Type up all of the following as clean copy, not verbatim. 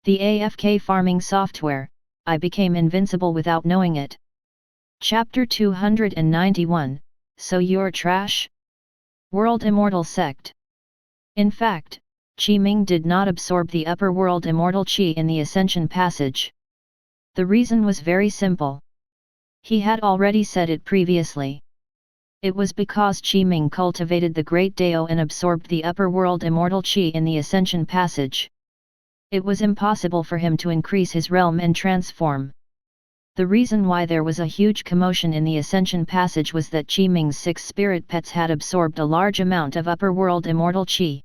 The AFK farming software, I became invincible without knowing it. Chapter 291, So You're Trash? World Immortal Sect. In fact, Qi Ming did not absorb the upper world immortal Qi in the Ascension passage. The reason was very simple. He had already said it previously. It was because Qi Ming cultivated the Great Dao and absorbed the upper world immortal Qi in the Ascension passage. It was impossible for him to increase his realm and transform. The reason why there was a huge commotion in the Ascension passage was that Qi Ming's 6 spirit pets had absorbed a large amount of upper world immortal Qi.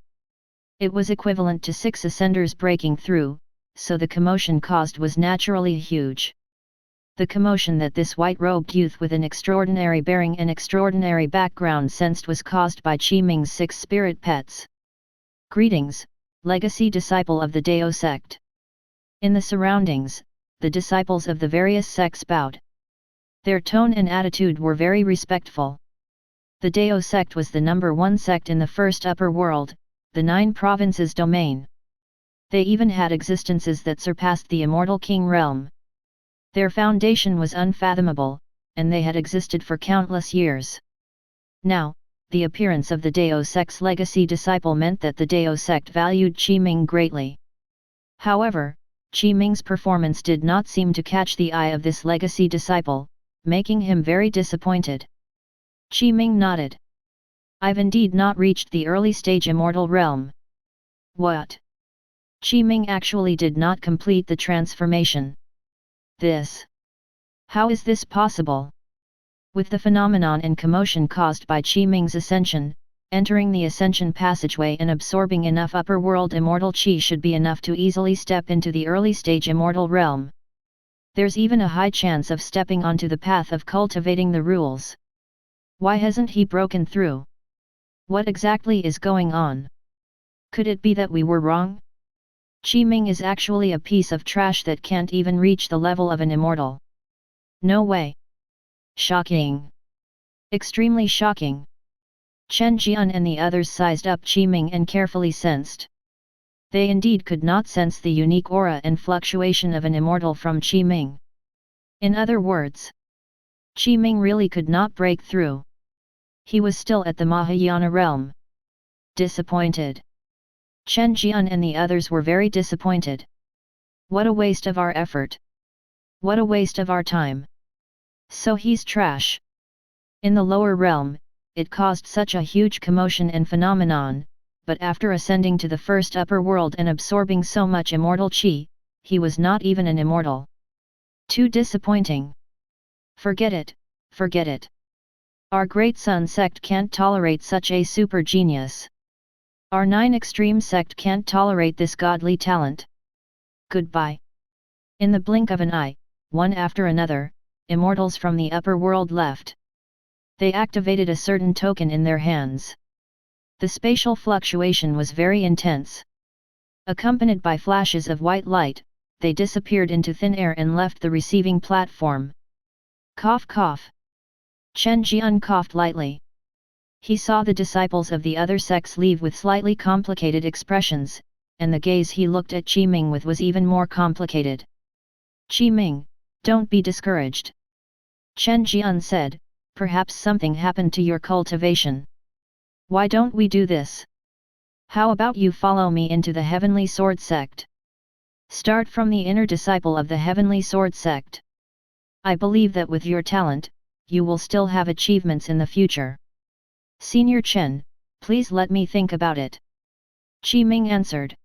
It was equivalent to 6 ascenders breaking through, so the commotion caused was naturally huge. The commotion that this white-robed youth with an extraordinary bearing and extraordinary background sensed was caused by Qi Ming's 6 spirit pets. Greetings, legacy disciple of the Dao sect. In the surroundings, the disciples of the various sects bowed. Their tone and attitude were very respectful. The Dao sect was the number 1 sect in the first upper world, the 9 provinces domain. They even had existences that surpassed the immortal king realm. Their foundation was unfathomable, and they had existed for countless years. Now, the appearance of the Dao sect's legacy disciple meant that the Dao sect valued Qi Ming greatly. However, Qi Ming's performance did not seem to catch the eye of this legacy disciple, making him very disappointed. Qi Ming nodded. I've indeed not reached the early stage immortal realm. What? Qi Ming actually did not complete the transformation. This. How is this possible? With the phenomenon and commotion caused by Qi Ming's ascension, entering the ascension passageway and absorbing enough upper world immortal Qi should be enough to easily step into the early stage immortal realm. There's even a high chance of stepping onto the path of cultivating the rules. Why hasn't he broken through? What exactly is going on? Could it be that we were wrong? Qi Ming is actually a piece of trash that can't even reach the level of an immortal. No way. Shocking. Extremely shocking. Chen Jian and the others sized up Qi Ming and carefully sensed. They indeed could not sense the unique aura and fluctuation of an immortal from Qi Ming. In other words, Qi Ming really could not break through. He was still at the Mahayana realm. Disappointed. Chen Jian and the others were very disappointed. What a waste of our effort. What a waste of our time. So he's trash. In the lower realm, it caused such a huge commotion and phenomenon, but after ascending to the first upper world and absorbing so much immortal Qi, he was not even an immortal. Too disappointing. Forget it, forget it. Our great Sun sect can't tolerate such a super genius. Our 9 extreme sect can't tolerate this godly talent. Goodbye. In the blink of an eye, one after another, immortals from the upper world left. They activated a certain token in their hands. The spatial fluctuation was very intense. Accompanied by flashes of white light, they disappeared into thin air and left the receiving platform. Cough cough. Chen Jian coughed lightly. He saw the disciples of the other sects leave with slightly complicated expressions, and the gaze he looked at Qi Ming with was even more complicated. Qi Ming, don't be discouraged. Chen Jian said, perhaps something happened to your cultivation. Why don't we do this? How about you follow me into the Heavenly Sword sect? Start from the inner disciple of the Heavenly Sword sect. I believe that with your talent, you will still have achievements in the future. Senior Chen, please let me think about it. Qi Ming answered.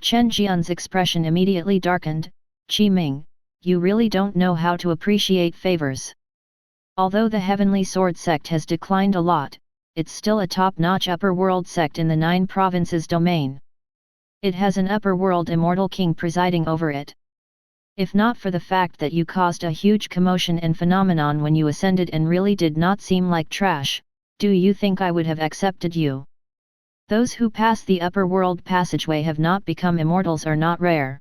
Chen Jian's expression immediately darkened. Qi Ming, you really don't know how to appreciate favors. Although the Heavenly Sword sect has declined a lot, it's still a top-notch upper world sect in the 9 provinces domain. It has an upper world immortal king presiding over it. If not for the fact that you caused a huge commotion and phenomenon when you ascended and really did not seem like trash, do you think I would have accepted you? Those who pass the upper world passageway have not become immortals are not rare.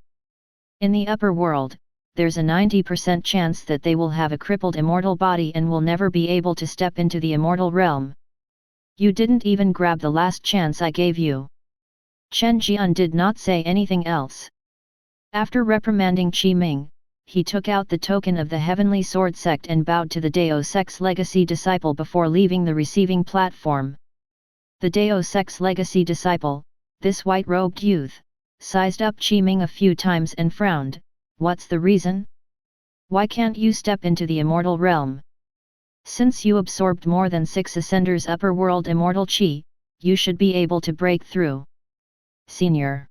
In the upper world, there's a 90% chance that they will have a crippled immortal body and will never be able to step into the immortal realm. You didn't even grab the last chance I gave you. Chen Jian did not say anything else. After reprimanding Qi Ming, he took out the token of the Heavenly Sword Sect and bowed to the Dao Sect's legacy disciple before leaving the receiving platform. The Dao Sect's legacy disciple, this white-robed youth, sized up Qi Ming a few times and frowned. What's the reason? Why can't you step into the immortal realm? Since you absorbed more than 6 Ascender's upper world immortal Qi, you should be able to break through. Senior.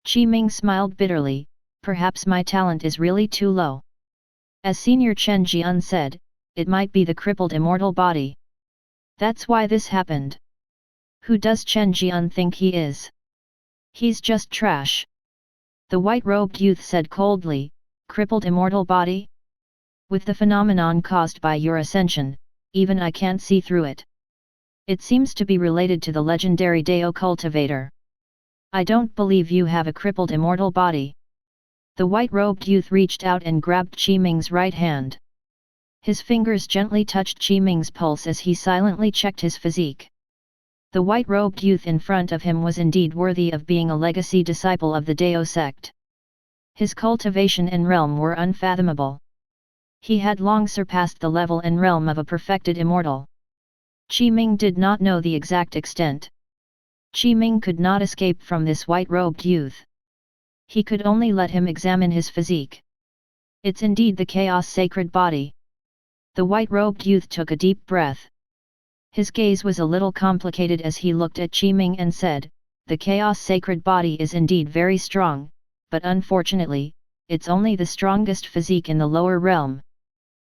Qi Ming smiled bitterly, perhaps my talent is really too low. As Senior Chen Jian said, it might be the crippled immortal body. That's why this happened. Who does Chen Jian think he is? He's just trash. The white-robed youth said coldly, crippled immortal body? With the phenomenon caused by your ascension, even I can't see through it. It seems to be related to the legendary Dao cultivator. I don't believe you have a crippled immortal body. The white-robed youth reached out and grabbed Qi Ming's right hand. His fingers gently touched Qi Ming's pulse as he silently checked his physique. The white-robed youth in front of him was indeed worthy of being a legacy disciple of the Dao sect. His cultivation and realm were unfathomable. He had long surpassed the level and realm of a perfected immortal. Qi Ming did not know the exact extent. Qi Ming could not escape from this white-robed youth. He could only let him examine his physique. It's indeed the chaos sacred body. The white-robed youth took a deep breath. His gaze was a little complicated as he looked at Qi Ming and said, the chaos sacred body is indeed very strong, but unfortunately, it's only the strongest physique in the lower realm.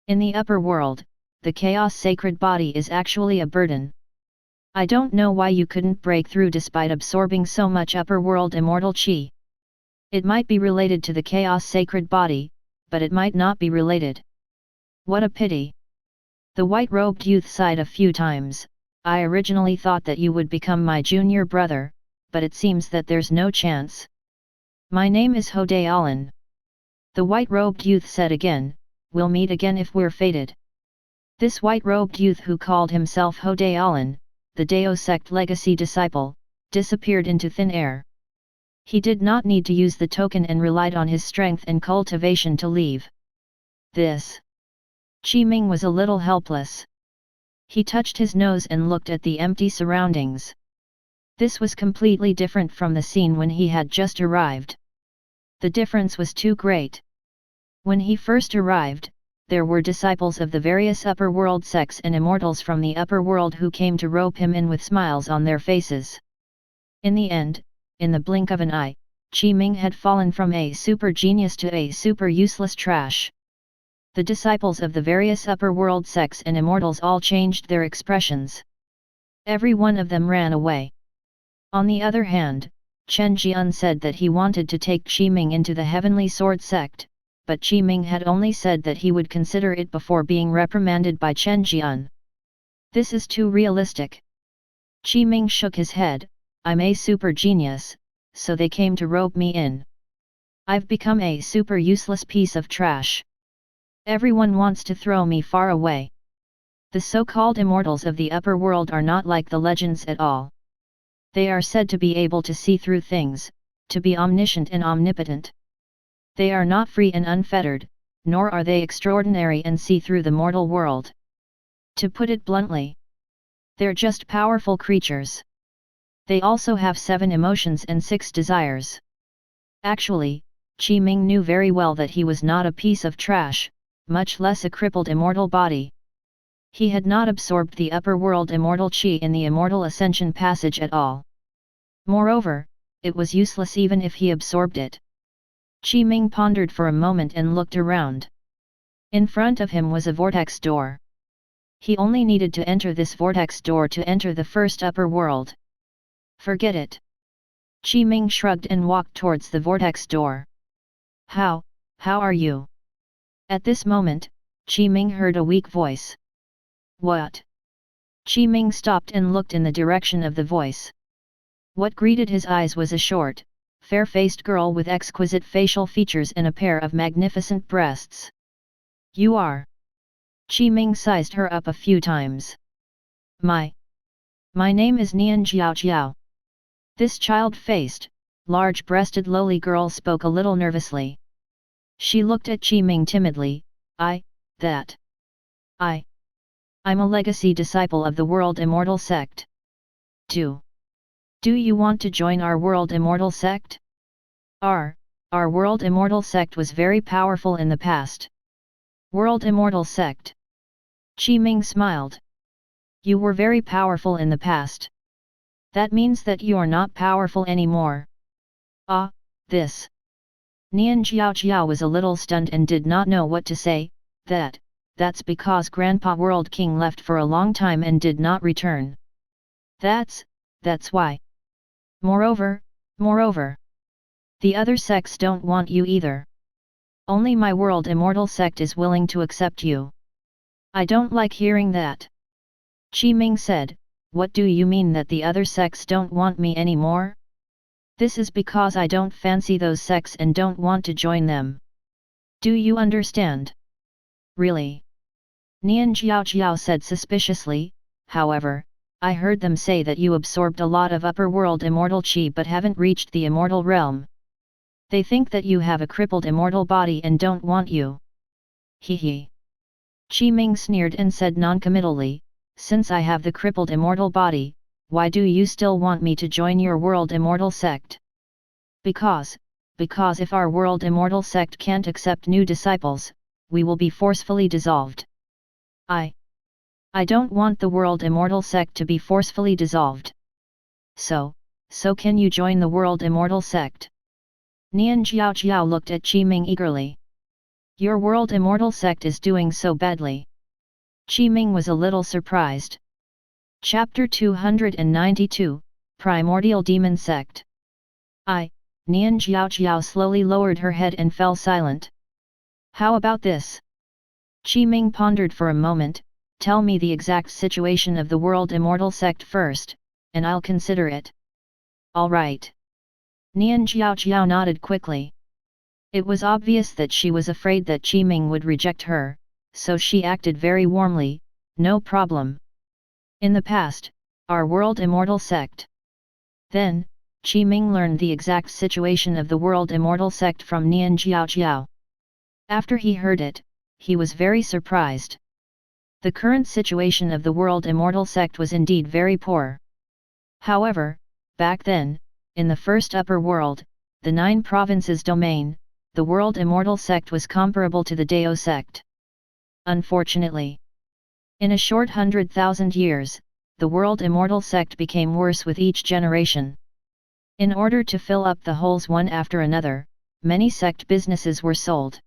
In the upper world, the chaos sacred body is actually a burden. I don't know why you couldn't break through despite absorbing so much upper world immortal Qi. It might be related to the chaos sacred body, but it might not be related. What a pity. The white-robed youth sighed a few times. I originally thought that you would become my junior brother, but it seems that there's no chance. My name is Hode Alan. The white-robed youth said again, we'll meet again if we're fated. This white-robed youth who called himself Hode Alan, the Dao sect legacy disciple, disappeared into thin air. He did not need to use the token and relied on his strength and cultivation to leave. This. Qi Ming was a little helpless. He touched his nose and looked at the empty surroundings. This was completely different from the scene when he had just arrived. The difference was too great. When he first arrived, there were disciples of the various upper world sects and immortals from the upper world who came to rope him in with smiles on their faces. In the end, in the blink of an eye, Qi Ming had fallen from a super genius to a super useless trash. The disciples of the various upper world sects and immortals all changed their expressions. Every one of them ran away. On the other hand, Chen Jian said that he wanted to take Qi Ming into the Heavenly Sword sect, but Qi Ming had only said that he would consider it before being reprimanded by Chen Jian. This is too realistic. Qi Ming shook his head, I'm a super genius, so they came to rope me in. I've become a super useless piece of trash. Everyone wants to throw me far away. The so-called immortals of the upper world are not like the legends at all. They are said to be able to see through things, to be omniscient and omnipotent. They are not free and unfettered, nor are they extraordinary and see through the mortal world. To put it bluntly, they're just powerful creatures. They also have 7 emotions and 6 desires. Actually, Qi Ming knew very well that he was not a piece of trash, much less a crippled immortal body. He had not absorbed the upper world immortal Qi in the immortal ascension passage at all. Moreover, it was useless even if he absorbed it. Qi Ming pondered for a moment and looked around. In front of him was a vortex door. He only needed to enter this vortex door to enter the first upper world. Forget it. Qi Ming shrugged and walked towards the vortex door. How are you? At this moment, Qi Ming heard a weak voice. What? Qi Ming stopped and looked in the direction of the voice. What greeted his eyes was a short, fair-faced girl with exquisite facial features and a pair of magnificent breasts. You are? Qi Ming sized her up a few times. My name is Nian Jiao Jiao. This child-faced, large-breasted lowly girl spoke a little nervously. She looked at Qi Ming timidly. I'm a legacy disciple of the World Immortal Sect. Do you want to join our World Immortal Sect? Our World Immortal Sect was very powerful in the past. World Immortal Sect. Qi Ming smiled. You were very powerful in the past. That means that you're not powerful anymore. This. Nian Jiao was a little stunned and did not know what to say. That's because Grandpa World King left for a long time and did not return. That's why. Moreover, the other sects don't want you either. Only my World Immortal Sect is willing to accept you. I don't like hearing that. Qi Ming said, what do you mean that the other sects don't want me anymore? This is because I don't fancy those sects and don't want to join them. Do you understand? Really? Nian Jiao said suspiciously. However, I heard them say that you absorbed a lot of upper world immortal chi but haven't reached the immortal realm. They think that you have a crippled immortal body and don't want you. Hee. Qi Ming sneered and said noncommittally, since I have the crippled immortal body, why do you still want me to join your World Immortal Sect? Because if our World Immortal Sect can't accept new disciples, we will be forcefully dissolved. I don't want the World Immortal Sect to be forcefully dissolved. So can you join the World Immortal Sect? Nian Jiao looked at Qi Ming eagerly. Your World Immortal Sect is doing so badly. Qi Ming was a little surprised. Chapter 292, Primordial Demon Sect. Nian Jiao slowly lowered her head and fell silent. How about this? Qi Ming pondered for a moment. Tell me the exact situation of the World Immortal Sect first, and I'll consider it. All right. Nian Jiao nodded quickly. It was obvious that she was afraid that Qi Ming would reject her, so she acted very warmly. No problem. In the past, our World Immortal Sect. Then, Qi Ming learned the exact situation of the World Immortal Sect from Nian Jiao. After he heard it, he was very surprised. The current situation of the World Immortal Sect was indeed very poor. However, back then, in the first upper world, the 9 provinces domain, the World Immortal Sect was comparable to the Dao Sect. Unfortunately, in a short 100,000 years, the World Immortal Sect became worse with each generation. In order to fill up the holes one after another, many sect businesses were sold.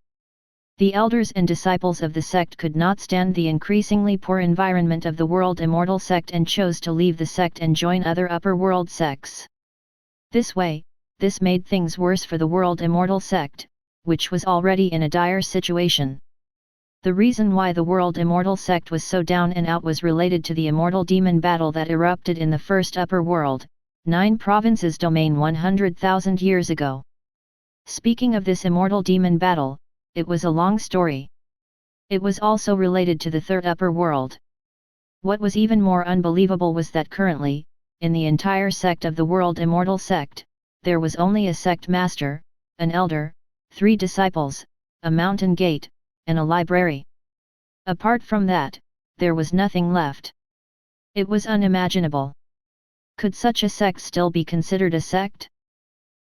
The elders and disciples of the sect could not stand the increasingly poor environment of the World Immortal Sect and chose to leave the sect and join other upper world sects. This made things worse for the World Immortal Sect, which was already in a dire situation. The reason why the World Immortal Sect was so down and out was related to the immortal demon battle that erupted in the first upper world, 9 provinces domain 100,000 years ago. Speaking of this immortal demon battle, it was a long story. It was also related to the third upper world. What was even more unbelievable was that currently, in the entire sect of the World Immortal Sect, there was only a sect master, an elder, 3 disciples, a mountain gate, and a library. Apart from that, there was nothing left. It was unimaginable. Could such a sect still be considered a sect?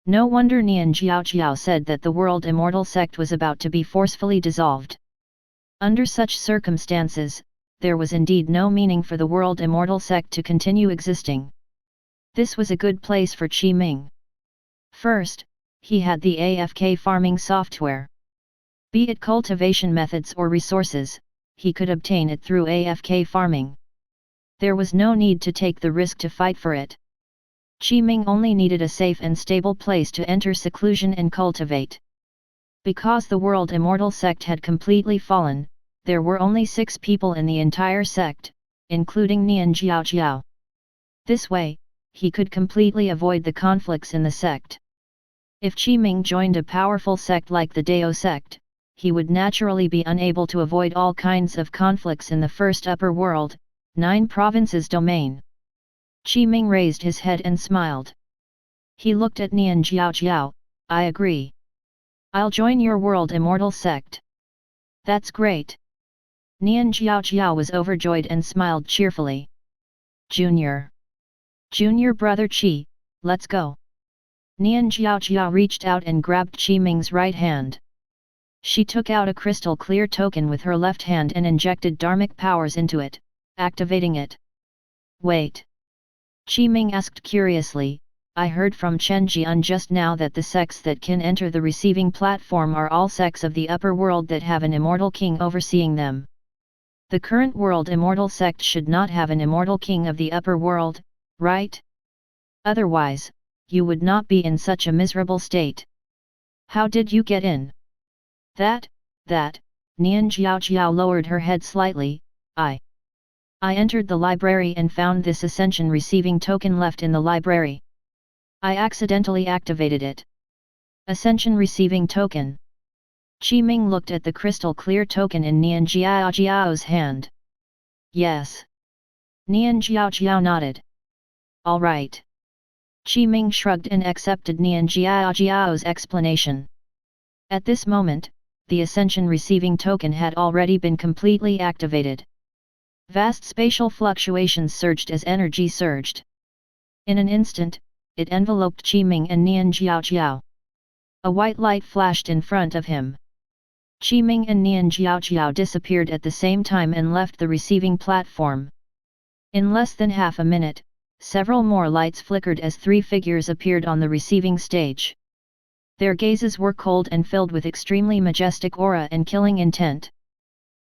No wonder Nian Jiao said that the World Immortal Sect was about to be forcefully dissolved. Under such circumstances, there was indeed no meaning for the World Immortal Sect to continue existing. This was a good place for Qi Ming. First, he had the AFK farming software. Be it cultivation methods or resources, he could obtain it through AFK farming. There was no need to take the risk to fight for it. Qi Ming only needed a safe and stable place to enter seclusion and cultivate. Because the World Immortal Sect had completely fallen, there were only 6 people in the entire sect, including Nian Jiao. This way, he could completely avoid the conflicts in the sect. If Qi Ming joined a powerful sect like the Dao Sect, he would naturally be unable to avoid all kinds of conflicts in the first upper world, 9 provinces domain. Qi Ming raised his head and smiled. He looked at Nian Jiao. I agree. I'll join your World Immortal Sect. That's great. Nian Jiao was overjoyed and smiled cheerfully. Junior brother Qi, let's go. Nian Jiao reached out and grabbed Qi Ming's right hand. She took out a crystal clear token with her left hand and injected dharmic powers into it, activating it. Wait. Qi Ming asked curiously, I heard from Chen Jian just now that the sects that can enter the receiving platform are all sects of the upper world that have an immortal king overseeing them. The current world immortal sect should not have an immortal king of the upper world, right? Otherwise, you would not be in such a miserable state. How did you get in? That, Nian Jiao lowered her head slightly. I entered the library and found this ascension receiving token left in the library. I accidentally activated it. Ascension receiving token. Qi Ming looked at the crystal clear token in Nian Jiao's hand. Yes. Nian Jiao nodded. All right. Qi Ming shrugged and accepted Nian Jiao's explanation. At this moment, the ascension receiving token had already been completely activated. Vast spatial fluctuations surged as energy surged. In an instant, it enveloped Qi Ming and Nian Jiao. A white light flashed in front of him. Qi Ming and Nian Jiao disappeared at the same time and left the receiving platform. In less than half a minute, several more lights flickered as three figures appeared on the receiving stage. Their gazes were cold and filled with extremely majestic aura and killing intent.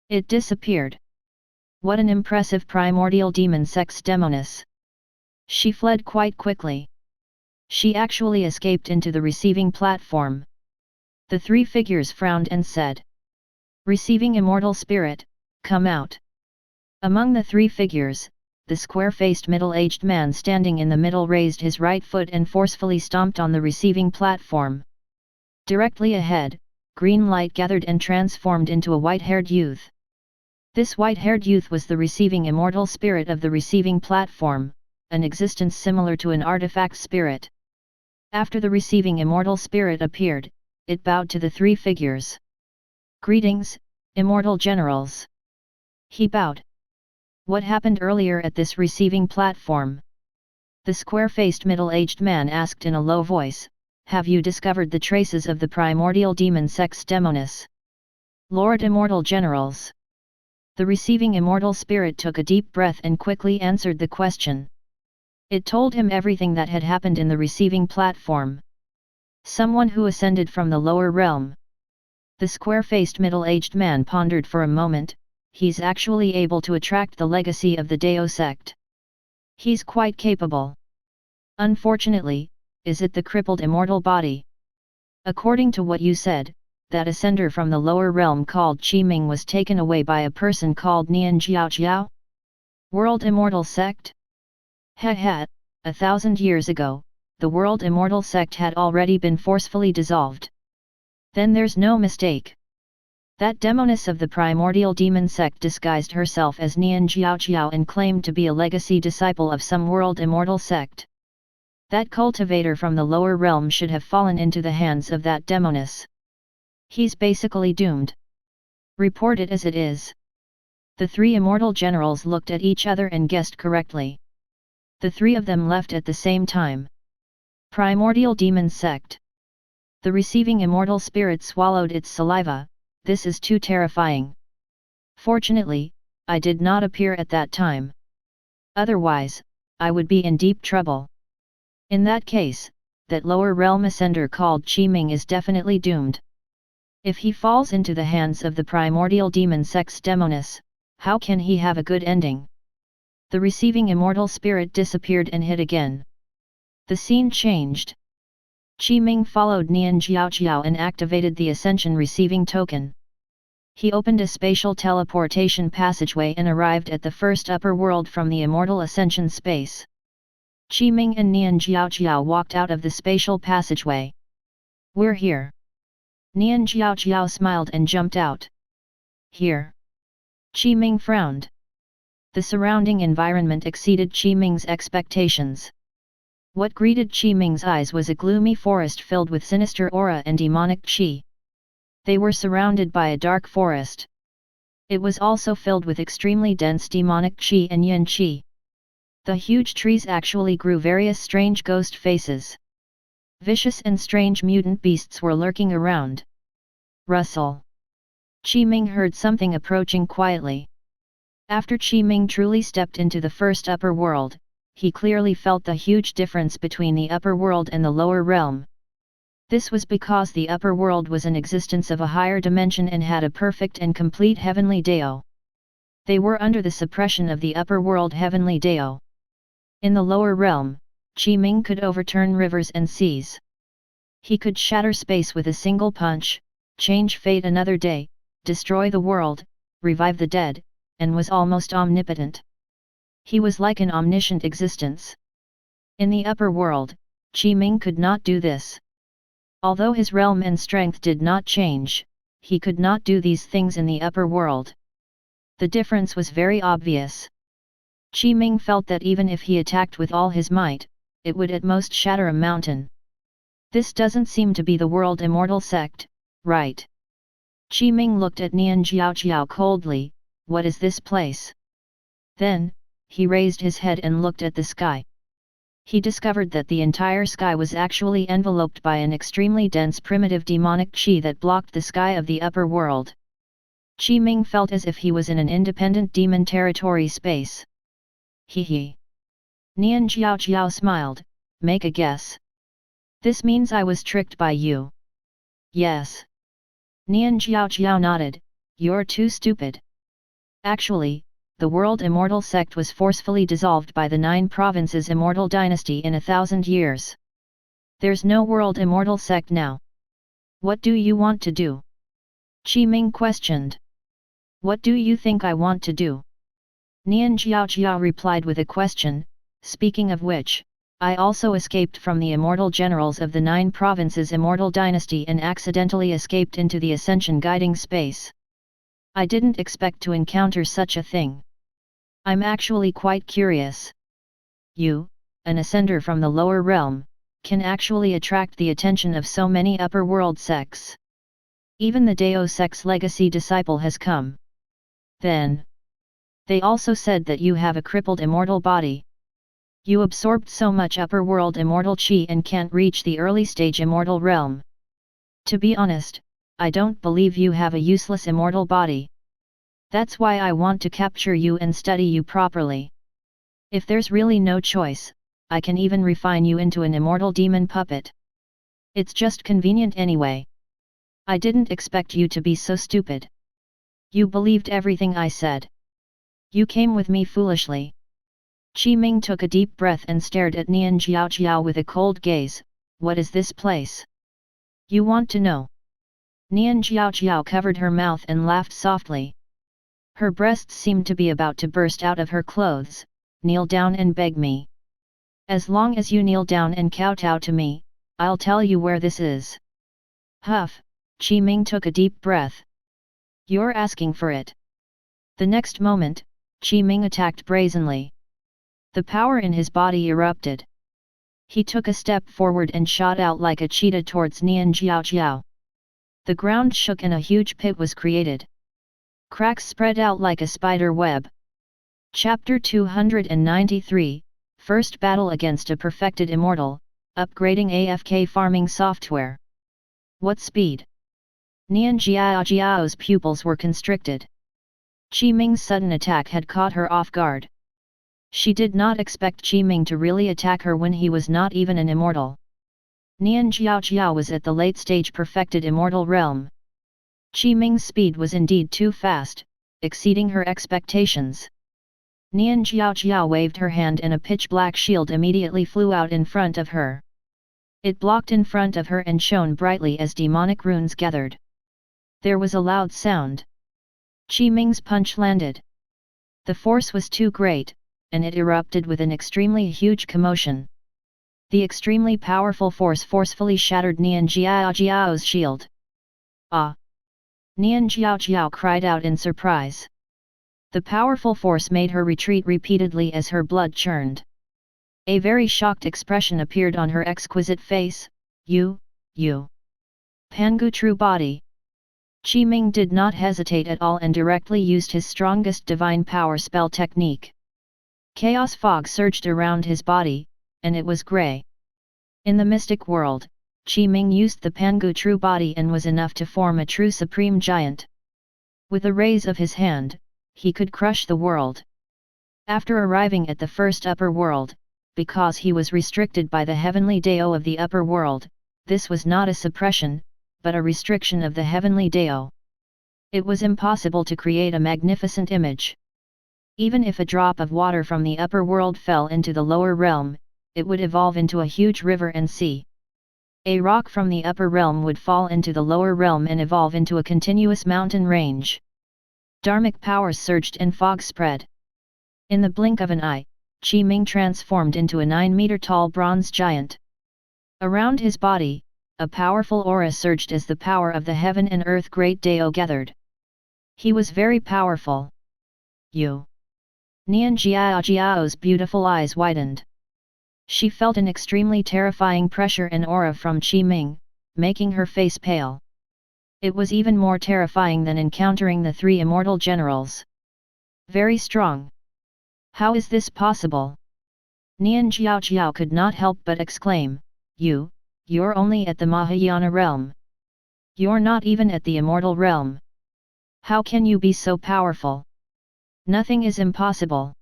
It disappeared. What an impressive primordial demon sex demoness! She fled quite quickly. She actually escaped into the receiving platform. The three figures frowned and said, Receiving immortal spirit, come out. Among the three figures, the square-faced middle-aged man standing in the middle raised his right foot and forcefully stomped on the receiving platform. Directly ahead, green light gathered and transformed into a white-haired youth. This white-haired youth was the receiving immortal spirit of the receiving platform, an existence similar to an artifact spirit. After the receiving immortal spirit appeared, it bowed to the three figures. Greetings, immortal generals. He bowed. What happened earlier at this receiving platform? The square-faced middle-aged man asked in a low voice, Have you discovered the traces of the primordial demon sex demoness? Lord Immortal Generals. The receiving immortal spirit took a deep breath and quickly answered the question. It told him everything that had happened in the receiving platform. Someone who ascended from the lower realm. The square-faced middle-aged man pondered for a moment. He's actually able to attract the legacy of the Dao sect. He's quite capable. Unfortunately, is it the crippled immortal body? According to what you said, that ascender from the lower realm called Qi Ming was taken away by a person called Nian Jiao? World Immortal Sect? Ha, 1,000 years ago, the World Immortal Sect had already been forcefully dissolved. Then there's no mistake. That demoness of the primordial demon sect disguised herself as Nian Jiao and claimed to be a legacy disciple of some world immortal sect. That cultivator from the lower realm should have fallen into the hands of that demoness. He's basically doomed. Report it as it is. The three immortal generals looked at each other and guessed correctly. The three of them left at the same time. Primordial demon sect. The receiving immortal spirit swallowed its saliva. This is too terrifying. Fortunately, I did not appear at that time. Otherwise, I would be in deep trouble. In that case, that lower realm ascender called Qi Ming is definitely doomed. If he falls into the hands of the primordial demon sex demoness, how can he have a good ending? The receiving immortal spirit disappeared and hid again. The scene changed. Qi Ming followed Nian Jiao and activated the ascension receiving token. He opened a spatial teleportation passageway and arrived at the first upper world from the immortal ascension space. Qi Ming and Nian Jiao walked out of the spatial passageway. We're here. Nian Jiao smiled and jumped out. Here. Qi Ming frowned. The surrounding environment exceeded Qi Ming's expectations. What greeted Qi Ming's eyes was a gloomy forest filled with sinister aura and demonic qi. They were surrounded by a dark forest. It was also filled with extremely dense demonic qi and yin qi. The huge trees actually grew various strange ghost faces. Vicious and strange mutant beasts were lurking around. Rustle. Qi Ming heard something approaching quietly. After Qi Ming truly stepped into the first upper world, he clearly felt the huge difference between the upper world and the lower realm. This was because the upper world was an existence of a higher dimension and had a perfect and complete heavenly Dao. They were under the suppression of the upper world heavenly Dao. In the lower realm, Qi Ming could overturn rivers and seas. He could shatter space with a single punch, change fate another day, destroy the world, revive the dead, and was almost omnipotent. He was like an omniscient existence. In the upper world, Qi Ming could not do this. Although his realm and strength did not change, he could not do these things in the upper world. The difference was very obvious. Qi Ming felt that even if he attacked with all his might, it would at most shatter a mountain. This doesn't seem to be the world immortal sect, right? Qi Ming looked at Nian Jiao coldly. What is this place? Then, he raised his head and looked at the sky. He discovered that the entire sky was actually enveloped by an extremely dense primitive demonic qi that blocked the sky of the upper world. Qi Ming felt as if he was in an independent demon territory space. He. Nian Jiao smiled. Make a guess. This means I was tricked by you. Yes. Nian Jiao nodded. You're too stupid. Actually, the world immortal sect was forcefully dissolved by the 9 provinces immortal dynasty in 1,000 years. There's no world immortal sect now. What do you want to do? Qi Ming questioned. What do you think I want to do? Nian Jiao replied with a question. Speaking of which, I also escaped from the immortal generals of the 9 provinces immortal dynasty and accidentally escaped into the ascension guiding space. I didn't expect to encounter such a thing. I'm actually quite curious. You, an ascender from the lower realm, can actually attract the attention of so many upper world sects. Even the Dao sect's legacy disciple has come. Then, they also said that you have a crippled immortal body. You absorbed so much upper world immortal qi and can't reach the early stage immortal realm. To be honest, I don't believe you have a useless immortal body. That's why I want to capture you and study you properly. If there's really no choice, I can even refine you into an immortal demon puppet. It's just convenient anyway. I didn't expect you to be so stupid. You believed everything I said. You came with me foolishly. Qi Ming took a deep breath and stared at Nian Jiao with a cold gaze. What is this place? You want to know? Nian Jiao covered her mouth and laughed softly. Her breasts seemed to be about to burst out of her clothes. Kneel down and beg me. As long as you kneel down and kowtow to me, I'll tell you where this is. Huff, Qi Ming took a deep breath. You're asking for it. The next moment, Qi Ming attacked brazenly. The power in his body erupted. He took a step forward and shot out like a cheetah towards Nian Jiao. The ground shook and a huge pit was created. Cracks spread out like a spider web. Chapter 293, First Battle Against a Perfected Immortal, Upgrading AFK Farming Software. What speed? Nian Jiao's pupils were constricted. Qi Ming's sudden attack had caught her off guard. She did not expect Qi Ming to really attack her when he was not even an immortal. Nian Jiao was at the late-stage perfected immortal realm. Qi Ming's speed was indeed too fast, exceeding her expectations. Nian Jiao waved her hand and a pitch-black shield immediately flew out in front of her. It blocked in front of her and shone brightly as demonic runes gathered. There was a loud sound. Qi Ming's punch landed. The force was too great, and it erupted with an extremely huge commotion. The extremely powerful force forcefully shattered Nian Jiao's shield. Ah! Nian Jiao cried out in surprise. The powerful force made her retreat repeatedly as her blood churned. A very shocked expression appeared on her exquisite face. You. Pangu true body. Qi Ming did not hesitate at all and directly used his strongest divine power spell technique. Chaos fog surged around his body, and it was grey. In the mystic world, Qi Ming used the Pangu true body and was enough to form a true supreme giant. With a raise of his hand, he could crush the world. After arriving at the first upper world, because he was restricted by the heavenly Dao of the upper world, this was not a suppression, but a restriction of the heavenly Dao. It was impossible to create a magnificent image. Even if a drop of water from the upper world fell into the lower realm, it would evolve into a huge river and sea. A rock from the upper realm would fall into the lower realm and evolve into a continuous mountain range. Dharmic powers surged and fog spread. In the blink of an eye, Qi Ming transformed into a 9-meter-tall bronze giant. Around his body, a powerful aura surged as the power of the heaven and earth great Dao gathered. He was very powerful. You. Nian Jiao's beautiful eyes widened. She felt an extremely terrifying pressure and aura from Qi Ming, making her face pale. It was even more terrifying than encountering the 3 immortal generals. Very strong. How is this possible? Nian Jiao could not help but exclaim, You're only at the Mahayana realm. You're not even at the immortal realm. How can you be so powerful? Nothing is impossible.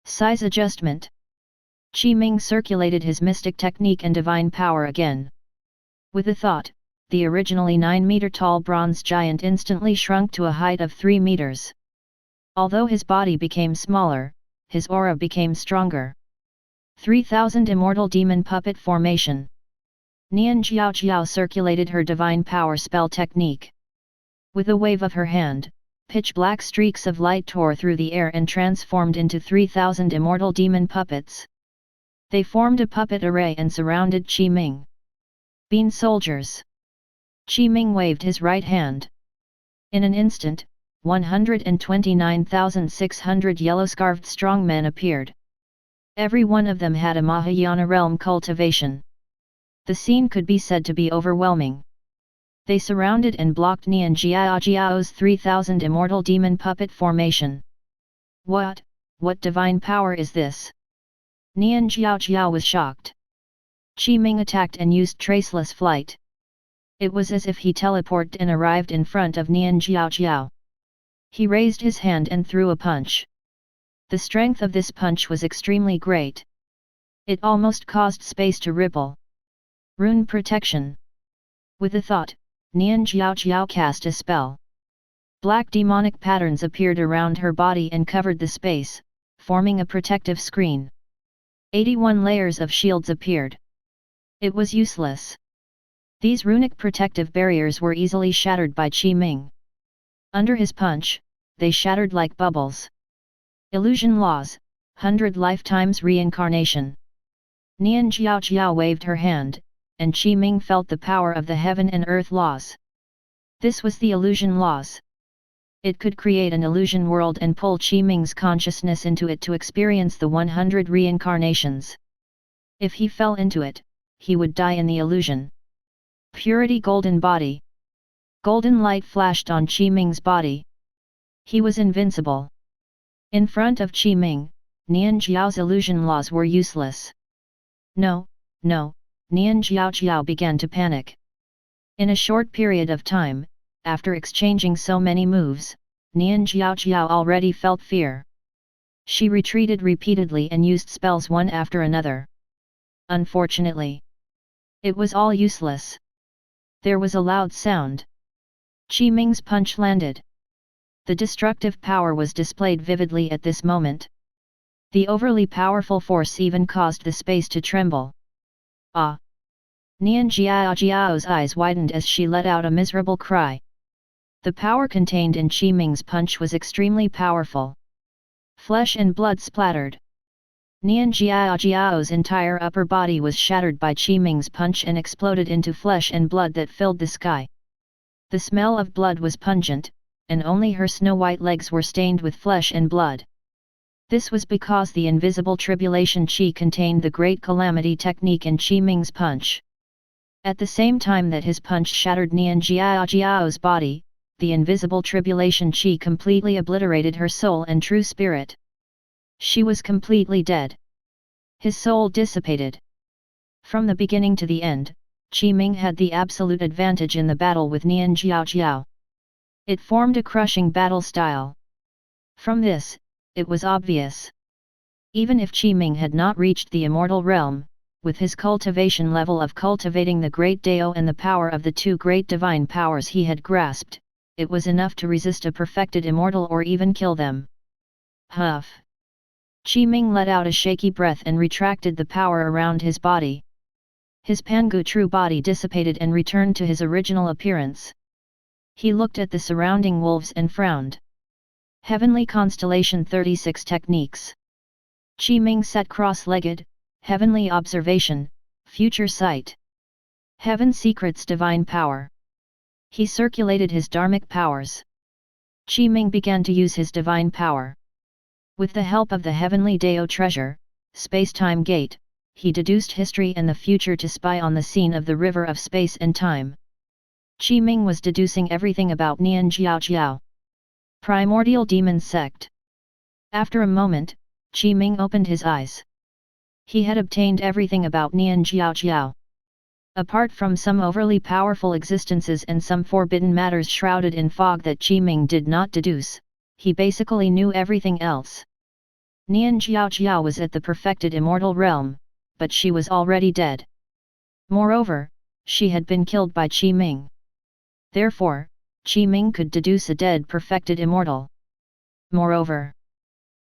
Size adjustment. Qi Ming circulated his mystic technique and divine power again. With a thought, the originally 9-meter-tall bronze giant instantly shrunk to a height of 3 meters. Although his body became smaller, his aura became stronger. 3000 Immortal Demon Puppet Formation. Nian Jiao circulated her divine power spell technique. With a wave of her hand, pitch-black streaks of light tore through the air and transformed into 3000 immortal demon puppets. They formed a puppet array and surrounded Qi Ming. Bean soldiers. Qi Ming waved his right hand. In an instant, 129,600 yellow-scarfed strongmen appeared. Every one of them had a Mahayana realm cultivation. The scene could be said to be overwhelming. They surrounded and blocked Nian Jiao's 3000 immortal demon puppet formation. What divine power is this? Nian Jiao was shocked. Qi Ming attacked and used traceless flight. It was as if he teleported and arrived in front of Nian Jiao. He raised his hand and threw a punch. The strength of this punch was extremely great. It almost caused space to ripple. Rune protection. With a thought, Nian Jiao cast a spell. Black demonic patterns appeared around her body and covered the space, forming a protective screen. 81 layers of shields appeared. It was useless. These runic protective barriers were easily shattered by Qi Ming. Under his punch, they shattered like bubbles. Illusion laws, 100 lifetimes reincarnation. Nian Jiao waved her hand, and Qi Ming felt the power of the heaven and earth laws. This was the illusion laws. It could create an illusion world and pull Qi Ming's consciousness into it to experience the 100 reincarnations. If he fell into it, he would die in the illusion. Purity golden body. Golden light flashed on Qi Ming's body. He was invincible. In front of Qi Ming, Nian Jiao's illusion laws were useless. No, Nian Jiao began to panic. In a short period of time, after exchanging so many moves, Nian Jiao already felt fear. She retreated repeatedly and used spells one after another. Unfortunately, it was all useless. There was a loud sound. Qi Ming's punch landed. The destructive power was displayed vividly at this moment. The overly powerful force even caused the space to tremble. Ah! Nian Jiao's eyes widened as she let out a miserable cry. The power contained in Qi Ming's punch was extremely powerful. Flesh and blood splattered. Nian Jiao's entire upper body was shattered by Qi Ming's punch and exploded into flesh and blood that filled the sky. The smell of blood was pungent, and only her snow-white legs were stained with flesh and blood. This was because the invisible tribulation chi contained the great calamity technique in Qi Ming's punch. At the same time that his punch shattered Nian Jiao's body, the invisible tribulation chi completely obliterated her soul and true spirit. She was completely dead. His soul dissipated. From the beginning to the end, Qi Ming had the absolute advantage in the battle with Nian Jiao. It formed a crushing battle style. From this, it was obvious. Even if Qi Ming had not reached the immortal realm, with his cultivation level of cultivating the great Dao and the power of the two great divine powers he had grasped, it was enough to resist a perfected immortal or even kill them. Huff! Qi Ming let out a shaky breath and retracted the power around his body. His Pangu true body dissipated and returned to his original appearance. He looked at the surrounding wolves and frowned. Heavenly Constellation 36 Techniques. Qi Ming sat cross-legged, Heavenly Observation, Future Sight. Heaven Secrets Divine Power. He circulated his dharmic powers. Qi Ming began to use his divine power. With the help of the Heavenly Dao Treasure, Spacetime Gate, he deduced history and the future to spy on the scene of the river of space and time. Qi Ming was deducing everything about Nian Jiao. Primordial Demon Sect. After a moment, Qi Ming opened his eyes. He had obtained everything about Nian Jiao. Apart from some overly powerful existences and some forbidden matters shrouded in fog that Qi Ming did not deduce, he basically knew everything else. Nian Jiao was at the perfected immortal realm, but she was already dead. Moreover, she had been killed by Qi Ming. Therefore, Qi Ming could deduce a dead perfected immortal. Moreover,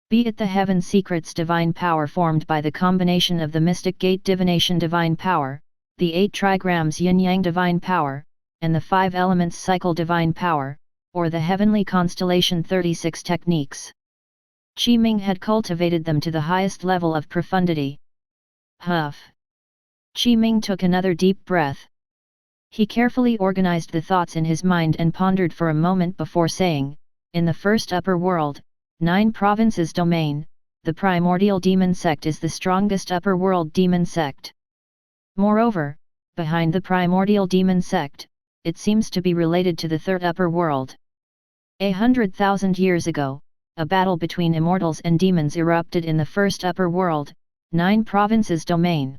be it the Heaven Secrets divine power formed by the combination of the Mystic Gate Divination divine power, the 8 trigrams Yin-Yang divine power, and the 5 elements cycle divine power, or the Heavenly Constellation 36 techniques. Qi Ming had cultivated them to the highest level of profundity. Huff! Qi Ming took another deep breath. He carefully organized the thoughts in his mind and pondered for a moment before saying, in the first upper world, 9 provinces domain, the Primordial Demon Sect is the strongest upper world demon sect. Moreover, behind the Primordial Demon Sect, it seems to be related to the third upper world. 100,000 years ago, a battle between immortals and demons erupted in the first upper world, 9 provinces domain.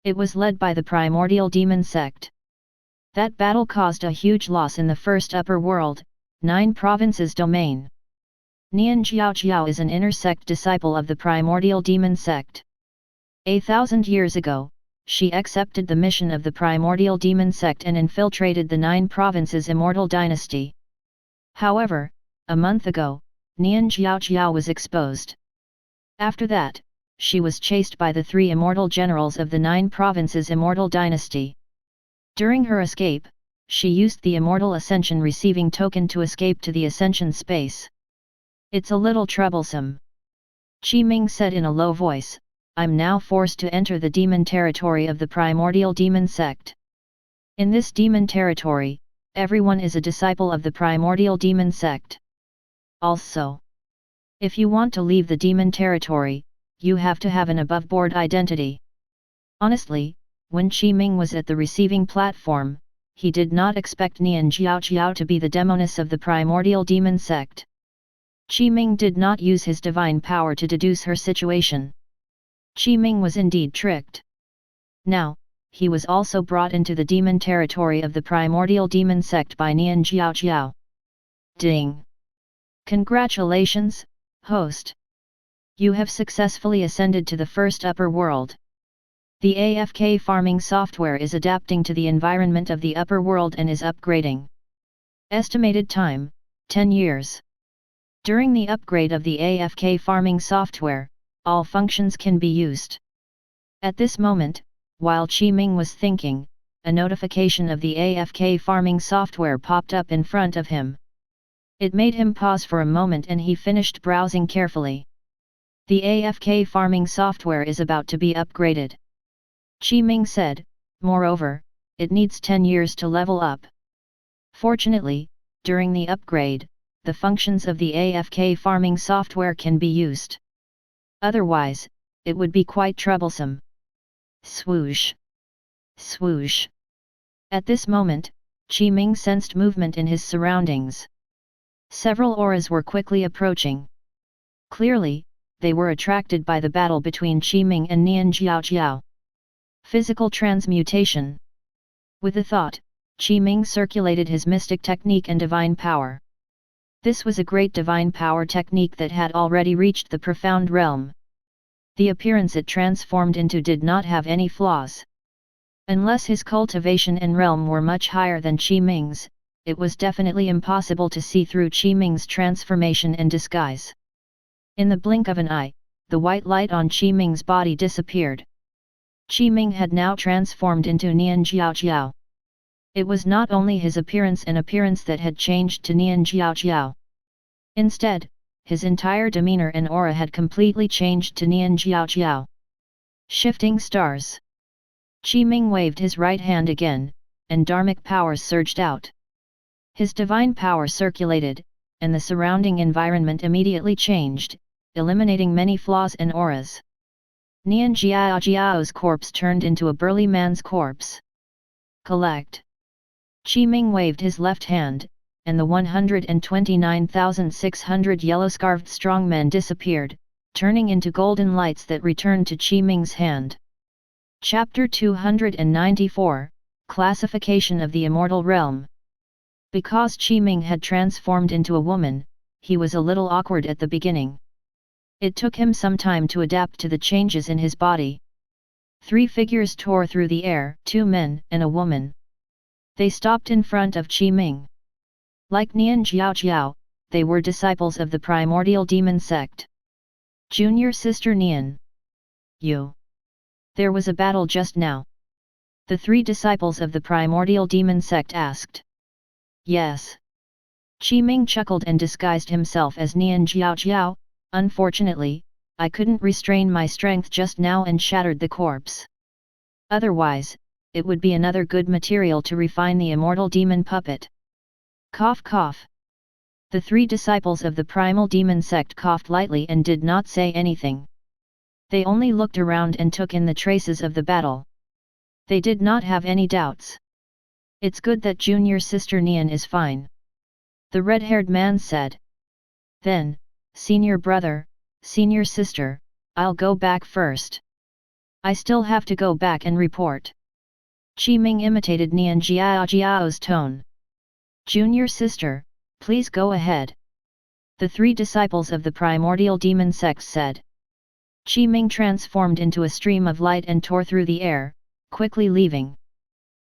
It was led by the Primordial Demon Sect. That battle caused a huge loss in the first upper world, 9 provinces domain. Nian Jiao is an inner sect disciple of the Primordial Demon Sect. 1,000 years ago, she accepted the mission of the Primordial Demon Sect and infiltrated the 9 provinces Immortal Dynasty. However, a month ago, Nian Jiao was exposed. After that, she was chased by the 3 immortal generals of the 9 provinces Immortal Dynasty. During her escape, she used the Immortal Ascension receiving token to escape to the Ascension space. It's a little troublesome. Qi Ming said in a low voice, I'm now forced to enter the demon territory of the Primordial Demon Sect. In this demon territory, everyone is a disciple of the Primordial Demon Sect. Also, if you want to leave the demon territory, you have to have an above-board identity. Honestly, when Qi Ming was at the receiving platform, he did not expect Nian Jiao to be the demoness of the Primordial Demon Sect. Qi Ming did not use his divine power to deduce her situation. Qi Ming was indeed tricked. Now, he was also brought into the demon territory of the Primordial Demon Sect by Nian Jiao. Ding! Congratulations, host! You have successfully ascended to the first upper world. The AFK farming software is adapting to the environment of the upper world and is upgrading. Estimated time, 10 years. During the upgrade of the AFK farming software, all functions can be used. At this moment, while Qi Ming was thinking, a notification of the AFK farming software popped up in front of him. It made him pause for a moment and he finished browsing carefully. The AFK farming software is about to be upgraded. Qi Ming said, moreover, it needs 10 years to level up. Fortunately, during the upgrade, the functions of the AFK farming software can be used. Otherwise, it would be quite troublesome. Swoosh! Swoosh! At this moment, Qi Ming sensed movement in his surroundings. Several auras were quickly approaching. Clearly, they were attracted by the battle between Qi Ming and Nian Jiaojiao. Physical transmutation. With a thought, Qi Ming circulated his mystic technique and divine power. This was a great divine power technique that had already reached the profound realm. The appearance it transformed into did not have any flaws. Unless his cultivation and realm were much higher than Qi Ming's, it was definitely impossible to see through Qi Ming's transformation and disguise. In the blink of an eye, the white light on Qi Ming's body disappeared. Qi Ming had now transformed into Nian Jiaojiao. It was not only his appearance that had changed to Nian Jiaojiao. Instead, his entire demeanor and aura had completely changed to Nian Jiaojiao. Shifting stars. Qi Ming waved his right hand again, and dharmic powers surged out. His divine power circulated, and the surrounding environment immediately changed, eliminating many flaws and auras. Nian Jiaojiao's corpse turned into a burly man's corpse. Collect. Qi Ming waved his left hand, and the 129,600 yellow-scarfed strongmen disappeared, turning into golden lights that returned to Qi Ming's hand. Chapter 294, Classification of the Immortal Realm. Because Qi Ming had transformed into a woman, he was a little awkward at the beginning. It took him some time to adapt to the changes in his body. 3 figures tore through the air, 2 men and a woman. They stopped in front of Qi Ming. Like Nian Jiaojiao, they were disciples of the Primordial Demon Sect. Junior Sister Nian. You. There was a battle just now. The 3 disciples of the Primordial Demon Sect asked. Yes. Qi Ming chuckled and disguised himself as Nian Jiaojiao. Unfortunately, I couldn't restrain my strength just now and shattered the corpse. Otherwise, it would be another good material to refine the immortal demon puppet. Cough cough. The 3 disciples of the primal demon sect coughed lightly and did not say anything. They only looked around and took in the traces of the battle. They did not have any doubts. It's good that junior sister Nian is fine. The red-haired man said. Then, senior brother, senior sister, I'll go back first. I still have to go back and report. Qi Ming imitated Nian Jiaojiao's tone. Junior sister, please go ahead. The 3 disciples of the Primordial Demon Sect said. Qi Ming transformed into a stream of light and tore through the air, quickly leaving.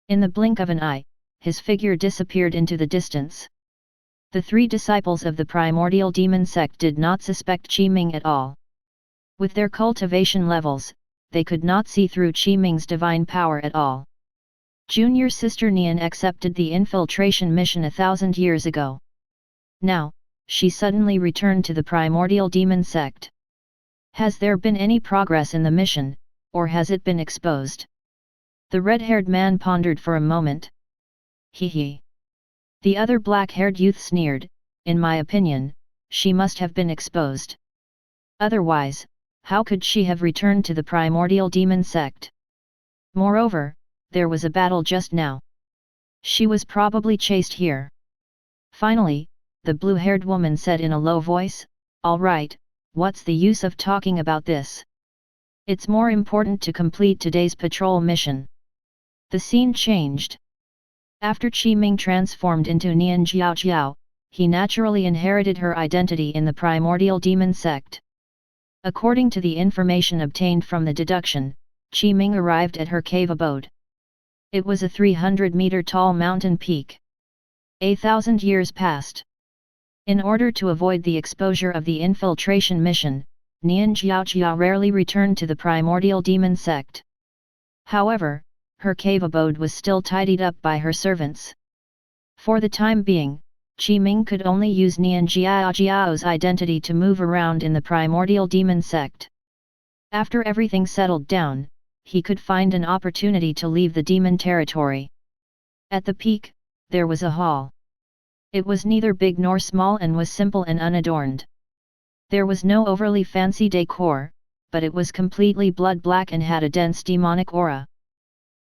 In the blink of an eye, his figure disappeared into the distance. The 3 disciples of the Primordial Demon Sect did not suspect Qi Ming at all. With their cultivation levels, they could not see through Qi Ming's divine power at all. Junior Sister Nian accepted the infiltration mission 1,000 years ago. Now, she suddenly returned to the Primordial Demon Sect. Has there been any progress in the mission, or has it been exposed? The red-haired man pondered for a moment. Hee. The other black-haired youth sneered, in my opinion, she must have been exposed. Otherwise, how could she have returned to the Primordial Demon Sect? Moreover, there was a battle just now. She was probably chased here. Finally, the blue-haired woman said in a low voice, all right, what's the use of talking about this? It's more important to complete today's patrol mission. The scene changed. After Qi Ming transformed into Nian Jiaojiao, he naturally inherited her identity in the Primordial Demon Sect. According to the information obtained from the deduction, Qi Ming arrived at her cave abode. It was a 300-meter-tall mountain peak. 1,000 years passed. In order to avoid the exposure of the infiltration mission, Nian Jiaojiao rarely returned to the Primordial Demon Sect. However, her cave abode was still tidied up by her servants. For the time being, Qi Ming could only use Nian Jiaojiao's identity to move around in the Primordial Demon Sect. After everything settled down, he could find an opportunity to leave the demon territory. At the peak, there was a hall. It was neither big nor small and was simple and unadorned. There was no overly fancy decor, but it was completely blood-black and had a dense demonic aura.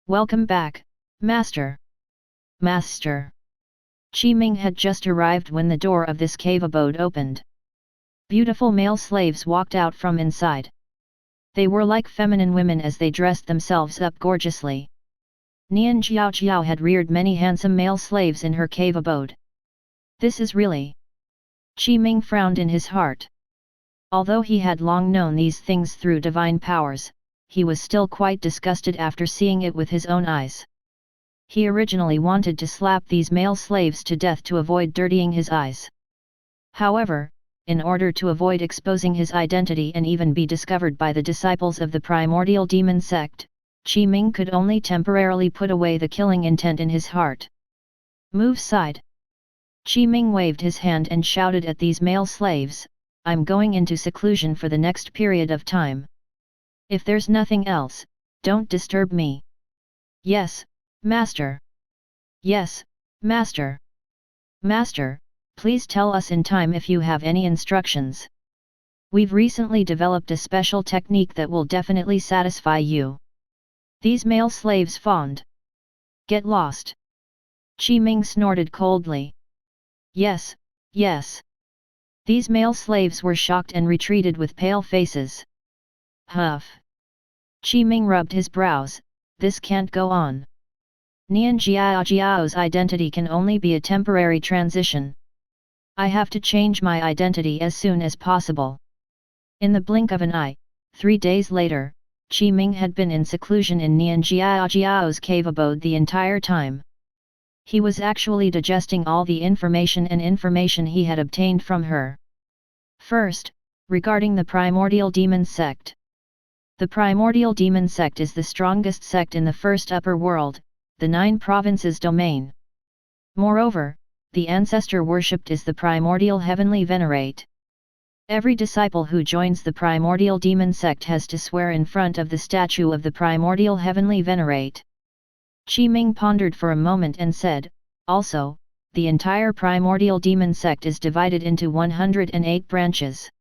"Welcome back, Master." "Master." Qiming had just arrived when the door of this cave abode opened. Beautiful male slaves walked out from inside. They were like feminine women as they dressed themselves up gorgeously. Nian Jiao had reared many handsome male slaves in her cave abode. This is really... Qiming frowned in his heart. Although he had long known these things through divine powers, he was still quite disgusted after seeing it with his own eyes. He originally wanted to slap these male slaves to death to avoid dirtying his eyes. However, in order to avoid exposing his identity and even be discovered by the disciples of the Primordial Demon Sect, Qiming could only temporarily put away the killing intent in his heart. "Move side." Qiming waved his hand and shouted at these male slaves, "I'm going into seclusion for the next period of time. If there's nothing else, don't disturb me." "Yes, Master." "Yes, Master." "Master, please tell us in time if you have any instructions. We've recently developed a special technique that will definitely satisfy you." These male slaves fawned. "Get lost." Qiming snorted coldly. "Yes, yes." These male slaves were shocked and retreated with pale faces. "Huff." Qiming rubbed his brows, "This can't go on. Nian Jiao's identity can only be a temporary transition. I have to change my identity as soon as possible." In the blink of an eye, 3 days later, Qiming had been in seclusion in Nian Jiao's cave abode the entire time. He was actually digesting all the information he had obtained from her. First, regarding the Primordial Demon Sect. The Primordial Demon Sect is the strongest sect in the first upper world, the 9 provinces domain. Moreover, the ancestor worshipped is the Primordial Heavenly Venerate. Every disciple who joins the Primordial Demon Sect has to swear in front of the statue of the Primordial Heavenly Venerate. Qiming pondered for a moment and said, "Also, the entire Primordial Demon Sect is divided into 108 branches.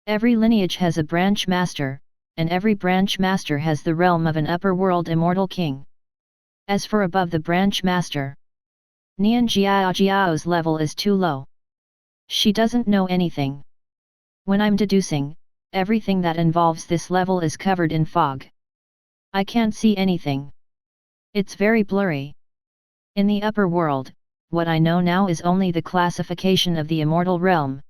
Every lineage has a branch master, and every branch master has the realm of an upper world immortal king. As for above the branch master, Nian Jiao's level is too low. She doesn't know anything. When I'm deducing, everything that involves this level is covered in fog. I can't see anything. It's very blurry. In the upper world, what I know now is only the classification of the immortal realm.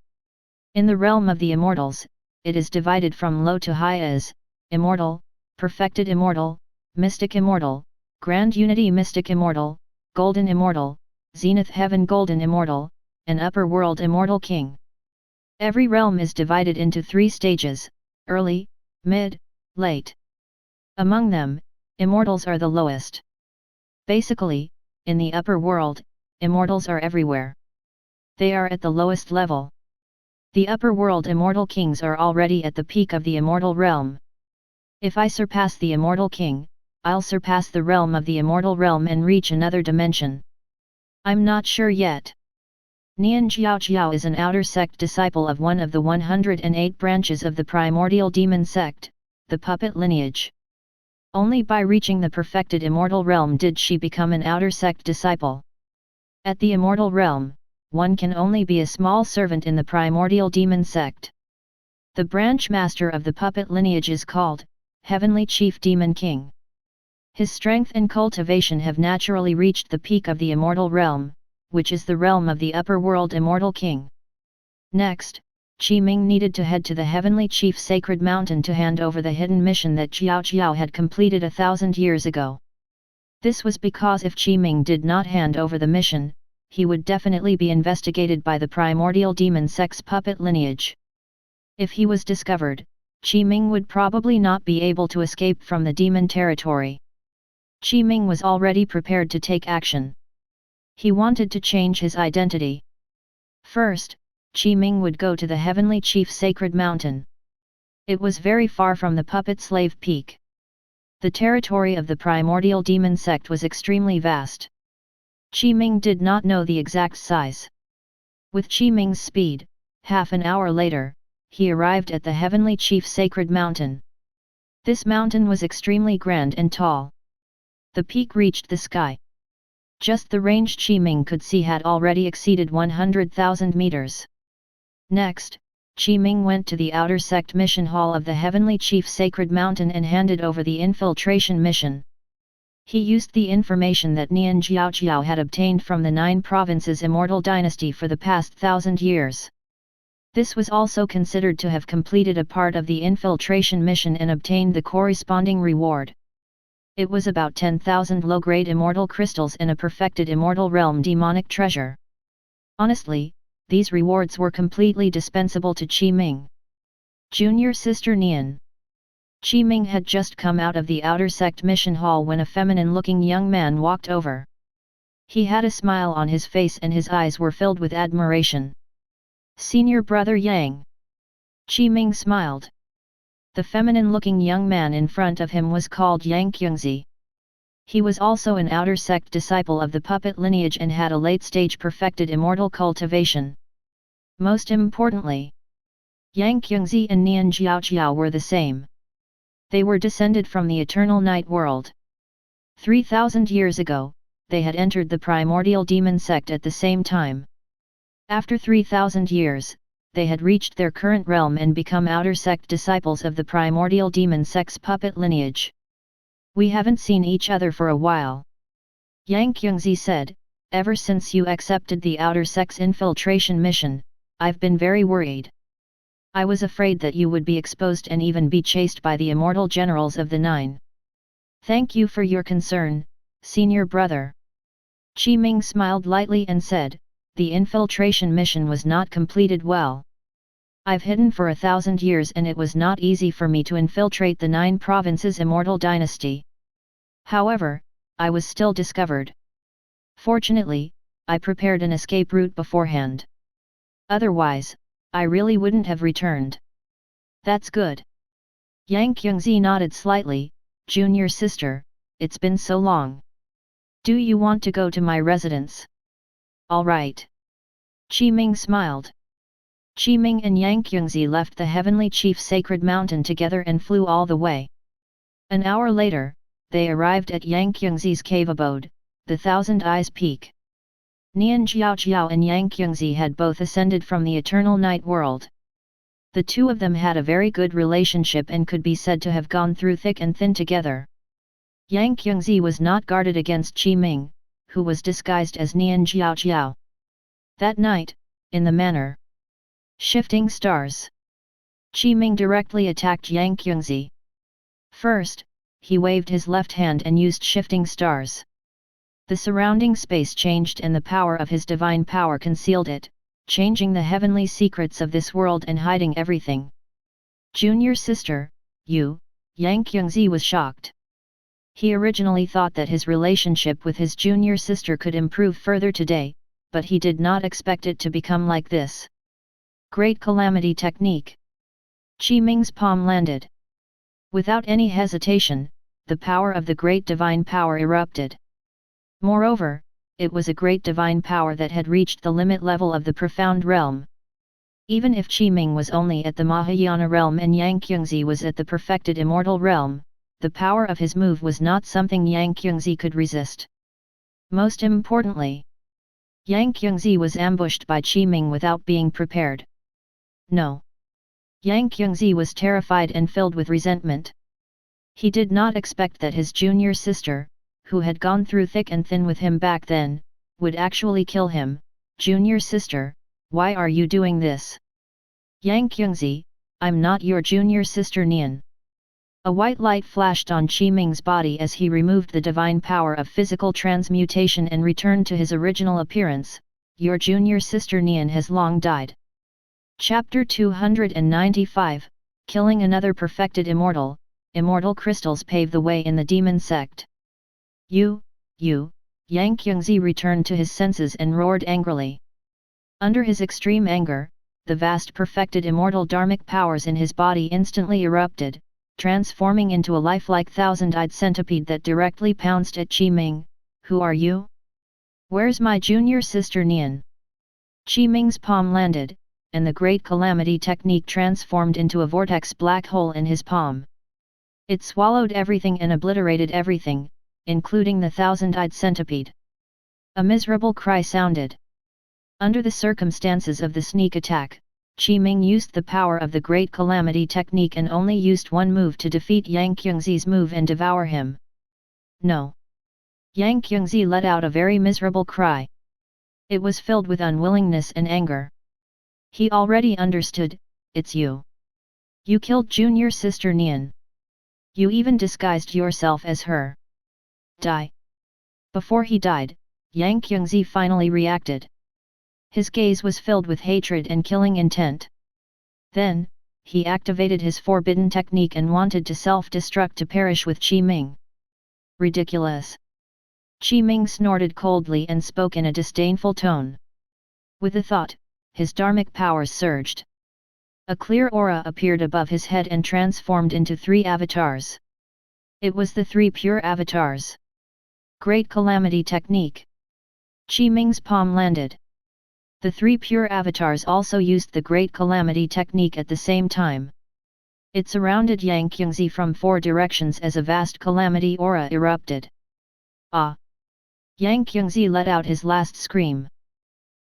In the realm of the immortals, it is divided from low to high as Immortal, Perfected Immortal, Mystic Immortal, Grand Unity Mystic Immortal, Golden Immortal, Zenith Heaven Golden Immortal, and Upper World Immortal King. Every realm is divided into 3 stages, early, mid, late. Among them, immortals are the lowest. Basically, in the upper world, immortals are everywhere. They are at the lowest level. The upper world immortal kings are already at the peak of the immortal realm. If I surpass the immortal king, I'll surpass the realm of the immortal realm and reach another dimension. I'm not sure yet. Nian Jiao is an outer sect disciple of one of the 108 branches of the Primordial Demon Sect, the puppet lineage. Only by reaching the perfected immortal realm did she become an outer sect disciple. At the immortal realm, one can only be a small servant in the Primordial Demon Sect. The branch master of the puppet lineage is called Heavenly Chief Demon King. His strength and cultivation have naturally reached the peak of the immortal realm, which is the realm of the upper world immortal king. Next, Qiming needed to head to the Heavenly Chief Sacred Mountain to hand over the hidden mission that Jiao had completed 1,000 years ago. This was because if Qiming did not hand over the mission, he would definitely be investigated by the Primordial Demon Sect's puppet lineage. If he was discovered, Qiming would probably not be able to escape from the demon territory. Qiming was already prepared to take action. He wanted to change his identity. First, Qiming would go to the Heavenly Chief Sacred Mountain. It was very far from the Puppet Slave Peak. The territory of the Primordial Demon Sect was extremely vast. Qiming did not know the exact size. With Qiming's speed, half an hour later, he arrived at the Heavenly Chief Sacred Mountain. This mountain was extremely grand and tall. The peak reached the sky. Just the range Qiming could see had already exceeded 100,000 meters. Next, Qiming went to the outer sect mission hall of the Heavenly Chief Sacred Mountain and handed over the infiltration mission. He used the information that Nian Jiaojiao had obtained from the 9 provinces Immortal dynasty for the past 1,000 years. This was also considered to have completed a part of the infiltration mission and obtained the corresponding reward. It was about 10,000 low-grade immortal crystals and a perfected immortal realm demonic treasure. Honestly, these rewards were completely dispensable to Qiming. Junior sister Nian. Qiming had just come out of the outer sect mission hall when a feminine-looking young man walked over. He had a smile on his face and his eyes were filled with admiration. Senior brother Yang. Qiming smiled. The feminine-looking young man in front of him was called Yang Qingzi. He was also an outer sect disciple of the puppet lineage and had a late-stage perfected immortal cultivation. Most importantly, Yang Qingzi and Nian Jiaojiao were the same. They were descended from the eternal night world. 3,000 years ago, they had entered the primordial demon sect at the same time. After 3,000 years, they had reached their current realm and become outer sect disciples of the primordial demon sect's puppet lineage. We haven't seen each other for a while. Yang Qingzi said, ever since you accepted the outer sect's infiltration mission, I've been very worried. I was afraid that you would be exposed and even be chased by the immortal generals of the 9. Thank you for your concern, senior brother. Qiming smiled lightly and said, the infiltration mission was not completed well. I've hidden for 1,000 years and it was not easy for me to infiltrate the 9 provinces Immortal dynasty. However, I was still discovered. Fortunately, I prepared an escape route beforehand. Otherwise, I really wouldn't have returned. That's good. Yang Qingzi nodded slightly. Junior sister, it's been so long. Do you want to go to my residence? All right. Qiming smiled. Qiming and Yang Qingzi left the Heavenly Chief Sacred Mountain together and flew all the way. An hour later, they arrived at Yang Qingzi's cave abode, the Thousand Eyes Peak. Nian Jiaojiao and Yang Qingzi had both ascended from the eternal night world. The two of them had a very good relationship and could be said to have gone through thick and thin together. Yang Qingzi was not guarded against Qiming, who was disguised as Nian Jiaojiao. That night, in the manor Shifting Stars, Qiming directly attacked Yang Qingzi. First, he waved his left hand and used Shifting Stars. The surrounding space changed and the power of his divine power concealed it, changing the heavenly secrets of this world and hiding everything. Junior sister, you, Yang Qingzi was shocked. He originally thought that his relationship with his junior sister could improve further today, but he did not expect it to become like this. Great Calamity Technique. Qiming's palm landed. Without any hesitation, the power of the great divine power erupted. Moreover, it was a great divine power that had reached the limit level of the profound realm. Even if Qiming was only at the Mahayana realm and Yang Qingzi was at the perfected immortal realm, the power of his move was not something Yang Qingzi could resist. Most importantly, Yang Qingzi was ambushed by Qiming without being prepared. No. Yang Qingzi was terrified and filled with resentment. He did not expect that his junior sister, who had gone through thick and thin with him back then, would actually kill him. Junior sister, why are you doing this? Yang Qingzi, I'm not your junior sister Nian. A white light flashed on Qiming's body as he removed the divine power of physical transmutation and returned to his original appearance. Your junior sister Nian has long died. Chapter 295, Killing Another Perfected Immortal. Immortal crystals pave the way in the demon sect. You, Yang Qingzi returned to his senses and roared angrily. Under his extreme anger, the vast perfected immortal dharmic powers in his body instantly erupted, transforming into a lifelike thousand-eyed centipede that directly pounced at Qiming. Who are you? Where's my junior sister Nian? Qiming's palm landed, and the Great Calamity Technique transformed into a vortex black hole in his palm. It swallowed everything and obliterated everything, including the thousand-eyed centipede. A miserable cry sounded. Under the circumstances of the sneak attack, Qi Ming used the power of the Great Calamity technique and only used one move to defeat Yang Qingzi's move and devour him. No. Yang Qingzi let out a very miserable cry. It was filled with unwillingness and anger. He already understood, it's you. You killed junior sister Nian. You even disguised yourself as her. Die. Before he died, Yang Qingzi finally reacted. His gaze was filled with hatred and killing intent. Then, he activated his forbidden technique and wanted to self-destruct to perish with Qi Ming. Ridiculous. Qi Ming snorted coldly and spoke in a disdainful tone. With the thought, his dharmic powers surged. A clear aura appeared above his head and transformed into 3 avatars. It was the 3 pure avatars. Great Calamity Technique. Qi Ming's palm landed. The 3 pure avatars also used the Great Calamity Technique at the same time. It surrounded Yang Qingzi from 4 directions as a vast calamity aura erupted. Ah! Yang Qingzi let out his last scream.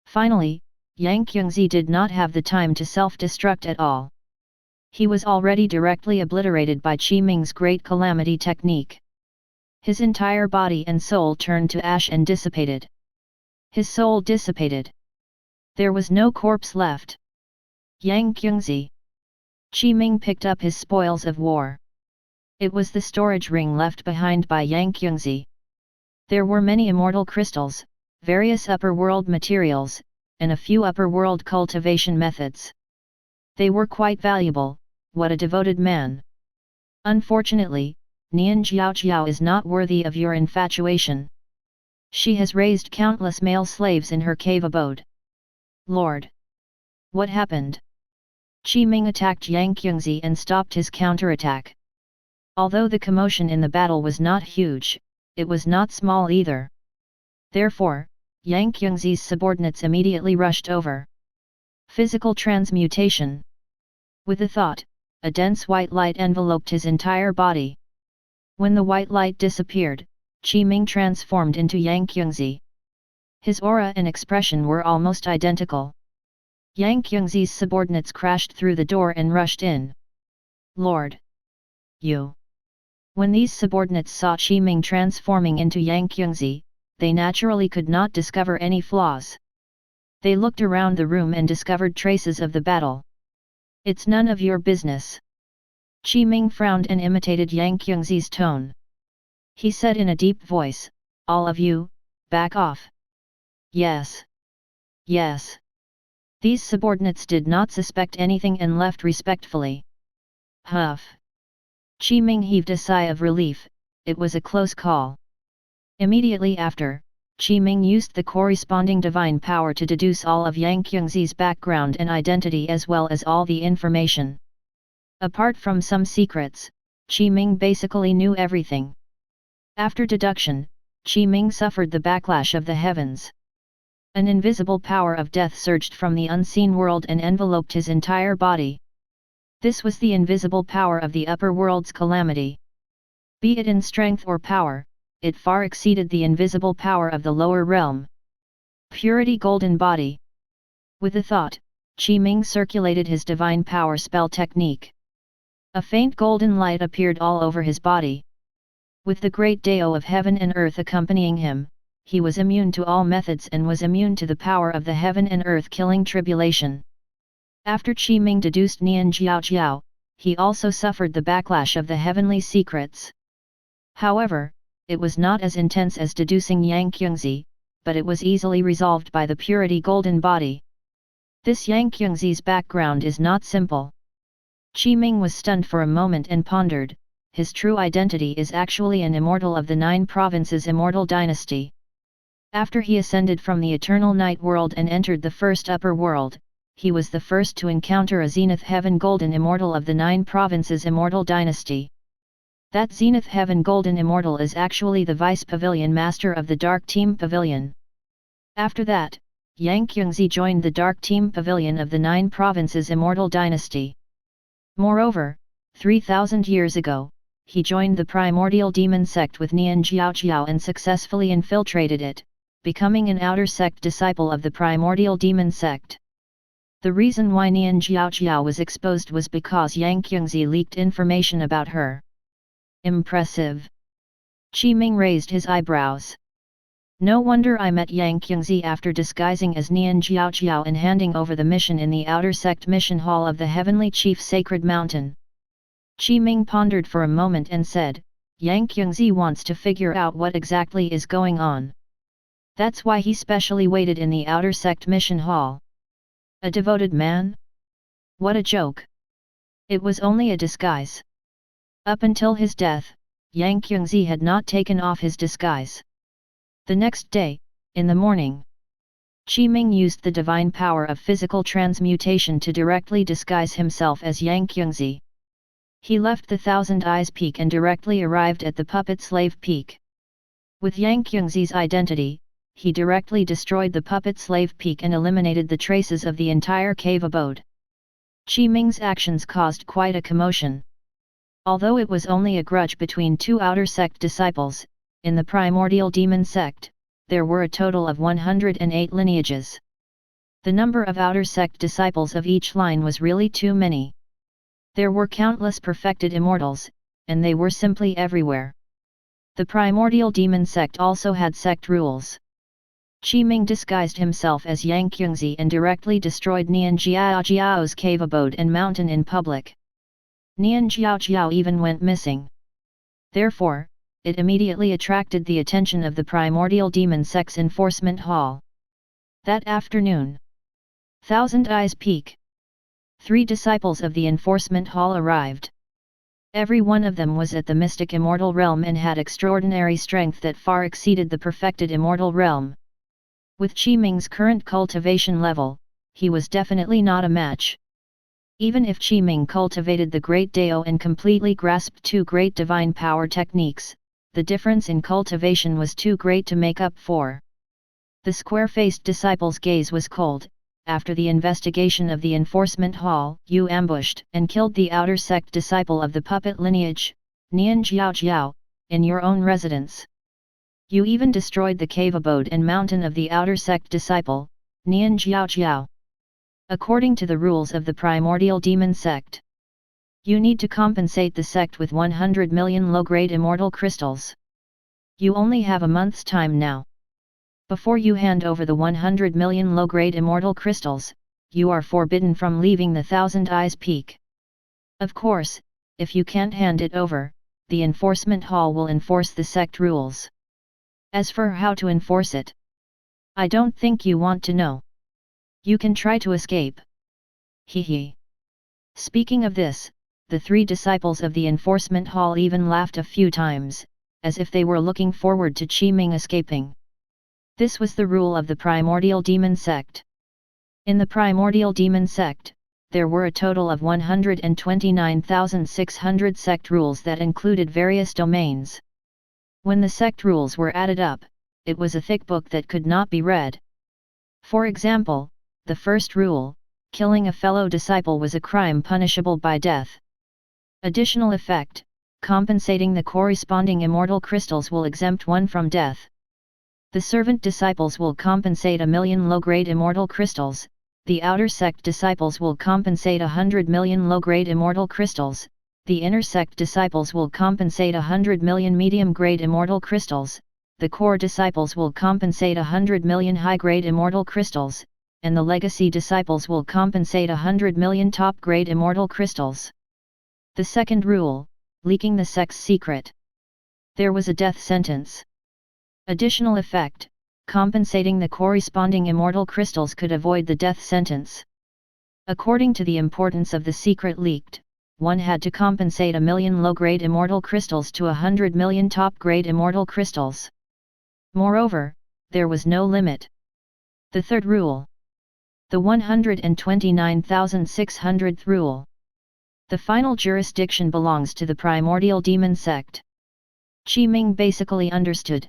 Finally, Yang Qingzi did not have the time to self-destruct at all. He was already directly obliterated by Qi Ming's Great Calamity Technique. His entire body and soul turned to ash and dissipated. His soul dissipated. There was no corpse left. Yang Qingzi. Qi Ming picked up his spoils of war. It was the storage ring left behind by Yang Qingzi. There were many immortal crystals, various upper world materials, and a few upper world cultivation methods. They were quite valuable. What a devoted man. Unfortunately, Nian Jiao is not worthy of your infatuation. She has raised countless male slaves in her cave abode. Lord! What happened? Qi Ming attacked Yang Qingzi and stopped his counterattack. Although the commotion in the battle was not huge, it was not small either. Therefore, Yang Qingzi's subordinates immediately rushed over. Physical transmutation. With a thought, a dense white light enveloped his entire body. When the white light disappeared, Qi Ming transformed into Yang Qingzi. His aura and expression were almost identical. Yang Qingzi's subordinates crashed through the door and rushed in. Lord! You! When these subordinates saw Qi Ming transforming into Yang Qingzi, they naturally could not discover any flaws. They looked around the room and discovered traces of the battle. It's none of your business. Qi Ming frowned and imitated Yang Qingzi's tone. He said in a deep voice, all of you, back off. Yes. Yes. These subordinates did not suspect anything and left respectfully. Huff. Qi Ming heaved a sigh of relief. It was a close call. Immediately after, Qi Ming used the corresponding divine power to deduce all of Yang Qingzi's background and identity as well as all the information. Apart from some secrets, Qi Ming basically knew everything. After deduction, Qi Ming suffered the backlash of the heavens. An invisible power of death surged from the unseen world and enveloped his entire body. This was the invisible power of the upper world's calamity. Be it in strength or power, it far exceeded the invisible power of the lower realm. Purity Golden Body. With a thought, Qi Ming circulated his divine power spell technique. A faint golden light appeared all over his body. With the great Dao of heaven and earth accompanying him, he was immune to all methods and was immune to the power of the heaven and earth killing tribulation. After Qi Ming deduced Nian Jiao, he also suffered the backlash of the heavenly secrets. However, it was not as intense as deducing Yang Qingzi, but it was easily resolved by the purity golden body. This Yang Qingzi's background is not simple. Qi Ming was stunned for a moment and pondered, his true identity is actually an immortal of the 9 provinces Immortal dynasty. After he ascended from the eternal night world and entered the first upper world, he was the first to encounter a Zenith Heaven Golden Immortal of the 9 provinces Immortal dynasty. That Zenith Heaven Golden Immortal is actually the Vice Pavilion Master of the Dark Team Pavilion. After that, Yang Qingzi joined the Dark Team Pavilion of the 9 provinces Immortal dynasty. Moreover, 3,000 years ago, he joined the Primordial Demon Sect with Nian Jiao and successfully infiltrated it, becoming an outer sect disciple of the Primordial Demon Sect. The reason why Nian Jiao was exposed was because Yang Qingzi leaked information about her. Impressive. Qi Ming raised his eyebrows. No wonder I met Yang Qingzi after disguising as Nian Jiao and handing over the mission in the outer sect mission hall of the Heavenly Chief Sacred Mountain. Qi Ming pondered for a moment and said, Yang Qingzi wants to figure out what exactly is going on. That's why he specially waited in the outer sect mission hall. A devoted man? What a joke. It was only a disguise. Up until his death, Yang Qingzi had not taken off his disguise. The next day, in the morning, Qi Ming used the divine power of physical transmutation to directly disguise himself as Yang Qingzi. He left the Thousand Eyes Peak and directly arrived at the Puppet Slave Peak. With Yang Qingzi's identity, he directly destroyed the Puppet Slave Peak and eliminated the traces of the entire cave abode. Qi Ming's actions caused quite a commotion. Although it was only a grudge between two outer sect disciples, in the Primordial Demon Sect, there were a total of 108 lineages. The number of outer sect disciples of each line was really too many. There were countless perfected immortals, and they were simply everywhere. The Primordial Demon Sect also had sect rules. Qi Ming disguised himself as Yang Qingzi and directly destroyed Nian Jiao's cave abode and mountain in public. Nian Jiao even went missing. Therefore, it immediately attracted the attention of the Primordial Demon Sect's enforcement hall. That afternoon, Thousand Eyes Peak. 3 disciples of the enforcement hall arrived. Every one of them was at the mystic immortal realm and had extraordinary strength that far exceeded the perfected immortal realm. With Qi Ming's current cultivation level, he was definitely not a match. Even if Qi Ming cultivated the Great Dao and completely grasped 2 great divine power techniques, the difference in cultivation was too great to make up for. The square-faced disciple's gaze was cold. After the investigation of the enforcement hall, you ambushed and killed the outer sect disciple of the puppet lineage, Nian Jiao, in your own residence. You even destroyed the cave abode and mountain of the outer sect disciple, Nian Jiao. According to the rules of the Primordial Demon Sect, you need to compensate the sect with 100 million low-grade immortal crystals. You only have a month's time now. Before you hand over the 100 million low-grade immortal crystals, you are forbidden from leaving the Thousand Eyes Peak. Of course, if you can't hand it over, the enforcement hall will enforce the sect rules. As for how to enforce it, I don't think you want to know. You can try to escape. Hee. Speaking of this, the 3 disciples of the enforcement hall even laughed a few times, as if they were looking forward to Qi Ming escaping. This was the rule of the Primordial Demon Sect. In the Primordial Demon Sect, there were a total of 129,600 sect rules that included various domains. When the sect rules were added up, it was a thick book that could not be read. For example, the first rule, killing a fellow disciple was a crime punishable by death. Additional effect, compensating the corresponding immortal crystals will exempt one from death. The servant disciples will compensate 1,000,000 low-grade immortal crystals, the outer sect disciples will compensate 100 million low-grade immortal crystals, the inner sect disciples will compensate 100 million medium-grade immortal crystals, the core disciples will compensate 100 million high-grade immortal crystals, and the legacy disciples will compensate 100 million top-grade immortal crystals. The second rule, leaking the sect's secret. There was a death sentence. Additional effect, compensating the corresponding immortal crystals could avoid the death sentence. According to the importance of the secret leaked, one had to compensate 1,000,000 low-grade immortal crystals to 100 million top-grade immortal crystals. Moreover, there was no limit. The third rule. The 129,600th rule. The final jurisdiction belongs to the Primordial Demon Sect. Qi Ming basically understood.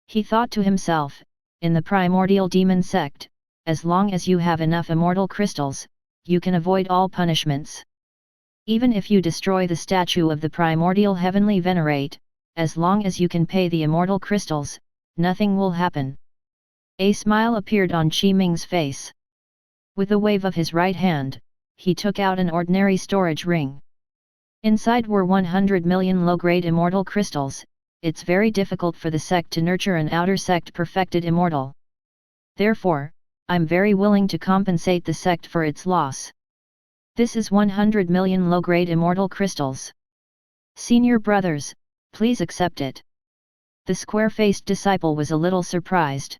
He thought to himself, in the Primordial Demon Sect, as long as you have enough immortal crystals, you can avoid all punishments. Even if you destroy the statue of the primordial heavenly venerate, as long as you can pay the immortal crystals, nothing will happen. A smile appeared on Qi Ming's face. With a wave of his right hand, he took out an ordinary storage ring. Inside were 100 million low-grade immortal crystals. It's very difficult for the sect to nurture an outer sect perfected immortal. Therefore, I'm very willing to compensate the sect for its loss. This is 100 million low-grade immortal crystals. Senior brothers, please accept it. The square-faced disciple was a little surprised.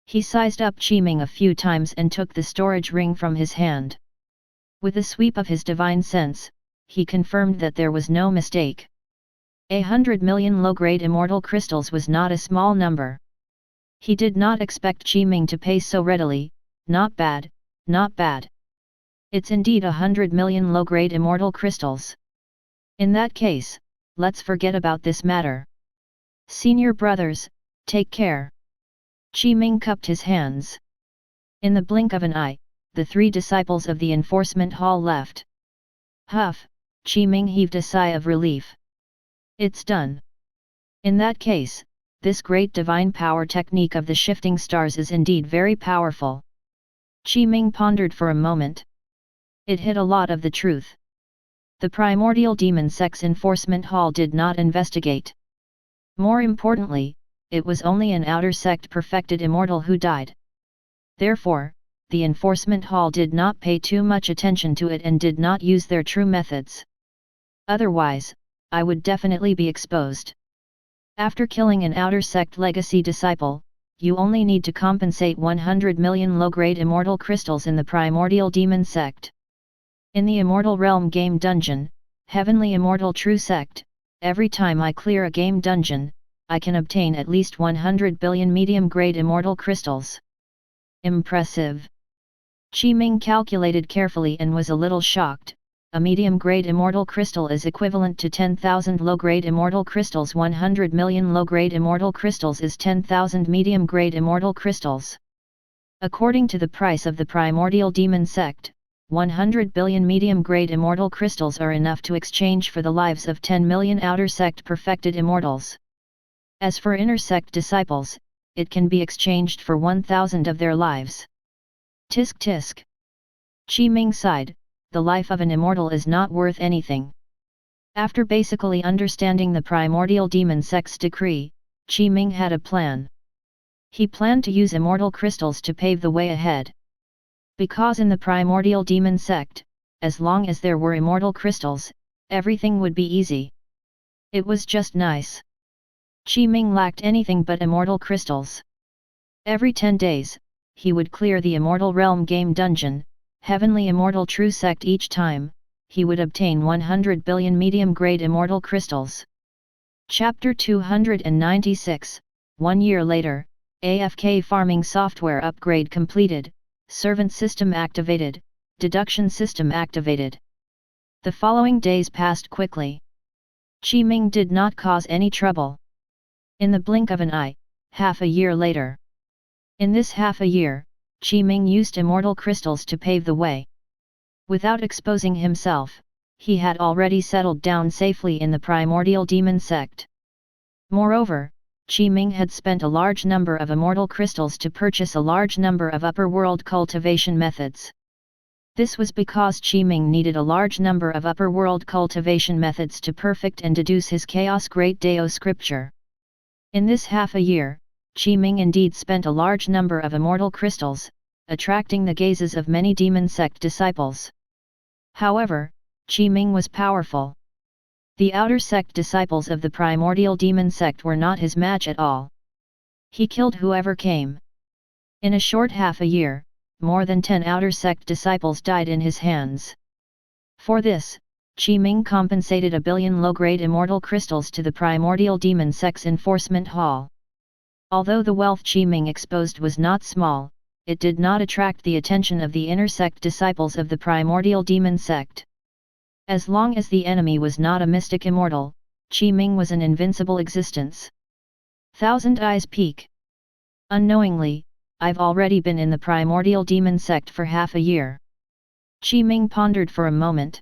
He sized up Qi Ming a few times and took the storage ring from his hand. With a sweep of his divine sense, he confirmed that there was no mistake. 100 million low-grade immortal crystals was not a small number. He did not expect Qi Ming to pay so readily. Not bad, not bad. It's indeed 100 million low-grade immortal crystals. In that case, let's forget about this matter. Senior brothers, take care. Qi Ming cupped his hands. In the blink of an eye, the three disciples of the enforcement hall left. Huff, Qi Ming heaved a sigh of relief. It's done. In that case, this great divine power technique of the shifting stars is indeed very powerful. Qi Ming pondered for a moment. It hit a lot of the truth. The primordial demon sect's enforcement hall did not investigate. More importantly, it was only an outer sect perfected immortal who died. Therefore, the enforcement hall did not pay too much attention to it and did not use their true methods. Otherwise, I would definitely be exposed. After killing an outer sect legacy disciple, you only need to compensate 100 million low-grade immortal crystals in the primordial demon sect. In the Immortal Realm game dungeon, Heavenly Immortal True Sect, every time I clear a game dungeon, I can obtain at least 100 billion medium-grade immortal crystals. Impressive. Qi Ming calculated carefully and was a little shocked. A medium-grade immortal crystal is equivalent to 10,000 low-grade immortal crystals. 100 million low-grade immortal crystals is 10,000 medium-grade immortal crystals. According to the price of the primordial demon sect, 100 billion medium-grade immortal crystals are enough to exchange for the lives of 10 million outer sect perfected immortals. As for inner sect disciples, it can be exchanged for 1,000 of their lives. Tisk tisk. Qi Ming sighed. The life of an immortal is not worth anything. After basically understanding the primordial demon sect's decree, Qi Ming had a plan. He planned to use immortal crystals to pave the way ahead. Because in the primordial demon sect, as long as there were immortal crystals, everything would be easy. It was just nice. Qi Ming lacked anything but immortal crystals. Every 10 days, he would clear the Immortal Realm game dungeon, Heavenly Immortal True Sect. Each time, he would obtain 100 billion medium-grade immortal crystals. Chapter 296, 1 year later, AFK farming software upgrade completed, servant system activated, deduction system activated. The following days passed quickly. Qi Ming did not cause any trouble. In the blink of an eye, half a year later. In this half a year, Qi Ming used immortal crystals to pave the way. Without exposing himself, he had already settled down safely in the primordial demon sect. Moreover, Qi Ming had spent a large number of immortal crystals to purchase a large number of upper world cultivation methods. This was because Qi Ming needed a large number of upper world cultivation methods to perfect and deduce his Chaos Great Deo scripture. In this half a year, Qi Ming indeed spent a large number of immortal crystals, attracting the gazes of many demon sect disciples. However, Qi Ming was powerful. The outer sect disciples of the primordial demon sect were not his match at all. He killed whoever came. In a short half a year, more than 10 outer sect disciples died in his hands. For this, Qi Ming compensated 1 billion low-grade immortal crystals to the primordial demon sect's enforcement hall. Although the wealth Qi Ming exposed was not small, it did not attract the attention of the inner sect disciples of the primordial demon sect. As long as the enemy was not a mystic immortal, Qi Ming was an invincible existence. Thousand Eyes Peak. Unknowingly, I've already been in the primordial demon sect for half a year. Qi Ming pondered for a moment.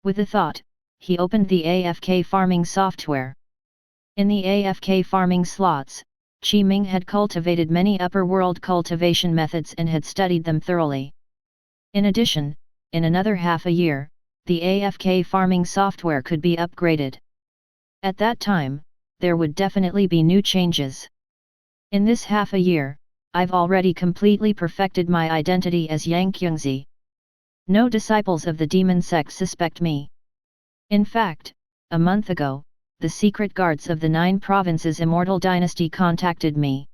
With the thought, he opened the AFK farming software. In the AFK farming slots, Qi Ming had cultivated many upper world cultivation methods and had studied them thoroughly. In addition, in another half a year, the AFK farming software could be upgraded. At that time, there would definitely be new changes. In this half a year, I've already completely perfected my identity as Yang Kyungzi. No disciples of the demon sect suspect me. In fact, a month ago, the secret guards of the 9 provinces Immortal dynasty contacted me.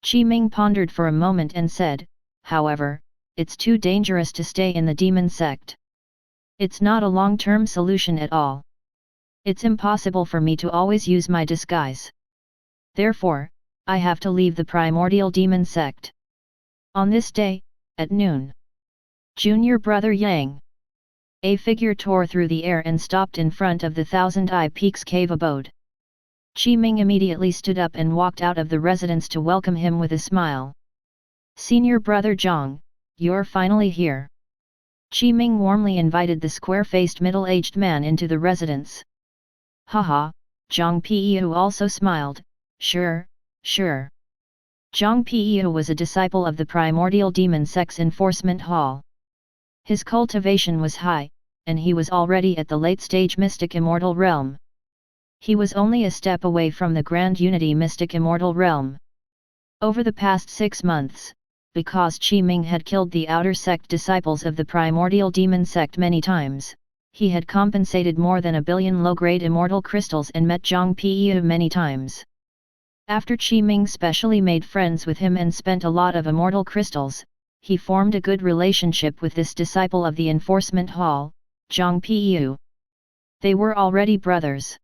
Qi Ming pondered for a moment and said, however, it's too dangerous to stay in the demon sect. It's not a long-term solution at all. It's impossible for me to always use my disguise. Therefore, I have to leave the primordial demon sect. On this day, at noon, Junior Brother Yang. A figure tore through the air and stopped in front of the Thousand Eye Peaks cave abode. Qi Ming immediately stood up and walked out of the residence to welcome him with a smile. Senior Brother Zhang, you're finally here. Qi Ming warmly invited the square-faced middle-aged man into the residence. Haha, Zhang Piyu also smiled, sure. Zhang Piyu was a disciple of the Primordial Demon Sect's Enforcement Hall. His cultivation was high, and he was already at the late-stage Mystic Immortal realm. He was only a step away from the Grand Unity Mystic Immortal realm. Over the past 6 months, because Qi Ming had killed the outer sect disciples of the Primordial Demon Sect many times, he had compensated more than 1 billion low-grade immortal crystals and met Zhang Piyu many times. After Qi Ming specially made friends with him and spent a lot of immortal crystals, he formed a good relationship with this disciple of the Enforcement Hall, Zhang Piyu. They were already brothers.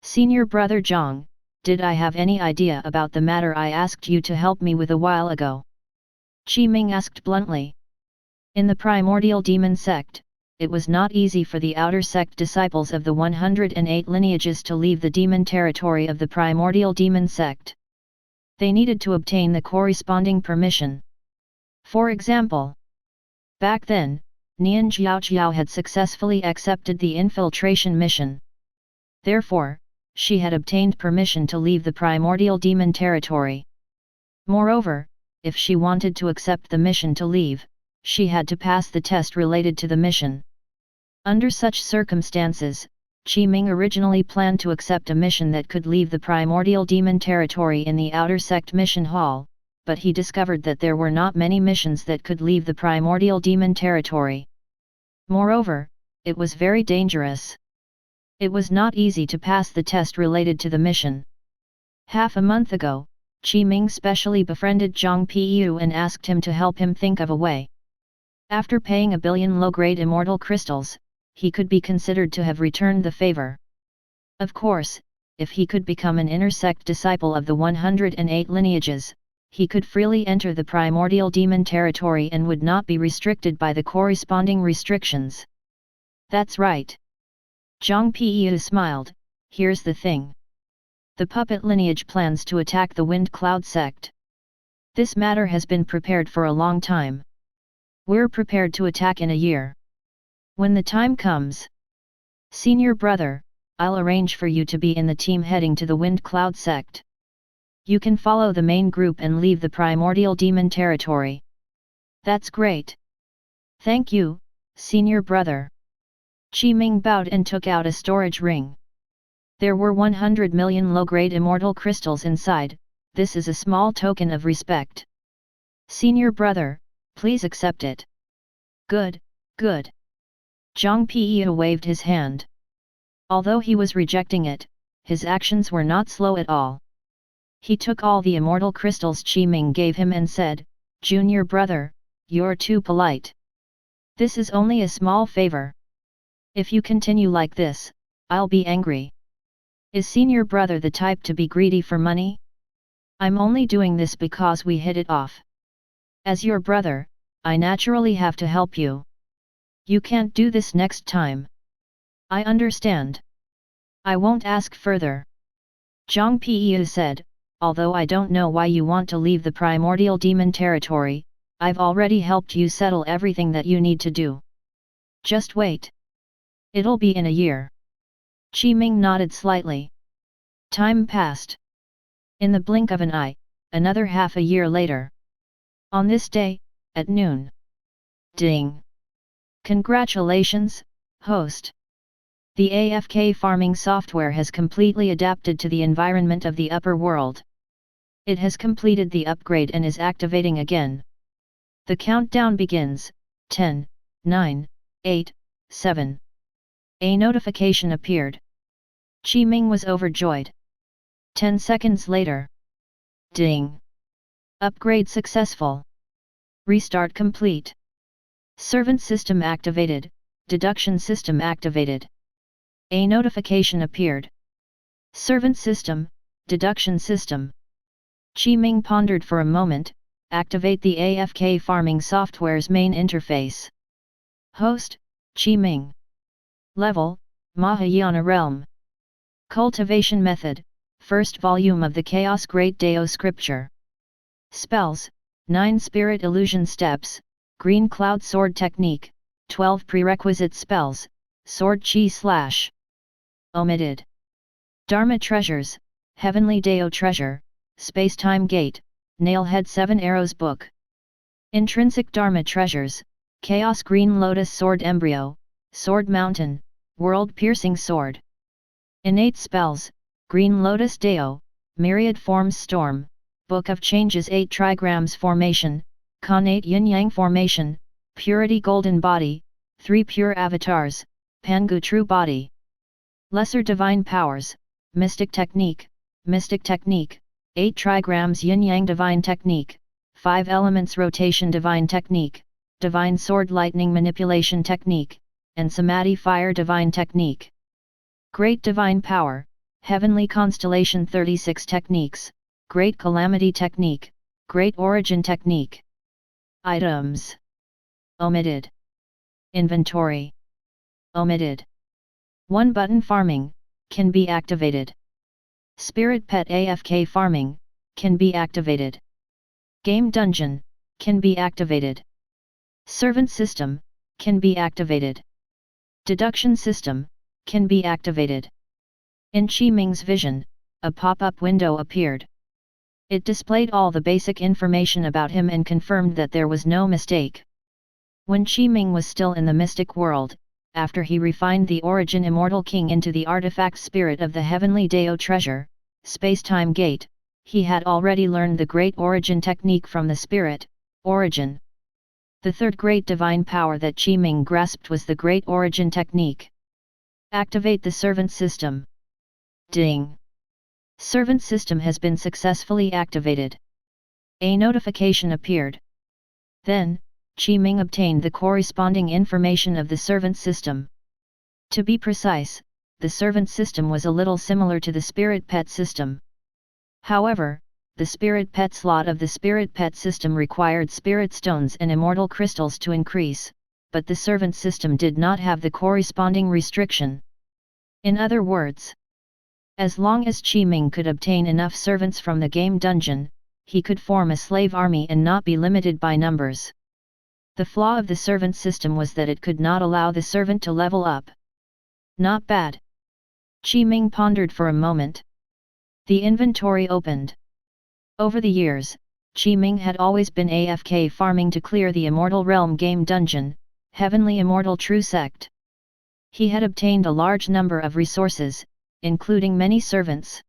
Senior Brother Zhang, did I have any idea about the matter I asked you to help me with a while ago? Qi Ming asked bluntly. In the Primordial Demon Sect, it was not easy for the outer sect disciples of the 108 lineages to leave the demon territory of the Primordial Demon Sect. They needed to obtain the corresponding permission. For example, back then, Nian Jiao had successfully accepted the infiltration mission. Therefore, she had obtained permission to leave the Primordial Demon territory. Moreover, if she wanted to accept the mission to leave, she had to pass the test related to the mission. Under such circumstances, Qi Ming originally planned to accept a mission that could leave the Primordial Demon territory in the outer sect mission hall, but he discovered that there were not many missions that could leave the Primordial Demon territory. Moreover, it was very dangerous. It was not easy to pass the test related to the mission. Half a month ago, Qi Ming specially befriended Zhang Piyu and asked him to help him think of a way. After paying 1 billion low-grade immortal crystals, he could be considered to have returned the favor. Of course, if he could become an inner sect disciple of the 108 lineages, he could freely enter the Primordial Demon territory and would not be restricted by the corresponding restrictions. That's right. Zhang Piyu smiled, here's the thing. The puppet lineage plans to attack the Wind Cloud sect. This matter has been prepared for a long time. We're prepared to attack in a year. When the time comes, Senior Brother, I'll arrange for you to be in the team heading to the Wind Cloud sect. You can follow the main group and leave the Primordial Demon territory. That's great. Thank you, Senior Brother. Qi Ming bowed and took out a storage ring. There were 100 million low-grade immortal crystals inside. This is a small token of respect. Senior Brother, please accept it. Good. Zhang Piyu waved his hand. Although he was rejecting it, his actions were not slow at all. He took all the immortal crystals Qi Ming gave him and said, Junior Brother, you're too polite. This is only a small favor. If you continue like this, I'll be angry. Is Senior Brother the type to be greedy for money? I'm only doing this because we hit it off. As your brother, I naturally have to help you. You can't do this next time. I understand. I won't ask further. Zhang Piyu said, although I don't know why you want to leave the Primordial Demon territory, I've already helped you settle everything that you need to do. Just wait. It'll be in a year. Qi Ming nodded slightly. Time passed. In the blink of an eye, another half a year later. On this day, at noon. Ding! Congratulations, host! The AFK farming software has completely adapted to the environment of the upper world. It has completed the upgrade and is activating again. The countdown begins, 10, 9, 8, 7. A notification appeared. Qi Ming was overjoyed. 10 seconds later. Ding! Upgrade successful. Restart complete. Servant system activated, deduction system activated. A notification appeared. Servant system, deduction system. Qi Ming pondered for a moment. Activate the AFK farming software's main interface. Host, Qi Ming. Level, Mahayana Realm. Cultivation Method, First Volume of the Chaos Great Dao Scripture. Spells, 9 Spirit Illusion Steps, Green Cloud Sword Technique, 12 Prerequisite Spells, Sword Chi / Omitted. Dharma Treasures, Heavenly Dao Treasure, Spacetime Gate, Nailhead 7 Arrows Book. Intrinsic Dharma Treasures, Chaos Green Lotus Sword Embryo, Sword Mountain, World Piercing Sword. Innate Spells, Green Lotus Dao, Myriad Forms Storm, Book of Changes 8 Trigrams Formation, Connate Yin Yang Formation, Purity Golden Body, 3 Pure Avatars, Pangu True Body. Lesser Divine Powers, Mystic Technique, 8 Trigrams Yin Yang Divine Technique, 5 Elements Rotation Divine Technique, Divine Sword Lightning Manipulation Technique, and Samadhi Fire Divine Technique. Great Divine Power, Heavenly Constellation 36 Techniques, Great Calamity Technique, Great Origin Technique. Items. Omitted. Inventory. Omitted. 1 Button Farming, can be activated. Spirit Pet AFK Farming, can be activated. Game Dungeon, can be activated. Servant System, can be activated. Deduction System, can be activated. In Qi Ming's vision, a pop-up window appeared. It displayed all the basic information about him and confirmed that there was no mistake. When Qi Ming was still in the mystic world, after he refined the origin Immortal King into the artifact spirit of the Heavenly Dao Treasure, Spacetime Gate, he had already learned the Great Origin Technique from the Spirit, Origin. The third great divine power that Qi Ming grasped was the Great Origin Technique. Activate the Servant System. Ding! Servant System has been successfully activated. A notification appeared. Then, Qi Ming obtained the corresponding information of the Servant System. To be precise, the Servant System was a little similar to the Spirit Pet System. However, the Spirit Pet slot of the Spirit Pet System required Spirit Stones and Immortal Crystals to increase, but the Servant System did not have the corresponding restriction. In other words, as long as Qi Ming could obtain enough servants from the game dungeon, he could form a slave army and not be limited by numbers. The flaw of the servant system was that it could not allow the servant to level up. Not bad. Qi Ming pondered for a moment. The inventory opened. Over the years, Qi Ming had always been AFK farming to clear the Immortal Realm game dungeon, Heavenly Immortal True Sect. He had obtained a large number of resources, including many servants.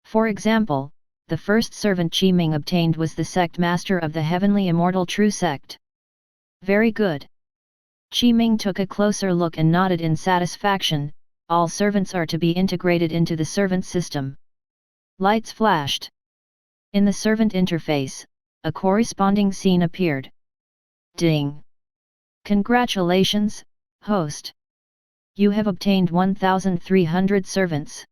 For example, the first servant Qi Ming obtained was the Sect Master of the Heavenly Immortal True Sect. Very good. Qi Ming took a closer look and nodded in satisfaction. All servants are to be integrated into the servant system. Lights flashed. In the servant interface, a corresponding scene appeared. Ding! Congratulations, host! You have obtained 1,300 servants.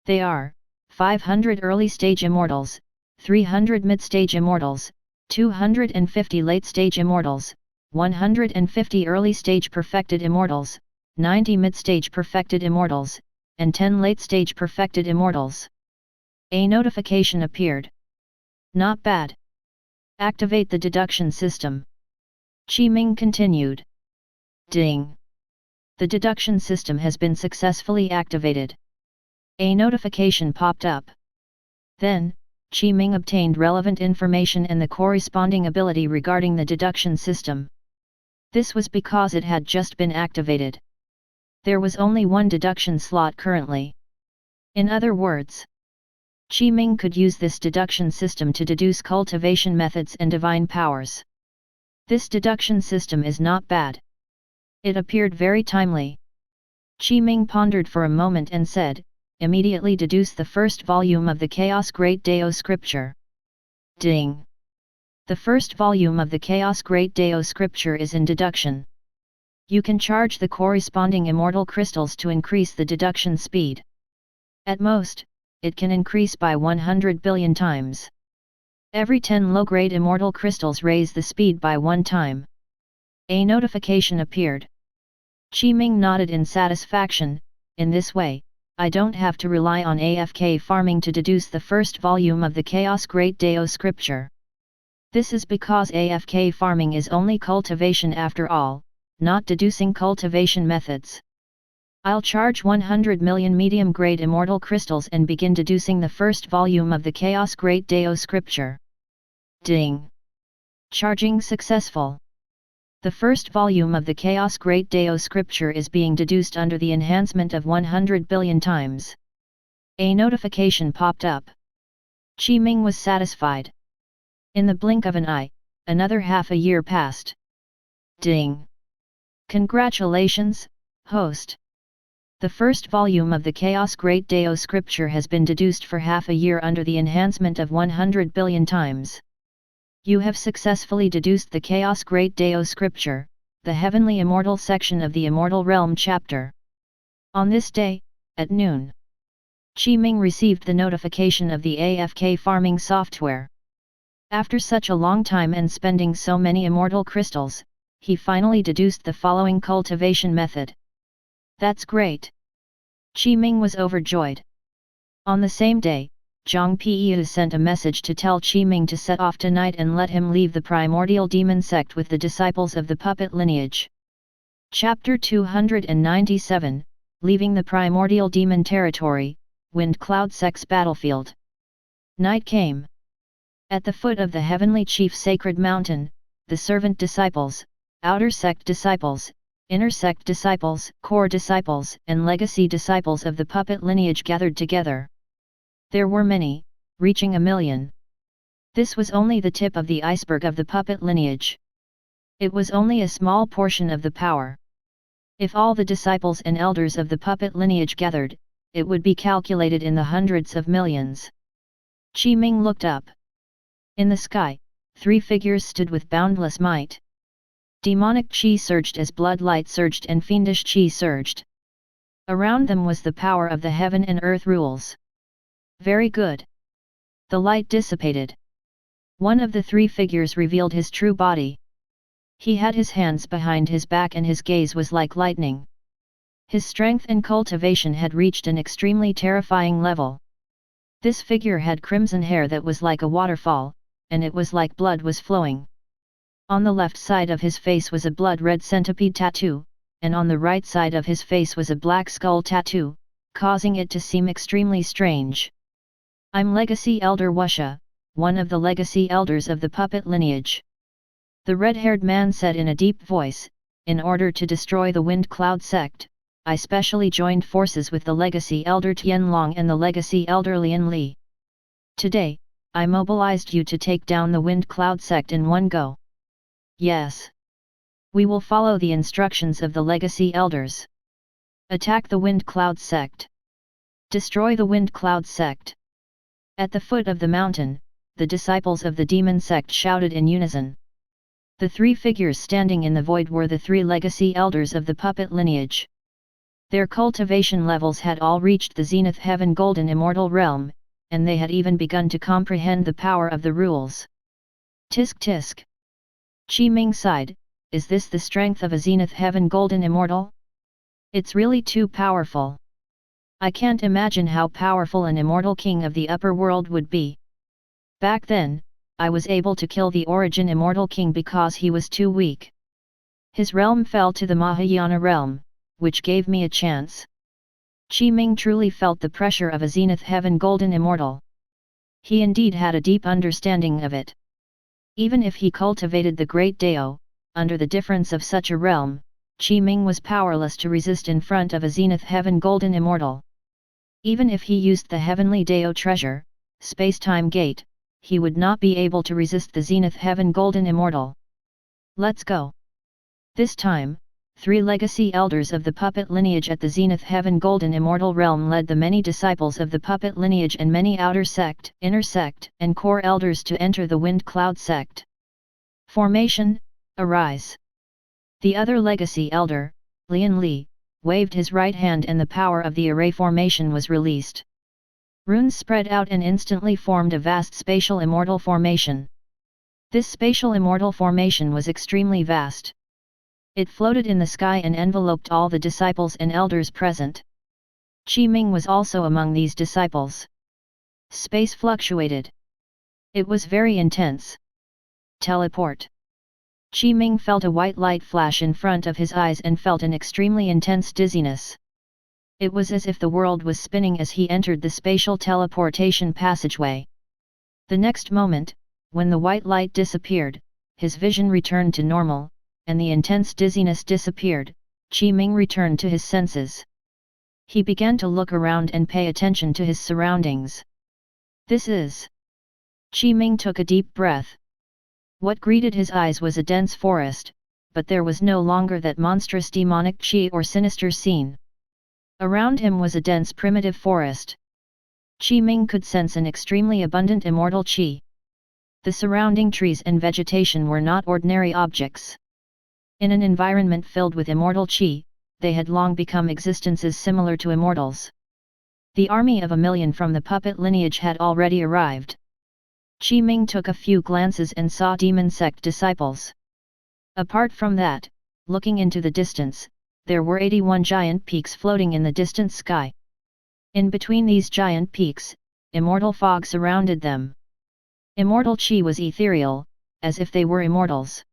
They are 500 early-stage immortals, 300 mid-stage immortals, 250 late-stage immortals, 150 early-stage perfected immortals, 90 mid-stage perfected immortals, and 10 late-stage perfected immortals. A notification appeared. Not bad. Activate the deduction system. Qi Ming continued. Ding! The deduction system has been successfully activated. A notification popped up. Then, Qi Ming obtained relevant information and the corresponding ability regarding the deduction system. This was because it had just been activated. There was only one deduction slot currently. In other words, Qi Ming could use this deduction system to deduce cultivation methods and divine powers. This deduction system is not bad. It appeared very timely. Qi Ming pondered for a moment and said, "Immediately deduce the first volume of the Chaos Great Dao scripture." Ding! The first volume of the Chaos Great Dao scripture is in deduction. You can charge the corresponding immortal crystals to increase the deduction speed. At most, it can increase by 100 billion times. Every 10 low-grade immortal crystals raise the speed by 1 time. A notification appeared. Qi Ming nodded in satisfaction. In this way, I don't have to rely on AFK farming to deduce the first volume of the Chaos Great Dao scripture. This is because AFK farming is only cultivation after all, not deducing cultivation methods. I'll charge 100 million medium-grade immortal crystals and begin deducing the first volume of the Chaos Great Dao scripture. Ding! Charging successful. The first volume of the Chaos Great Dao scripture is being deduced under the enhancement of 100 billion times. A notification popped up. Qi Ming was satisfied. In the blink of an eye, another half a year passed. Ding! Congratulations, host! The first volume of the Chaos Great Dao scripture has been deduced for half a year under the enhancement of 100 billion times. You have successfully deduced the Chaos Great Dao scripture, the Heavenly Immortal section of the Immortal Realm chapter. On this day, at noon, Qi Ming received the notification of the AFK farming software. After such a long time and spending so many immortal crystals, he finally deduced the following cultivation method. That's great! Qi Ming was overjoyed. On the same day, Zhang Piyu sent a message to tell Qi Ming to set off tonight and let him leave the Primordial Demon Sect with the disciples of the puppet lineage. Chapter 297, Leaving the Primordial Demon Territory, Wind Cloud Sect's Battlefield. Night came. At the foot of the Heavenly Chief Sacred Mountain, the servant disciples, outer sect disciples, inner sect disciples, core disciples, and legacy disciples of the puppet lineage gathered together. There were many, reaching 1,000,000. This was only the tip of the iceberg of the puppet lineage. It was only a small portion of the power. If all the disciples and elders of the puppet lineage gathered, it would be calculated in the hundreds of millions. Qi Ming looked up. In the sky, 3 figures stood with boundless might. Demonic qi surged as blood light surged and fiendish qi surged. Around them was the power of the heaven and earth rules. Very good. The light dissipated. One of the 3 figures revealed his true body. He had his hands behind his back and his gaze was like lightning. His strength and cultivation had reached an extremely terrifying level. This figure had crimson hair that was like a waterfall, and it was like blood was flowing. On the left side of his face was a blood-red centipede tattoo, and on the right side of his face was a black skull tattoo, causing it to seem extremely strange. I'm Legacy Elder Wusha, one of the legacy elders of the puppet lineage. The red-haired man said in a deep voice, in order to destroy the Wind Cloud sect, I specially joined forces with the legacy elder Tianlong and the legacy elder Lian Li. Today, I mobilized you to take down the Wind Cloud sect in one go. Yes. We will follow the instructions of the legacy elders. Attack the Wind Cloud sect. Destroy the Wind Cloud sect. At the foot of the mountain, the disciples of the demon sect shouted in unison. The 3 figures standing in the void were the 3 legacy elders of the puppet lineage. Their cultivation levels had all reached the zenith heaven golden immortal realm, and they had even begun to comprehend the power of the rules. Tisk tisk. Qi Ming sighed, is this the strength of a zenith heaven golden immortal? It's really too powerful. I can't imagine how powerful an immortal king of the upper world would be. Back then, I was able to kill the origin immortal king because he was too weak. His realm fell to the Mahayana realm, which gave me a chance. Qi Ming truly felt the pressure of a Zenith Heaven Golden Immortal. He indeed had a deep understanding of it. Even if he cultivated the Great Dao, under the difference of such a realm, Qi Ming was powerless to resist in front of a Zenith Heaven Golden Immortal. Even if he used the Heavenly Dao Treasure, Spacetime Gate, he would not be able to resist the Zenith Heaven Golden Immortal. Let's go. This time, 3 legacy elders of the puppet lineage at the Zenith Heaven Golden Immortal realm led the many disciples of the puppet lineage and many outer sect, inner sect, and core elders to enter the Wind Cloud sect. Formation, arise. The other legacy elder, Lian Li, waved his right hand and the power of the array formation was released. Runes spread out and instantly formed a vast spatial immortal formation. This spatial immortal formation was extremely vast. It floated in the sky and enveloped all the disciples and elders present. Qi Ming was also among these disciples. Space fluctuated. It was very intense. Teleport. Qi Ming felt a white light flash in front of his eyes and felt an extremely intense dizziness. It was as if the world was spinning as he entered the spatial teleportation passageway. The next moment, when the white light disappeared, his vision returned to normal, and the intense dizziness disappeared. Qi Ming returned to his senses. He began to look around and pay attention to his surroundings. This is... Qi Ming took a deep breath. What greeted his eyes was a dense forest, but there was no longer that monstrous demonic qi or sinister scene. Around him was a dense primitive forest. Qi Ming could sense an extremely abundant immortal qi. The surrounding trees and vegetation were not ordinary objects. In an environment filled with immortal qi, they had long become existences similar to immortals. The army of 1,000,000 from the puppet lineage had already arrived. Qi Ming took a few glances and saw demon sect disciples. Apart from that, looking into the distance, there were 81 giant peaks floating in the distant sky. In between these giant peaks, immortal fog surrounded them. Immortal qi was ethereal, as if they were immortals.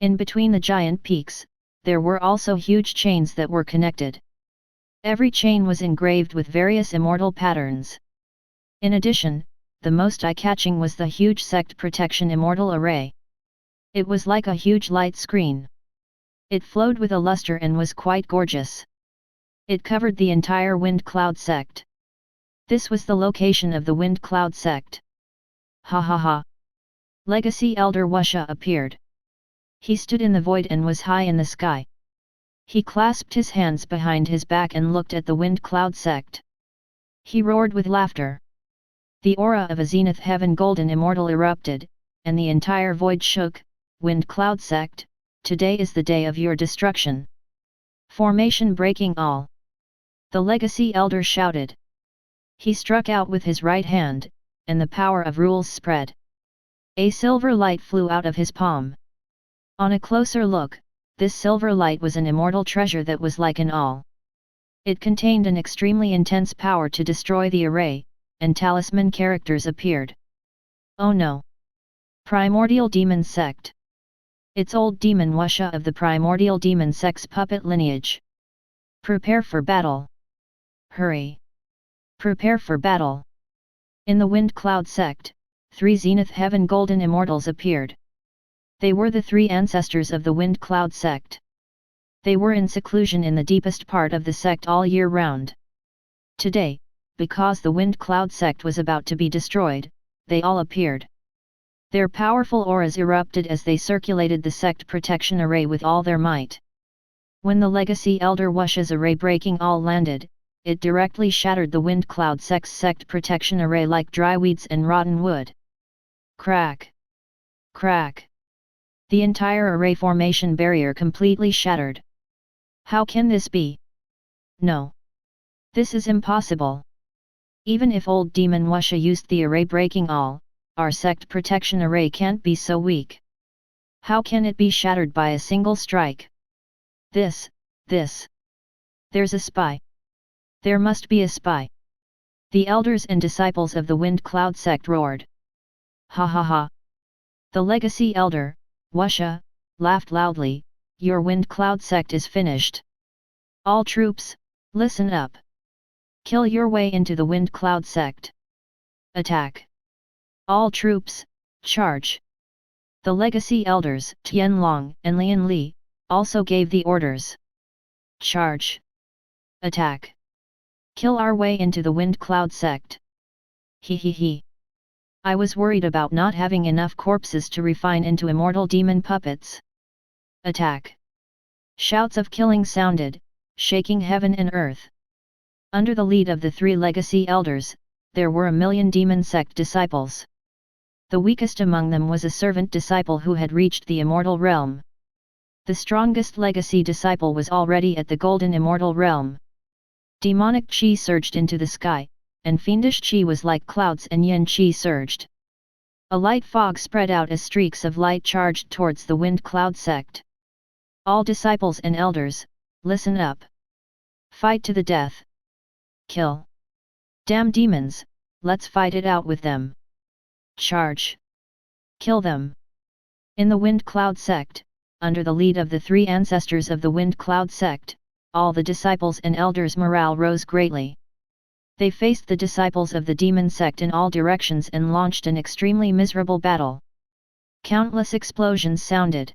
In between the giant peaks, there were also huge chains that were connected. Every chain was engraved with various immortal patterns. In addition, the most eye-catching was the huge Sect Protection Immortal Array. It was like a huge light screen. It flowed with a luster and was quite gorgeous. It covered the entire Wind Cloud Sect. This was the location of the Wind Cloud Sect. Ha ha ha! Legacy Elder Wusha appeared. He stood in the void and was high in the sky. He clasped his hands behind his back and looked at the Wind Cloud Sect. He roared with laughter. The aura of a Zenith Heaven Golden Immortal erupted, and the entire void shook. Wind Cloud Sect, today is the day of your destruction. Formation breaking all. The Legacy Elder shouted. He struck out with his right hand, and the power of rules spread. A silver light flew out of his palm. On a closer look, this silver light was an immortal treasure that was like an all. It contained an extremely intense power to destroy the array, and talisman characters appeared. Oh no! Primordial Demon Sect. It's old demon Wusha of the Primordial Demon Sect's puppet lineage. Prepare for battle. Hurry! Prepare for battle. In the Wind Cloud Sect, 3 Zenith Heaven Golden Immortals appeared. They were the 3 ancestors of the Wind Cloud Sect. They were in seclusion in the deepest part of the sect all year round. Today, because the Wind Cloud Sect was about to be destroyed, they all appeared. Their powerful auras erupted as they circulated the sect protection array with all their might. When the Legacy Elder Wusha's array breaking all landed, it directly shattered the Wind Cloud Sect's sect protection array like dry weeds and rotten wood. Crack! Crack! The entire array formation barrier completely shattered. How can this be? No. This is impossible. Even if old demon Wusha used the array breaking all, our sect protection array can't be so weak. How can it be shattered by a single strike? This. There's a spy. There must be a spy. The elders and disciples of the Wind Cloud Sect roared. Ha ha ha! The Legacy Elder, Wusha, laughed loudly. Your Wind Cloud Sect is finished. All troops, listen up. Kill your way into the Wind Cloud Sect. Attack. All troops, charge. The Legacy Elders, Tianlong and Lian Li, also gave the orders. Charge. Attack. Kill our way into the Wind Cloud Sect. He. I was worried about not having enough corpses to refine into immortal demon puppets. Attack. Shouts of killing sounded, shaking heaven and earth. Under the lead of the 3 Legacy Elders, there were 1,000,000 demon sect disciples. The weakest among them was a servant disciple who had reached the immortal realm. The strongest legacy disciple was already at the golden immortal realm. Demonic chi surged into the sky, and fiendish chi was like clouds and yin chi surged. A light fog spread out as streaks of light charged towards the Wind Cloud Sect. All disciples and elders, listen up. Fight to the death. Kill. Damn demons, let's fight it out with them. Charge. Kill them. In the Wind Cloud Sect, under the lead of the 3 ancestors of the Wind Cloud Sect, all the disciples and elders' morale rose greatly. They faced the disciples of the demon sect in all directions and launched an extremely miserable battle. Countless explosions sounded.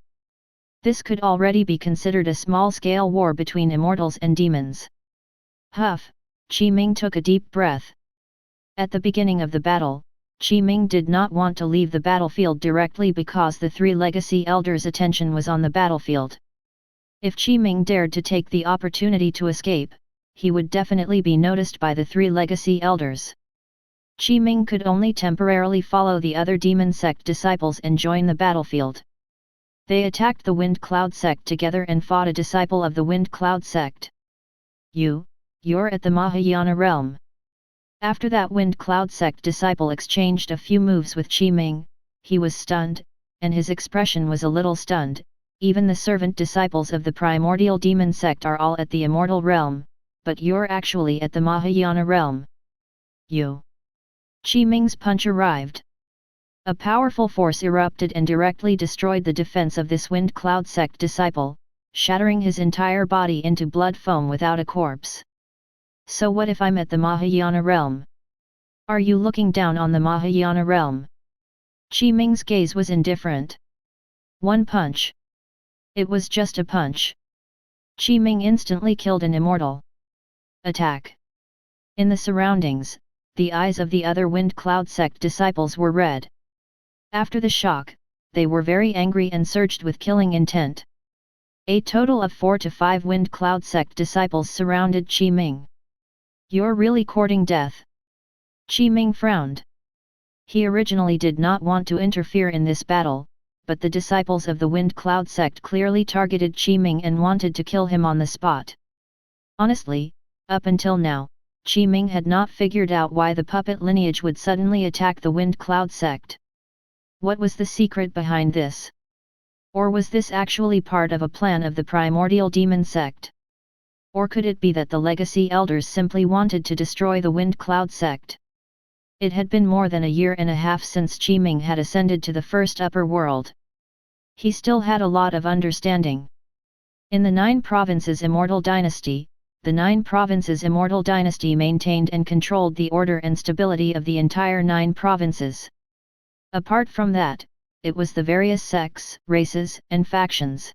This could already be considered a small-scale war between immortals and demons. Huff, Qi Ming took a deep breath. At the beginning of the battle, Qi Ming did not want to leave the battlefield directly because the 3 legacy elders' attention was on the battlefield. If Qi Ming dared to take the opportunity to escape, he would definitely be noticed by the 3 legacy elders. Qi Ming could only temporarily follow the other demon sect disciples and join the battlefield. They attacked the Wind Cloud Sect together and fought a disciple of the Wind Cloud Sect. You're at the Mahayana realm. After that Wind Cloud Sect disciple exchanged a few moves with Qi Ming, he was stunned, and his expression was a little stunned. Even the servant disciples of the Primordial Demon Sect are all at the Immortal Realm, but you're actually at the Mahayana Realm. Qi Ming's punch arrived. A powerful force erupted and directly destroyed the defense of this Wind Cloud Sect disciple, shattering his entire body into blood foam without a corpse. So what if I'm at the Mahayana Realm? Are you looking down on the Mahayana Realm? Qi Ming's gaze was indifferent. One punch. It was just a punch. Qi Ming instantly killed an immortal. Attack. In the surroundings, the eyes of the other Wind Cloud Sect disciples were red. After the shock, they were very angry and surged with killing intent. A total of 4 to 5 Wind Cloud Sect disciples surrounded Qi Ming. You're really courting death? Qi Ming frowned. He originally did not want to interfere in this battle, but the disciples of the Wind Cloud Sect clearly targeted Qi Ming and wanted to kill him on the spot. Honestly, up until now, Qi Ming had not figured out why the puppet lineage would suddenly attack the Wind Cloud Sect. What was the secret behind this? Or was this actually part of a plan of the Primordial Demon Sect? Or could it be that the Legacy Elders simply wanted to destroy the Wind Cloud Sect? It had been more than a year and a half since Qi Ming had ascended to the first upper world. He still had a lot of understanding. In the 9 Provinces Immortal Dynasty, the 9 Provinces Immortal Dynasty maintained and controlled the order and stability of the entire 9 provinces. Apart from that, it was the various sects, races, and factions.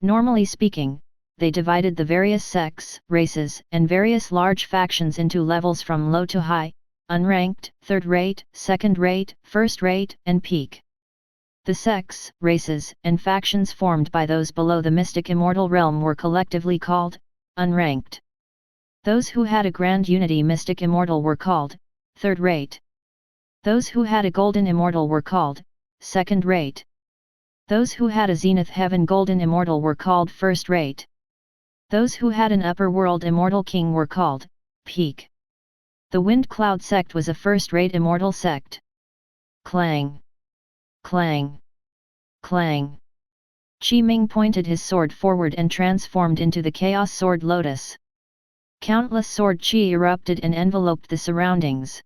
Normally speaking, they divided the various sects, races, and various large factions into levels from low to high, unranked, third-rate, second-rate, first-rate, and peak. The sects, races, and factions formed by those below the mystic immortal realm were collectively called unranked. Those who had a grand unity mystic immortal were called third-rate. Those who had a golden immortal were called second-rate. Those who had a zenith heaven golden immortal were called first-rate. Those who had an upper world immortal king were called peak. The Wind Cloud Sect was a first-rate immortal sect. Clang! Clang! Clang! Qi Ming pointed his sword forward and transformed into the Chaos Sword Lotus. Countless sword chi erupted and enveloped the surroundings.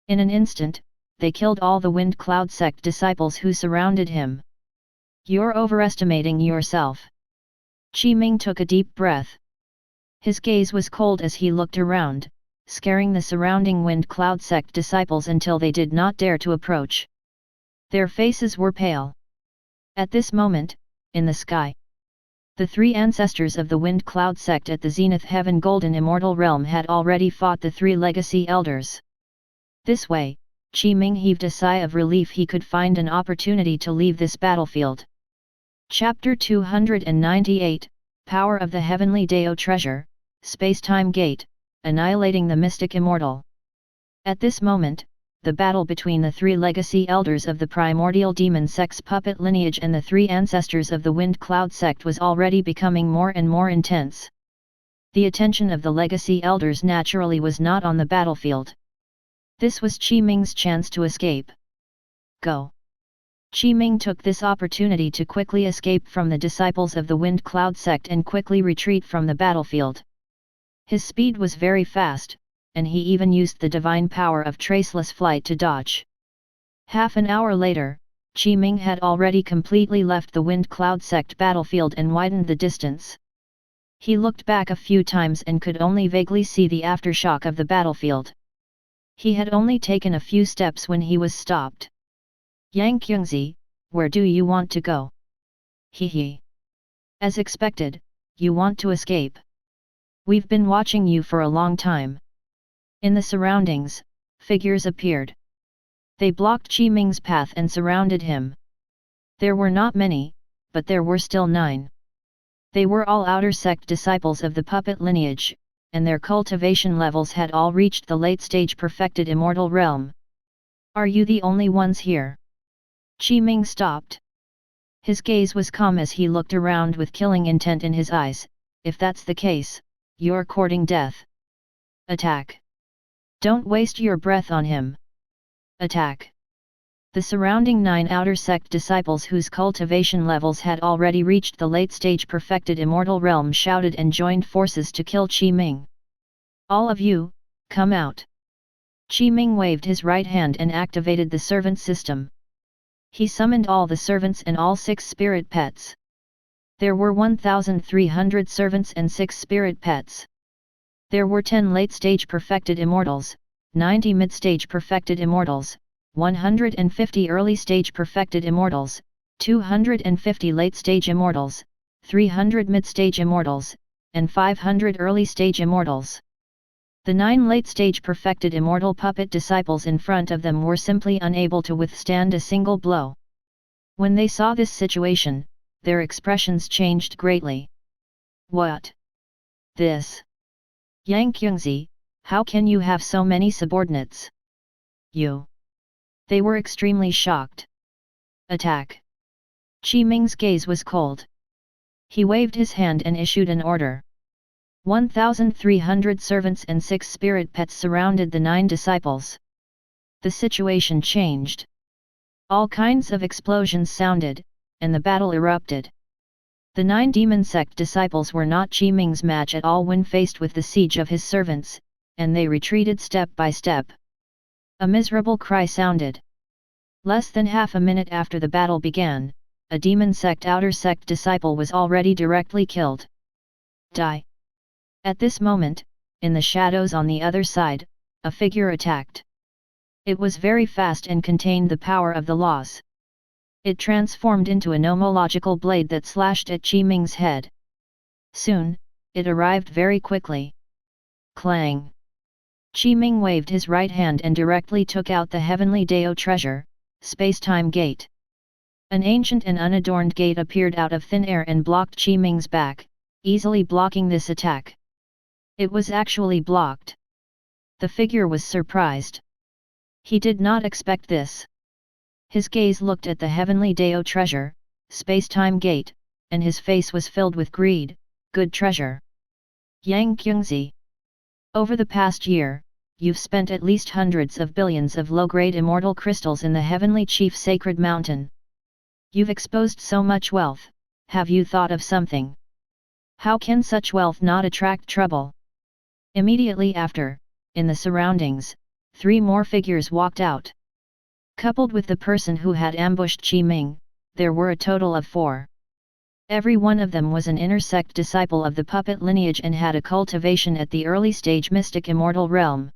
In an instant, they killed all the Wind Cloud Sect disciples who surrounded him. You're overestimating yourself. Qi Ming took a deep breath. His gaze was cold as he looked around, scaring the surrounding Wind Cloud Sect disciples until they did not dare to approach. Their faces were pale. At this moment, in the sky, the three ancestors of the Wind Cloud Sect at the Zenith Heaven Golden Immortal Realm had already fought the three legacy elders. This way, Qi Ming heaved a sigh of relief. He could find an opportunity to leave this battlefield. Chapter 298, Power of the Heavenly Dao Treasure, Spacetime Gate, Annihilating the Mystic Immortal. At this moment, the battle between the three legacy elders of the Primordial Demon Sect's puppet lineage and the three ancestors of the Wind Cloud Sect was already becoming more and more intense. The attention of the legacy elders naturally was not on the battlefield. This was Qi Ming's chance to escape. Go! Qi Ming took this opportunity to quickly escape from the disciples of the Wind Cloud Sect and quickly retreat from the battlefield. His speed was very fast, and he even used the divine power of traceless flight to dodge. Half an hour later, Qi Ming had already completely left the Wind Cloud Sect battlefield and widened the distance. He looked back a few times and could only vaguely see the aftershock of the battlefield. He had only taken a few steps when he was stopped. Yang Qingzi, where do you want to go? He. As expected, you want to escape. We've been watching you for a long time. In the surroundings, figures appeared. They blocked Qi Ming's path and surrounded him. There were not many, but there were still 9. They were all outer sect disciples of the puppet lineage, and their cultivation levels had all reached the late-stage perfected immortal realm. Are you the only ones here? Qi Ming stopped. His gaze was calm as he looked around with killing intent in his eyes. If that's the case, you're courting death. Attack! Don't waste your breath on him. Attack! The surrounding 9 outer sect disciples whose cultivation levels had already reached the late-stage perfected immortal realm shouted and joined forces to kill Qi Ming. All of you, come out! Qi Ming waved his right hand and activated the servant system. He summoned all the servants and all 6 spirit pets. There were 1,300 servants and 6 spirit pets. There were 10 late-stage perfected immortals, 90 mid-stage perfected immortals, 150 early-stage perfected immortals, 250 late-stage immortals, 300 mid-stage immortals, and 500 early-stage immortals. The 9 late-stage perfected immortal puppet disciples in front of them were simply unable to withstand a single blow. When they saw this situation, their expressions changed greatly. What? This? Yang Qingzi, how can you have so many subordinates? You? They were extremely shocked. Attack! Qi Ming's gaze was cold. He waved his hand and issued an order. 1,300 servants and 6 spirit pets surrounded the 9 disciples. The situation changed. All kinds of explosions sounded, and the battle erupted. The 9 demon sect disciples were not Qi Ming's match at all when faced with the siege of his servants, and they retreated step by step. A miserable cry sounded. Less than half a minute after the battle began, a demon sect outer sect disciple was already directly killed. Die! At this moment, in the shadows on the other side, a figure attacked. It was very fast and contained the power of the laws. It transformed into a nomological blade that slashed at Qi Ming's head. Soon, it arrived very quickly. Clang! Qi Ming waved his right hand and directly took out the heavenly Dao treasure, Spacetime Gate. An ancient and unadorned gate appeared out of thin air and blocked Qi Ming's back, easily blocking this attack. It was actually blocked. The figure was surprised. He did not expect this. His gaze looked at the heavenly Dao treasure, Spacetime Gate, and his face was filled with greed. Good treasure. Yang Qingzi. Over the past year, you've spent at least hundreds of billions of low-grade immortal crystals in the Heavenly Chief Sacred Mountain. You've exposed so much wealth, have you thought of something? How can such wealth not attract trouble? Immediately after, in the surroundings, 3 more figures walked out. Coupled with the person who had ambushed Qi Ming, there were a total of 4. Every one of them was an inner sect disciple of the puppet lineage and had a cultivation at the early stage mystic immortal realm.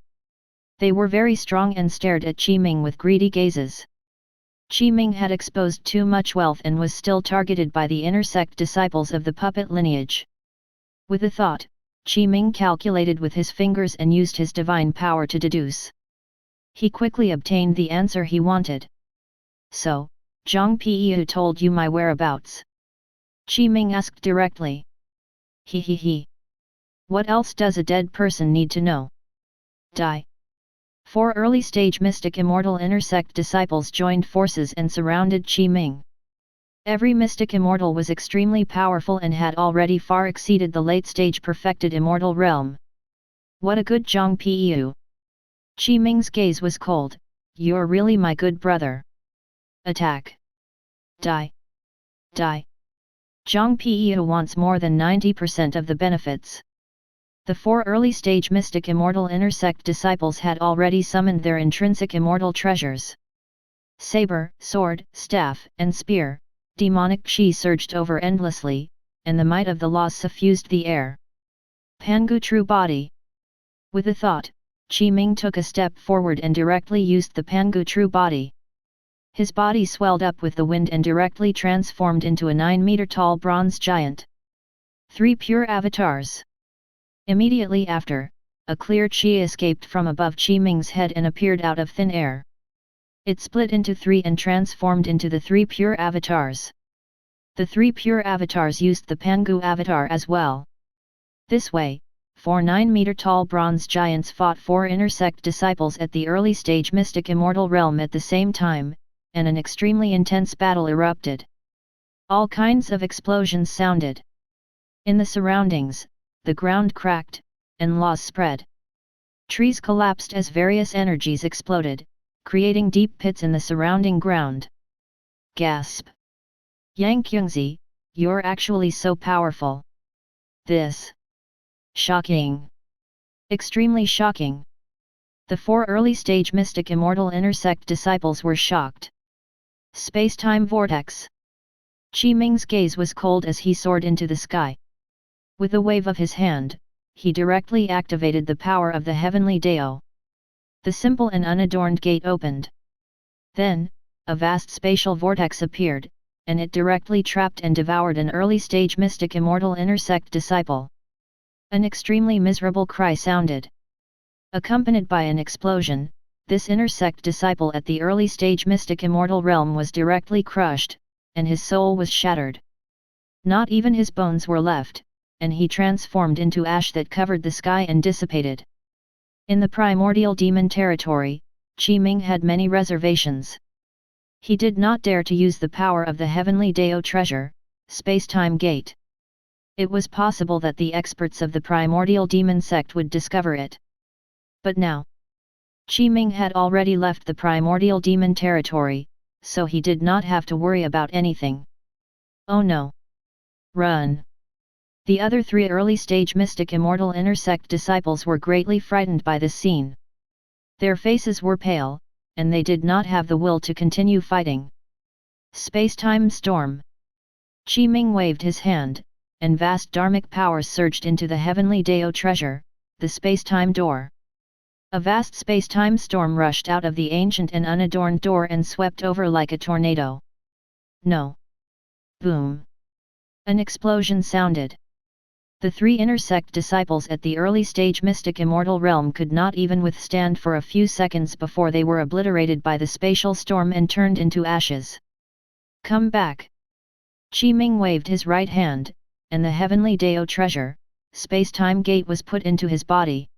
They were very strong and stared at Qi Ming with greedy gazes. Qi Ming had exposed too much wealth and was still targeted by the inner sect disciples of the puppet lineage. With a thought, Qi Ming calculated with his fingers and used his divine power to deduce. He quickly obtained the answer he wanted. So, Zhang Peiyu told you my whereabouts? Qi Ming asked directly. He. What else does a dead person need to know? Die. 4 early-stage mystic immortal inner sect disciples joined forces and surrounded Qi Ming. Every mystic immortal was extremely powerful and had already far exceeded the late-stage perfected immortal realm. What a good Zhang Peiyu! Qi Ming's gaze was cold. You're really my good brother. Attack. Die. Die. Zhang Peiyu wants more than 90% of the benefits. The 4 early-stage mystic immortal inner sect disciples had already summoned their intrinsic immortal treasures. Saber, sword, staff, and spear, demonic qi surged over endlessly, and the might of the law suffused the air. Pangu true body. With a thought, Qi Ming took a step forward and directly used the Pangu true body. His body swelled up with the wind and directly transformed into a 9-meter-tall bronze giant. 3 pure avatars. Immediately after, a clear qi escaped from above Qi Ming's head and appeared out of thin air. It split into 3 and transformed into the 3 pure avatars. The 3 pure avatars used the Pangu avatar as well. This way, 4 9-meter-tall bronze giants fought 4 inner sect disciples at the early stage mystic immortal realm at the same time, and an extremely intense battle erupted. All kinds of explosions sounded. In the surroundings, the ground cracked, and laws spread. Trees collapsed as various energies exploded, creating deep pits in the surrounding ground. Gasp! Yang Qingzi, you're actually so powerful. This. Shocking. Extremely shocking. The 4 early-stage mystic immortal inner sect disciples were shocked. Spacetime vortex. Qi Ming's gaze was cold as he soared into the sky. With a wave of his hand, he directly activated the power of the heavenly Dao. The simple and unadorned gate opened. Then, a vast spatial vortex appeared, and it directly trapped and devoured an early-stage mystic immortal inner sect disciple. An extremely miserable cry sounded. Accompanied by an explosion, this inner sect disciple at the early-stage mystic immortal realm was directly crushed, and his soul was shattered. Not even his bones were left, and he transformed into ash that covered the sky and dissipated. In the primordial demon territory, Qi Ming had many reservations. He did not dare to use the power of the heavenly Dao treasure, Spacetime Gate. It was possible that the experts of the primordial demon sect would discover it. But now, Qi Ming had already left the primordial demon territory, so he did not have to worry about anything. Oh no! Run! The other 3 early-stage mystic immortal inner sect disciples were greatly frightened by this scene. Their faces were pale, and they did not have the will to continue fighting. Spacetime storm. Qi Ming waved his hand, and vast dharmic powers surged into the heavenly Dao treasure, the spacetime door. A vast spacetime storm rushed out of the ancient and unadorned door and swept over like a tornado. No! Boom! An explosion sounded. The 3 inner sect disciples at the early stage mystic immortal realm could not even withstand for a few seconds before they were obliterated by the spatial storm and turned into ashes. Come back! Qi Ming waved his right hand, and the heavenly Dao treasure, Spacetime Gate was put into his body.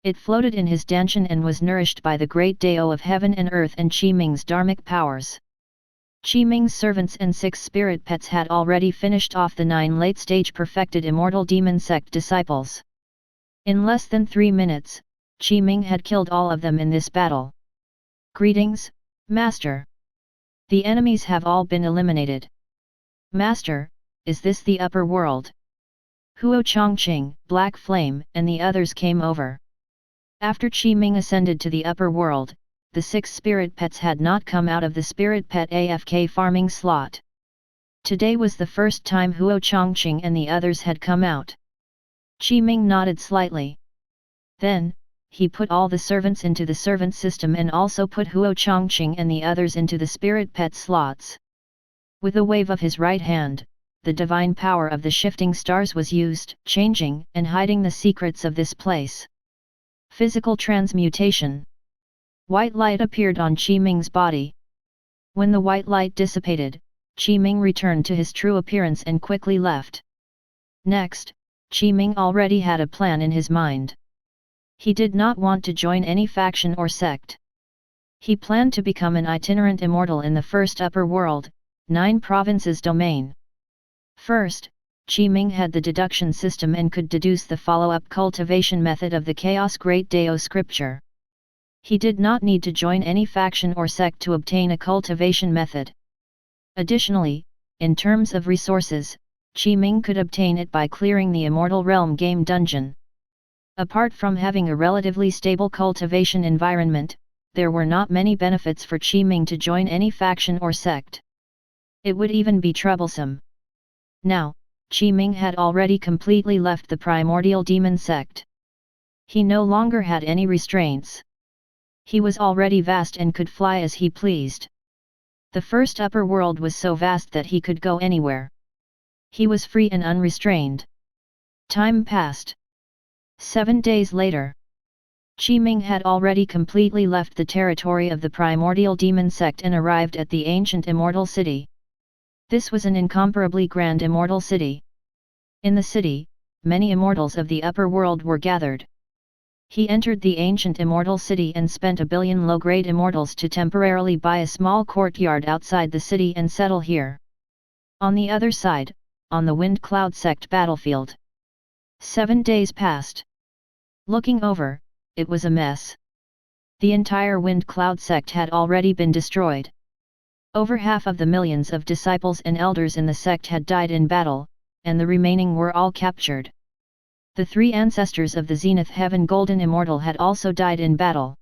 It floated in his danshan and was nourished by the great Dao of heaven and earth and Qi Ming's dharmic powers. Qi Ming's servants and 6 spirit pets had already finished off the 9 late-stage perfected immortal demon sect disciples. In less than 3 minutes, Qi Ming had killed all of them in this battle. Greetings, Master! The enemies have all been eliminated. Master, is this the upper world? Huo Chongqing, Black Flame, and the others came over. After Qi Ming ascended to the upper world, the 6 spirit pets had not come out of the spirit pet AFK farming slot. Today was the first time Huo Chongqing and the others had come out. Qi Ming nodded slightly. Then, he put all the servants into the servant system and also put Huo Chongqing and the others into the spirit pet slots. With a wave of his right hand, the divine power of the shifting stars was used, changing and hiding the secrets of this place. Physical transmutation. White light appeared on Qi Ming's body. When the white light dissipated, Qi Ming returned to his true appearance and quickly left. Next, Qi Ming already had a plan in his mind. He did not want to join any faction or sect. He planned to become an itinerant immortal in the first upper world, 9 provinces domain. First, Qi Ming had the deduction system and could deduce the follow-up cultivation method of the Chaos Great Dao scripture. He did not need to join any faction or sect to obtain a cultivation method. Additionally, in terms of resources, Qi Ming could obtain it by clearing the Immortal Realm game dungeon. Apart from having a relatively stable cultivation environment, there were not many benefits for Qi Ming to join any faction or sect. It would even be troublesome. Now, Qi Ming had already completely left the Primordial Demon sect. He no longer had any restraints. He was already vast and could fly as he pleased. The first upper world was so vast that he could go anywhere. He was free and unrestrained. Time passed. 7 days later. Qi Ming had already completely left the territory of the Primordial Demon sect and arrived at the ancient Immortal City. This was an incomparably grand immortal city. In the city, many immortals of the upper world were gathered. He entered the ancient immortal city and spent 1 billion low-grade immortals to temporarily buy a small courtyard outside the city and settle here. On the other side, on the Wind Cloud Sect battlefield. 7 days passed. Looking over, it was a mess. The entire Wind Cloud Sect had already been destroyed. Over half of the millions of disciples and elders in the sect had died in battle, and the remaining were all captured. The 3 ancestors of the Zenith Heaven Golden Immortal had also died in battle.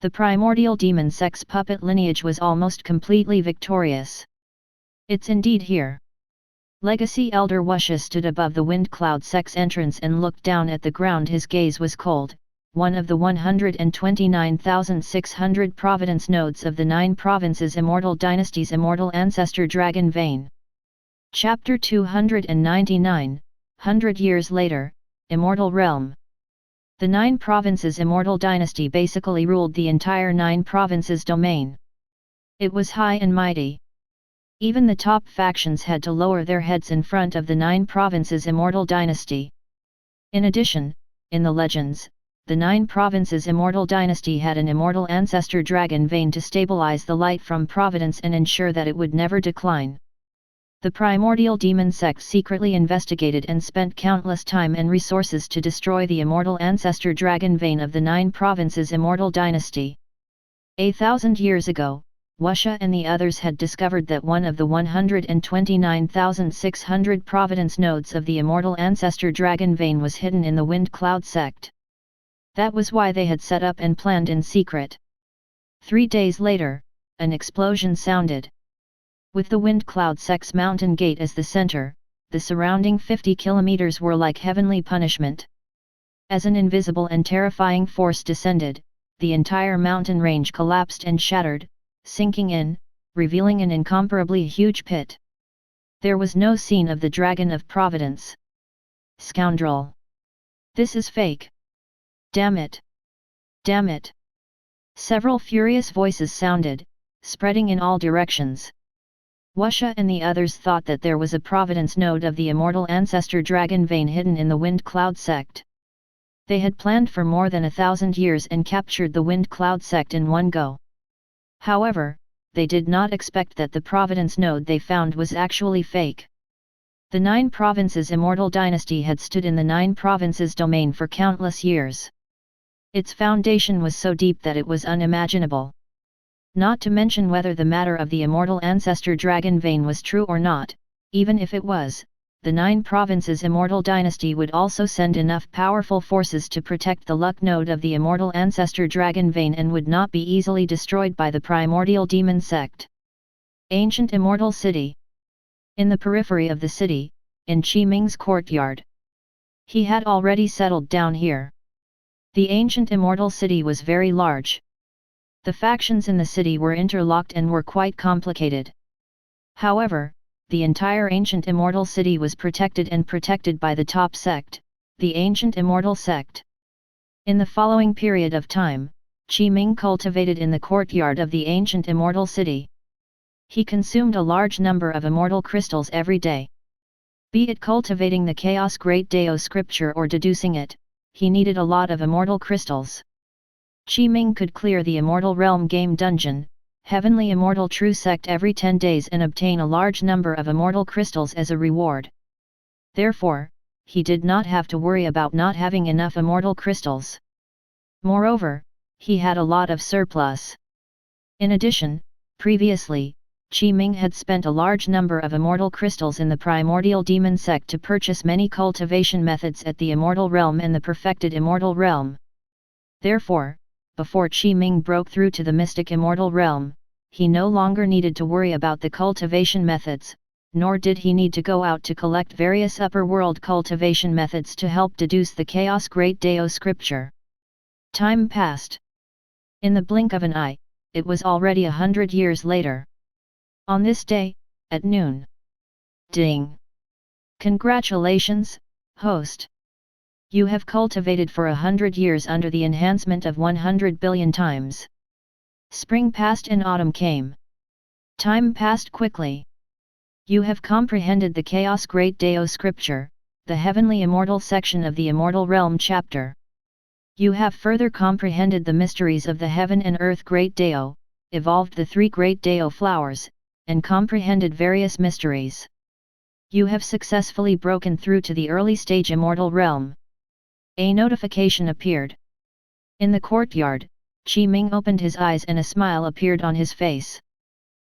The Primordial Demon sect's puppet lineage was almost completely victorious. It's indeed here. Legacy Elder Wusha stood above the Wind Cloud sect's entrance and looked down at the ground. His gaze was cold. One of the 129,600 providence nodes of the 9 provinces Immortal Dynasty's Immortal Ancestor Dragon Vein. Chapter 299, 100 years later, Immortal Realm. The 9 provinces Immortal Dynasty basically ruled the entire 9 provinces domain. It was high and mighty. Even the top factions had to lower their heads in front of the 9 provinces Immortal Dynasty. In addition, in the legends, the 9 provinces Immortal Dynasty had an Immortal Ancestor Dragon Vein to stabilize the light from Providence and ensure that it would never decline. The Primordial Demon sect secretly investigated and spent countless time and resources to destroy the Immortal Ancestor Dragon Vein of the 9 provinces Immortal Dynasty. 1,000 years ago, Wusha and the others had discovered that one of the 129,600 providence nodes of the Immortal Ancestor Dragon Vein was hidden in the Wind Cloud sect. That was why they had set up and planned in secret. 3 days later, an explosion sounded. With the Wind Cloud sect's mountain gate as the center, the surrounding 50 kilometers were like heavenly punishment. As an invisible and terrifying force descended, the entire mountain range collapsed and shattered, sinking in, revealing an incomparably huge pit. There was no scene of the Dragon of Providence. Scoundrel! This is fake! Damn it! Damn it! Several furious voices sounded, spreading in all directions. Wusha and the others thought that there was a providence node of the Immortal Ancestor Dragon Vein hidden in the Wind Cloud sect. They had planned for more than 1,000 years and captured the Wind Cloud sect in one go. However, they did not expect that the providence node they found was actually fake. The 9 provinces Immortal Dynasty had stood in the 9 provinces domain for countless years. Its foundation was so deep that it was unimaginable. Not to mention whether the matter of the Immortal Ancestor Dragon Vein was true or not, even if it was, the 9 provinces Immortal Dynasty would also send enough powerful forces to protect the luck node of the Immortal Ancestor Dragon Vein and would not be easily destroyed by the Primordial Demon sect. Ancient Immortal City. in the periphery of the city, in Qi Ming's courtyard. He had already settled down here. The ancient immortal city was very large. The factions in the city were interlocked and were quite complicated. However, the entire ancient immortal city was protected by the top sect, the ancient immortal sect. In the following period of time, Qi Ming cultivated in the courtyard of the ancient immortal city. He consumed a large number of immortal crystals every day. Be it cultivating the Chaos Great Dao scripture or deducing it, he needed a lot of immortal crystals. Qi Ming could clear the Immortal Realm game dungeon, Heavenly Immortal True Sect every 10 days and obtain a large number of immortal crystals as a reward. Therefore, he did not have to worry about not having enough immortal crystals. Moreover, he had a lot of surplus. In addition, previously, Qi Ming had spent a large number of immortal crystals in the Primordial Demon Sect to purchase many cultivation methods at the Immortal Realm and the Perfected Immortal Realm. Therefore, before Qi Ming broke through to the Mystic Immortal Realm, he no longer needed to worry about the cultivation methods, nor did he need to go out to collect various upper world cultivation methods to help deduce the Chaos Great Dao scripture. Time passed. In the blink of an eye, it was already 100 years later. On this day, at noon. Ding! Congratulations, host! You have cultivated for 100 years under the enhancement of 100 billion times. Spring passed and autumn came. Time passed quickly. You have comprehended the Chaos Great Dao scripture, the Heavenly Immortal section of the Immortal Realm chapter. You have further comprehended the mysteries of the Heaven and Earth Great Dao, evolved the 3 Great Dao flowers, and comprehended various mysteries. You have successfully broken through to the early stage Immortal Realm. A notification appeared. In the courtyard, Qi Ming opened his eyes and a smile appeared on his face.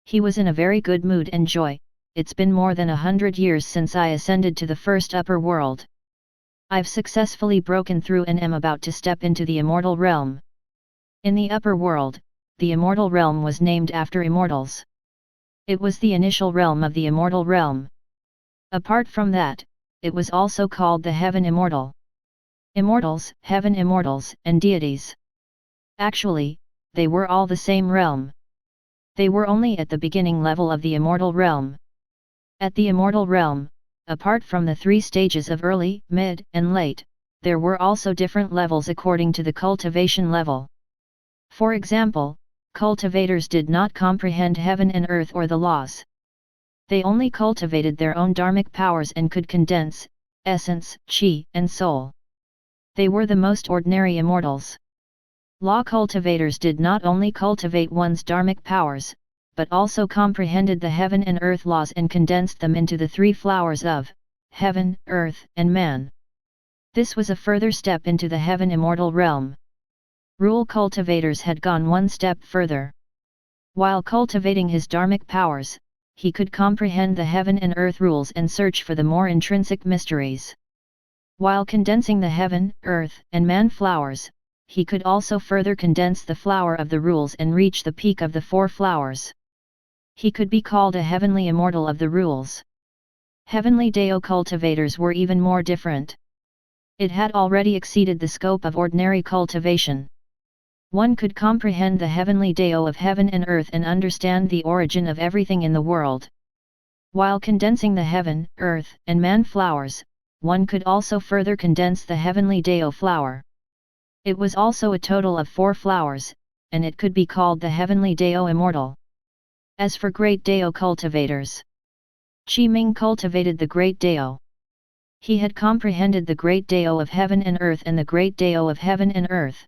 He was in a very good mood and joy. It's been more than 100 years since I ascended to the first upper world. I've successfully broken through and am about to step into the Immortal Realm. In the upper world, the Immortal Realm was named after immortals. It was the initial realm of the Immortal Realm. Apart from that, it was also called the Heaven Immortal. Immortals, Heaven Immortals, and deities. Actually, they were all the same realm. They were only at the beginning level of the Immortal Realm. At the Immortal Realm, apart from the 3 stages of early, mid, and late, there were also different levels according to the cultivation level. For example, cultivators did not comprehend heaven and earth or the laws. They only cultivated their own dharmic powers and could condense essence, chi, and soul. They were the most ordinary immortals. Law cultivators did not only cultivate one's dharmic powers, but also comprehended the heaven and earth laws and condensed them into the 3 flowers of heaven, earth, and man. This was a further step into the Heaven Immortal Realm. Rule cultivators had gone one step further. While cultivating his dharmic powers, he could comprehend the heaven and earth rules and search for the more intrinsic mysteries. While condensing the heaven, earth, and man flowers, he could also further condense the flower of the rules and reach the peak of the 4 flowers. He could be called a heavenly immortal of the rules. Heavenly Dao cultivators were even more different. It had already exceeded the scope of ordinary cultivation. One could comprehend the heavenly Dao of heaven and earth and understand the origin of everything in the world. While condensing the heaven, earth, and man flowers, one could also further condense the heavenly Dao flower. It was also a total of 4 flowers, and it could be called the Heavenly Dao Immortal. As for Great Dao cultivators, Qi Ming cultivated the Great Dao. He had comprehended the Great Dao of heaven and earth and the Great Dao of heaven and earth.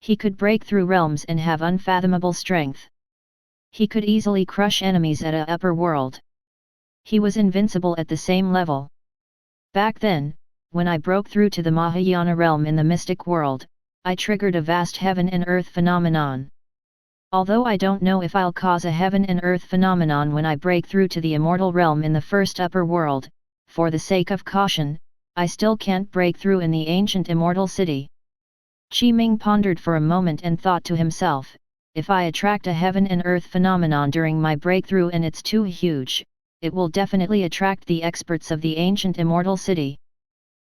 He could break through realms and have unfathomable strength. He could easily crush enemies at a upper world. He was invincible at the same level. Back then, when I broke through to the Mahayana realm in the mystic world, I triggered a vast heaven and earth phenomenon. Although I don't know if I'll cause a heaven and earth phenomenon when I break through to the immortal realm in the first upper world, for the sake of caution, I still can't break through in the ancient immortal city. Qi Ming pondered for a moment and thought to himself, if I attract a heaven and earth phenomenon during my breakthrough and it's too huge, it will definitely attract the experts of the ancient immortal city.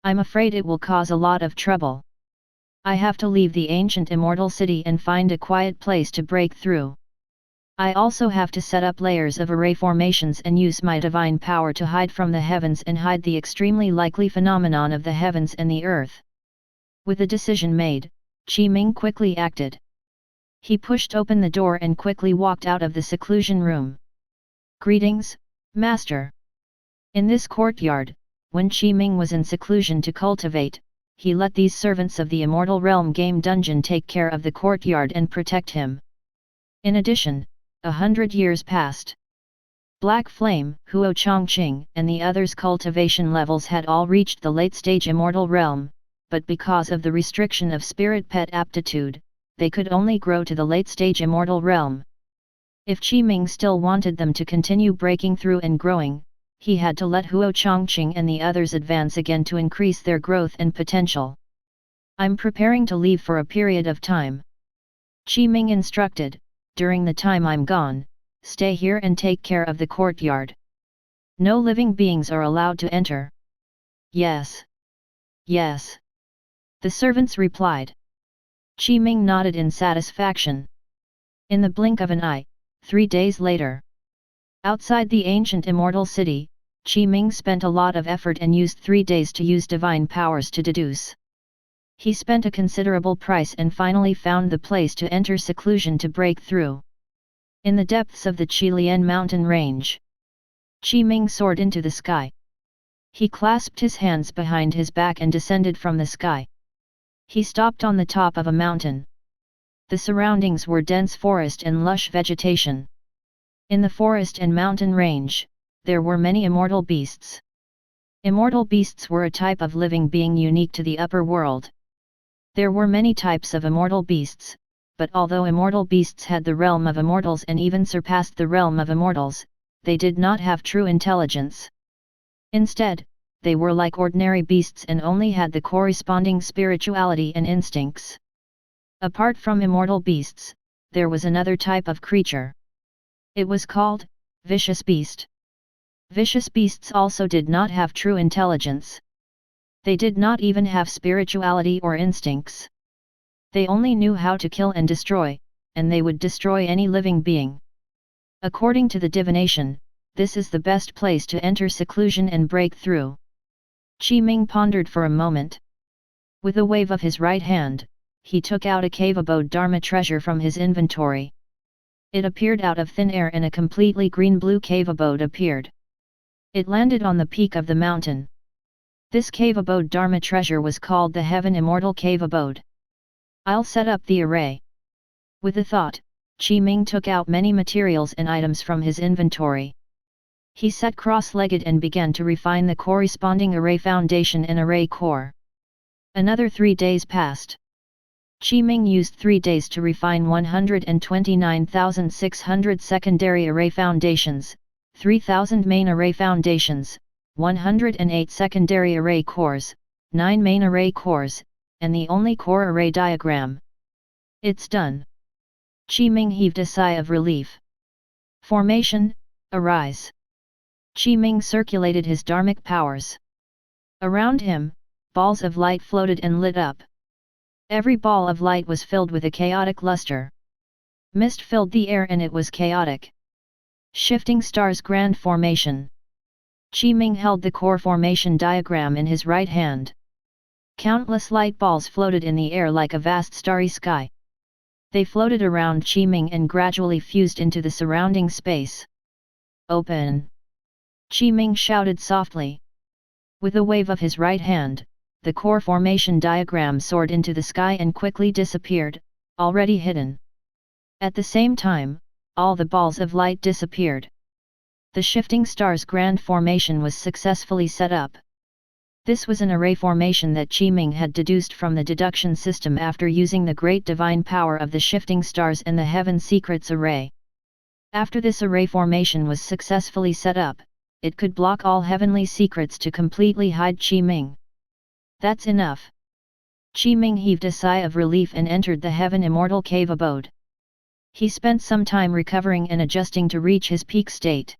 I'm afraid it will cause a lot of trouble. I have to leave the ancient immortal city and find a quiet place to break through. I also have to set up layers of array formations and use my divine power to hide from the heavens and hide the extremely likely phenomenon of the heavens and the earth. With a decision made, Qi Ming quickly acted. He pushed open the door and quickly walked out of the seclusion room. Greetings, Master. In this courtyard, when Qi Ming was in seclusion to cultivate, he let these servants of the Immortal Realm game dungeon take care of the courtyard and protect him. In addition, 100 years passed. Black Flame, Huo Chongqing and the others' cultivation levels had all reached the late-stage Immortal Realm, but because of the restriction of Spirit Pet aptitude, they could only grow to the late-stage Immortal Realm. If Qi Ming still wanted them to continue breaking through and growing, he had to let Huo Chongqing and the others advance again to increase their growth and potential. I'm preparing to leave for a period of time. Qi Ming instructed, during the time I'm gone, stay here and take care of the courtyard. No living beings are allowed to enter. Yes. Yes. The servants replied. Qi Ming nodded in satisfaction. In the blink of an eye, 3 days later. Outside the ancient immortal city, Qi Ming spent a lot of effort and used 3 days to use divine powers to deduce. He spent a considerable price and finally found the place to enter seclusion to break through. In the depths of the Qilian mountain range, Qi Ming soared into the sky. He clasped his hands behind his back and descended from the sky. He stopped on the top of a mountain. The surroundings were dense forest and lush vegetation. In the forest and mountain range, there were many immortal beasts. Immortal beasts were a type of living being unique to the upper world. There were many types of immortal beasts, but although immortal beasts had the realm of immortals and even surpassed the realm of immortals, they did not have true intelligence. Instead, they were like ordinary beasts and only had the corresponding spirituality and instincts. Apart from immortal beasts, there was another type of creature. It was called vicious beast. Vicious beasts also did not have true intelligence. They did not even have spirituality or instincts. They only knew how to kill and destroy, and they would destroy any living being. According to the divination, this is the best place to enter seclusion and break through. Qi Ming pondered for a moment. With a wave of his right hand, he took out a cave abode Dharma treasure from his inventory. It appeared out of thin air and a completely green-blue cave abode appeared. It landed on the peak of the mountain. This cave abode Dharma treasure was called the Heaven Immortal Cave Abode. I'll set up the array. With a thought, Qi Ming took out many materials and items from his inventory. He sat cross-legged and began to refine the corresponding array foundation and array core. Another 3 days passed. Qi Ming used 3 days to refine 129,600 secondary array foundations, 3,000 main array foundations, 108 secondary array cores, 9 main array cores, and the only core array diagram. It's done. Qi Ming heaved a sigh of relief. Formation, arise. Qi Ming circulated his dharmic powers. Around him, balls of light floated and lit up. Every ball of light was filled with a chaotic luster. Mist filled the air and it was chaotic. Shifting stars grand formation. Qi Ming held the core formation diagram in his right hand. Countless light balls floated in the air like a vast starry sky. They floated around Qi Ming and gradually fused into the surrounding space. Open! Qi Ming shouted softly. With a wave of his right hand, the core formation diagram soared into the sky and quickly disappeared, already hidden. At the same time, all the balls of light disappeared. The shifting stars grand formation was successfully set up. This was an array formation that Qi Ming had deduced from the deduction system after using the great divine power of the shifting stars and the heaven secrets array. After this array formation was successfully set up, it could block all heavenly secrets to completely hide Qi Ming. That's enough. Qi Ming heaved a sigh of relief and entered the Heaven Immortal Cave Abode. He spent some time recovering and adjusting to reach his peak state.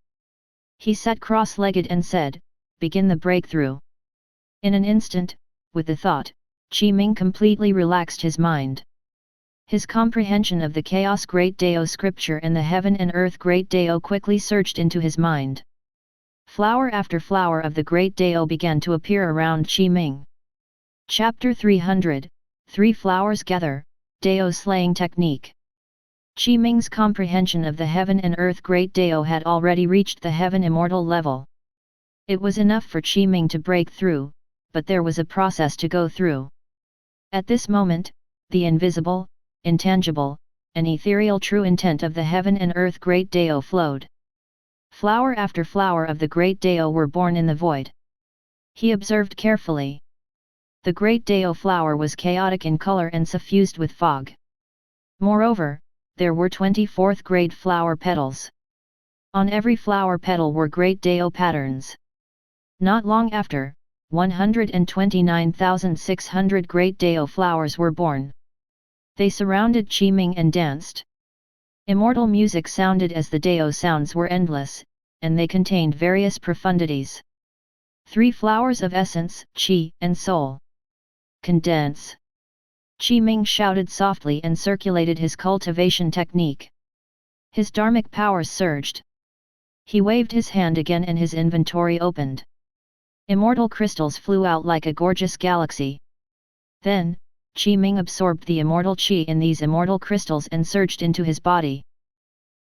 He sat cross-legged and said, "Begin the breakthrough." In an instant, with the thought, Qi Ming completely relaxed his mind. His comprehension of the Chaos Great Dao scripture and the Heaven and Earth Great Dao quickly surged into his mind. Flower after flower of the Great Dao began to appear around Qi Ming. Chapter 300, 3 Flowers Gather, Dao Slaying Technique. Qi Ming's comprehension of the Heaven and Earth Great Dao had already reached the Heaven Immortal level. It was enough for Qi Ming to break through, but there was a process to go through. At this moment, the invisible, intangible, and ethereal true intent of the Heaven and Earth Great Dao flowed. Flower after flower of the Great Dao were born in the void. He observed carefully. The Great Dao flower was chaotic in color and suffused with fog. Moreover, there were 24th grade flower petals. On every flower petal were Great Dao patterns. Not long after, 129,600 Great Dao flowers were born. They surrounded Qi Ming and danced. Immortal music sounded as the Dao sounds were endless, and they contained various profundities. 3 flowers of essence, Qi and soul. Condense. Qi Ming shouted softly and circulated his cultivation technique. His dharmic powers surged. He waved his hand again and his inventory opened. Immortal crystals flew out like a gorgeous galaxy. Then, Qi Ming absorbed the immortal qi in these immortal crystals and surged into his body.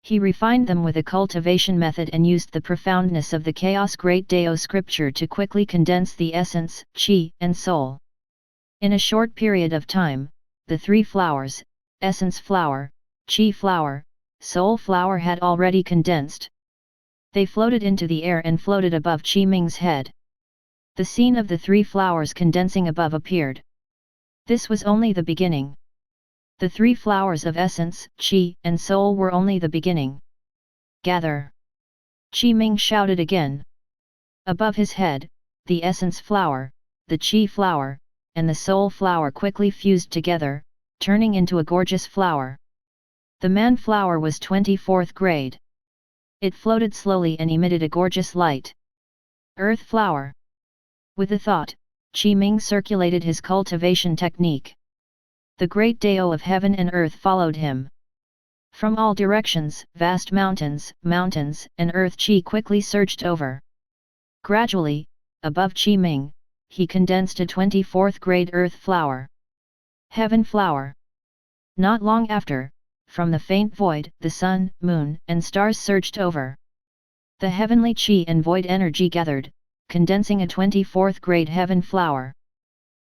He refined them with a cultivation method and used the profoundness of the Chaos Great Dao scripture to quickly condense the essence, qi, and soul. In a short period of time, the 3 flowers, essence flower, qi flower, soul flower had already condensed. They floated into the air and floated above Qi Ming's head. The scene of the 3 flowers condensing above appeared. This was only the beginning. The 3 flowers of essence, qi, and soul were only the beginning. Gather! Qi Ming shouted again. Above his head, the essence flower, the qi flower, and the soul flower quickly fused together, turning into a gorgeous flower. The man flower was 24th grade. It floated slowly and emitted a gorgeous light. Earth flower. With a thought, Qi Ming circulated his cultivation technique. The Great Dao of Heaven and Earth followed him. From all directions, vast mountains, and earth Qi quickly surged over. Gradually, above Qi Ming, he condensed a 24th grade earth flower. Heaven flower. Not long after, from the faint void, the sun, moon, and stars surged over. The heavenly Qi and void energy gathered, condensing a 24th grade heaven flower.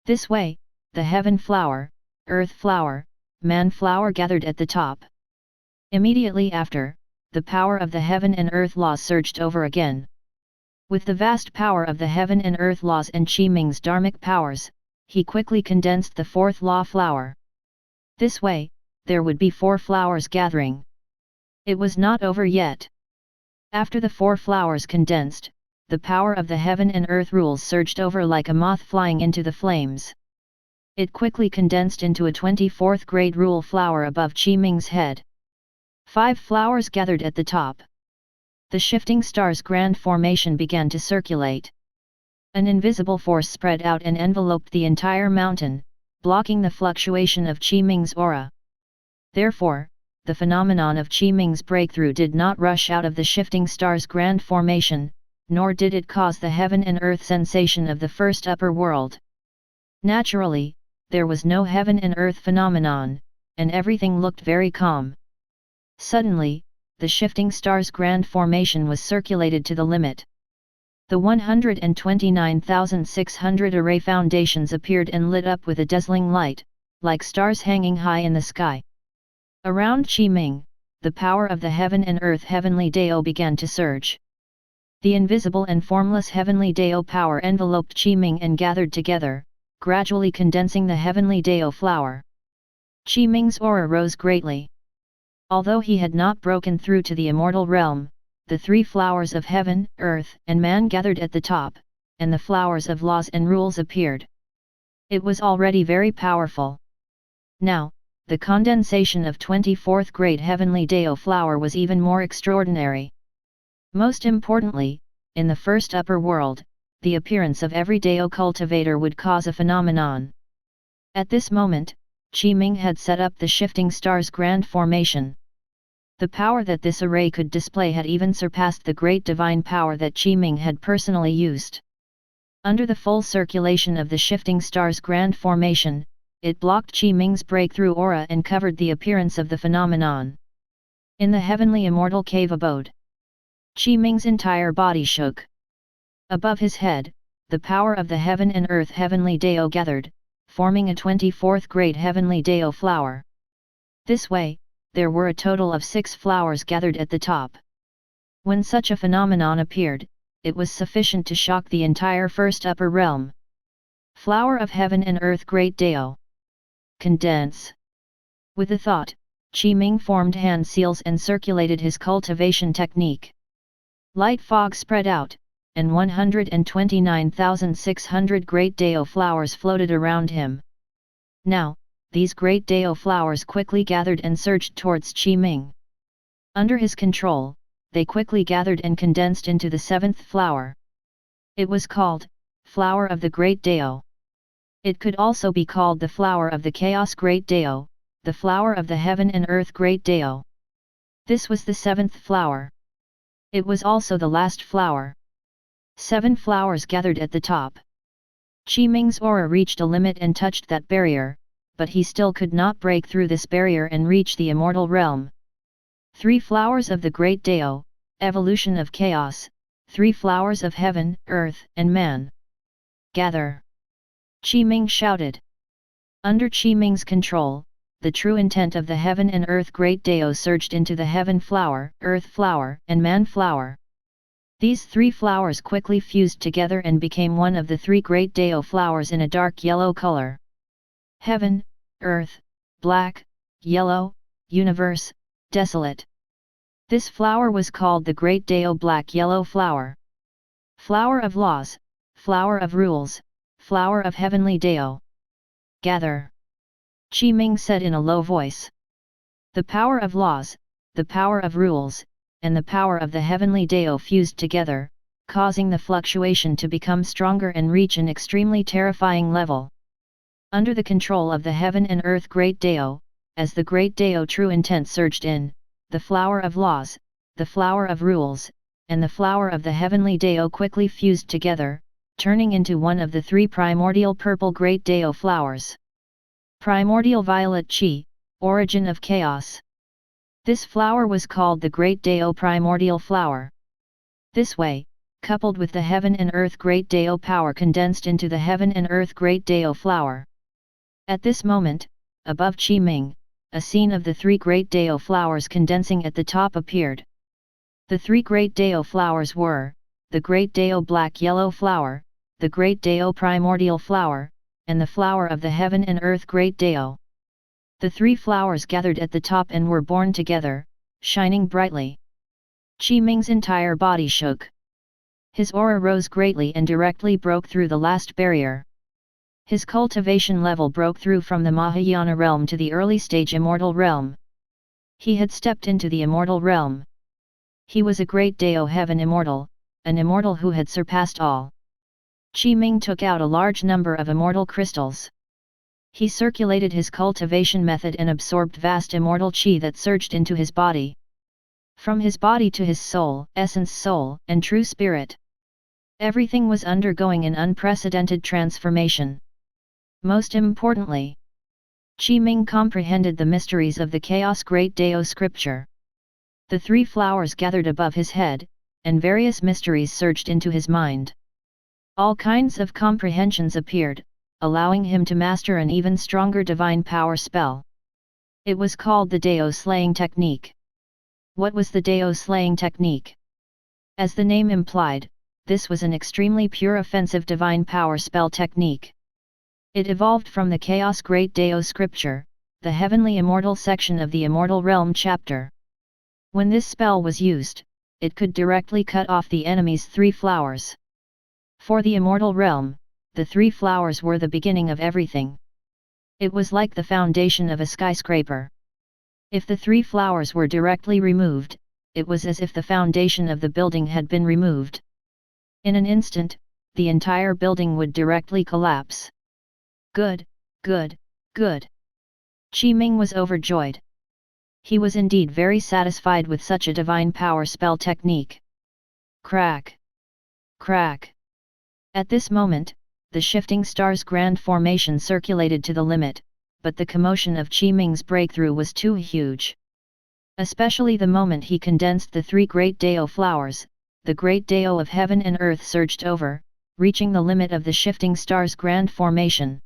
This way, the heaven flower, earth flower, man flower gathered at the top. Immediately after, the power of the heaven and earth laws surged over again. With the vast power of the heaven and earth laws and Qi Ming's dharmic powers, he quickly condensed the 4th law flower. This way, there would be 4 flowers gathering. It was not over yet. After the 4 flowers condensed, the power of the heaven and earth rules surged over like a moth flying into the flames. It quickly condensed into a 24th grade rule flower above Qi Ming's head. 5 flowers gathered at the top. The shifting stars grand formation began to circulate. An invisible force spread out and enveloped the entire mountain, blocking the fluctuation of Qi Ming's aura. Therefore, the phenomenon of Qi Ming's breakthrough did not rush out of the shifting stars grand formation, nor did it cause the heaven and earth sensation of the first upper world. Naturally, there was no heaven and earth phenomenon, and everything looked very calm. Suddenly, the shifting stars grand formation was circulated to the limit. The 129,600 array foundations appeared and lit up with a dazzling light, like stars hanging high in the sky. Around Qi Ming, the power of the heaven and earth heavenly Dao began to surge. The invisible and formless heavenly Dao power enveloped Qi Ming and gathered together, gradually condensing the heavenly Dao flower. Qi Ming's aura rose greatly. Although he had not broken through to the immortal realm, the 3 flowers of heaven, earth, and man gathered at the top, and the flowers of laws and rules appeared. It was already very powerful. Now, the condensation of 24th grade heavenly Dao flower was even more extraordinary. Most importantly, in the first upper world, the appearance of every Dao cultivator would cause a phenomenon. At this moment, Qi Ming had set up the shifting stars grand formation. The power that this array could display had even surpassed the great divine power that Qi Ming had personally used. Under the full circulation of the shifting stars grand formation, it blocked Qi Ming's breakthrough aura and covered the appearance of the phenomenon. In the heavenly immortal cave abode, Qi Ming's entire body shook. Above his head, the power of the heaven and earth heavenly Dao gathered, forming a 24th great heavenly Dao flower. This way, there were a total of 6 flowers gathered at the top. When such a phenomenon appeared, it was sufficient to shock the entire first upper realm. Flower of heaven and earth great Dao. Condense. With a thought, Qi Ming formed hand seals and circulated his cultivation technique. Light fog spread out, and 129,600 great Dao flowers floated around him. Now, these great Dao flowers quickly gathered and surged towards Qi Ming. Under his control, they quickly gathered and condensed into the 7th flower. It was called, Flower of the Great Dao. It could also be called the Flower of the Chaos Great Dao, the Flower of the Heaven and Earth Great Dao. This was the 7th flower. It was also the last flower. 7 flowers gathered at the top. Qi Ming's aura reached a limit and touched that barrier, but he still could not break through this barrier and reach the immortal realm. 3 flowers of the Great Dao, evolution of chaos, 3 flowers of heaven, earth and man. Gather! Qi Ming shouted. Under Qi Ming's control, the true intent of the heaven and earth great Dao surged into the heaven flower, earth flower and man flower. These 3 flowers quickly fused together and became one of the 3 great Dao flowers in a dark yellow color. Heaven, earth, black, yellow, universe, desolate. This flower was called the Great Dao Black Yellow Flower. Flower of laws, flower of rules, flower of heavenly Dao. Gather! Qi Ming said in a low voice. The power of laws, the power of rules, and the power of the heavenly Dao fused together, causing the fluctuation to become stronger and reach an extremely terrifying level. Under the control of the heaven and earth great Dao, as the great Dao true intent surged in, the flower of laws, the flower of rules, and the flower of the heavenly Dao quickly fused together, turning into one of the 3 primordial purple great Dao flowers. Primordial violet Qi, origin of chaos. This flower was called the Great Dao Primordial Flower. This way, coupled with the heaven and earth great Dao power condensed into the heaven and earth great Dao flower. At this moment, above Qi Ming, a scene of the 3 great Dao flowers condensing at the top appeared. The 3 great Dao flowers were, the Great Dao Black Yellow Flower, the Great Dao Primordial Flower, and the Flower of the Heaven and Earth Great Dao. The 3 flowers gathered at the top and were born together, shining brightly. Qi Ming's entire body shook. His aura rose greatly and directly broke through the last barrier. His cultivation level broke through from the Mahayana realm to the early stage Immortal realm. He had stepped into the Immortal realm. He was a great Dao Heaven Immortal, an Immortal who had surpassed all. Qi Ming took out a large number of Immortal crystals. He circulated his cultivation method and absorbed vast Immortal Qi that surged into his body. From his body to his soul, essence soul, and true spirit. Everything was undergoing an unprecedented transformation. Most importantly, Qi Ming comprehended the mysteries of the Chaos Great Dao scripture. The 3 flowers gathered above his head, and various mysteries surged into his mind. All kinds of comprehensions appeared, allowing him to master an even stronger divine power spell. It was called the Dao Slaying Technique. What was the Dao Slaying Technique? As the name implied, this was an extremely pure offensive divine power spell technique. It evolved from the Chaos Great Dao scripture, the Heavenly Immortal section of the Immortal Realm chapter. When this spell was used, it could directly cut off the enemy's 3 flowers. For the Immortal Realm, the 3 flowers were the beginning of everything. It was like the foundation of a skyscraper. If the 3 flowers were directly removed, it was as if the foundation of the building had been removed. In an instant, the entire building would directly collapse. Good, good, good. Qi Ming was overjoyed. He was indeed very satisfied with such a divine power spell technique. Crack! Crack! At this moment, the shifting star's grand formation circulated to the limit, but the commotion of Qi Ming's breakthrough was too huge. Especially the moment he condensed the three great Dao flowers, the great Dao of heaven and earth surged over, reaching the limit of the shifting star's grand formation.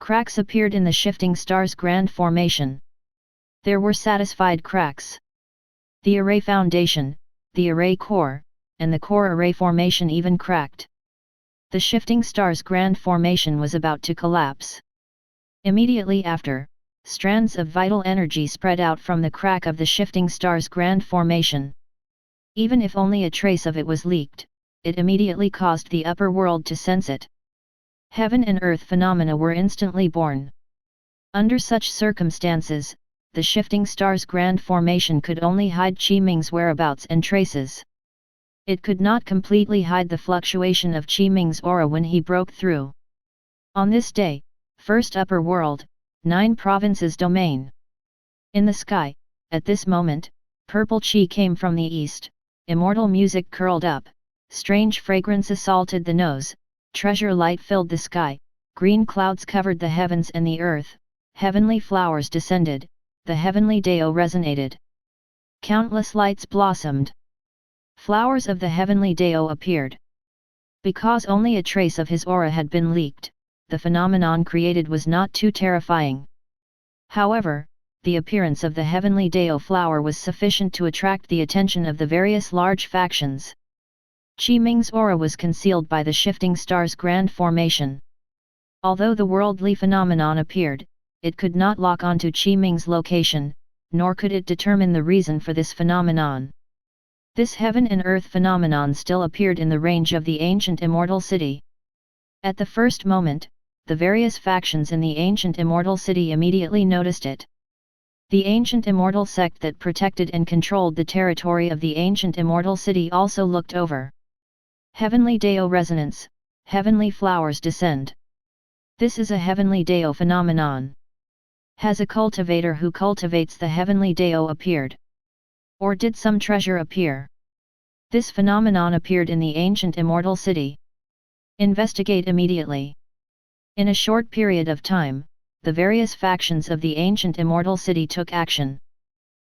Cracks appeared in the shifting star's grand formation. There were satisfied cracks. The array foundation, the array core, and the core array formation even cracked. The shifting star's grand formation was about to collapse. Immediately after, strands of vital energy spread out from the crack of the shifting star's grand formation. Even if only a trace of it was leaked, it immediately caused the upper world to sense it. Heaven and earth phenomena were instantly born. Under such circumstances, the shifting star's grand formation could only hide Qi Ming's whereabouts and traces. It could not completely hide the fluctuation of Qi Ming's aura when he broke through. On this day, first upper world, 9 provinces domain. In the sky, at this moment, purple Qi came from the east, immortal music curled up, strange fragrance assaulted the nose, treasure light filled the sky, green clouds covered the heavens and the earth, heavenly flowers descended, the heavenly Dao resonated. Countless lights blossomed. Flowers of the heavenly Dao appeared. Because only a trace of his aura had been leaked, the phenomenon created was not too terrifying. However, the appearance of the heavenly Dao flower was sufficient to attract the attention of the various large factions. Qi Ming's aura was concealed by the shifting star's grand formation. Although the worldly phenomenon appeared, it could not lock onto Qi Ming's location, nor could it determine the reason for this phenomenon. This heaven and earth phenomenon still appeared in the range of the ancient immortal city. At the first moment, the various factions in the ancient immortal city immediately noticed it. The ancient immortal sect that protected and controlled the territory of the ancient immortal city also looked over. Heavenly Dao resonance, heavenly flowers descend. This is a heavenly Dao phenomenon. Has a cultivator who cultivates the heavenly Dao appeared? Or did some treasure appear? This phenomenon appeared in the ancient immortal city. Investigate immediately. In a short period of time, the various factions of the ancient immortal city took action.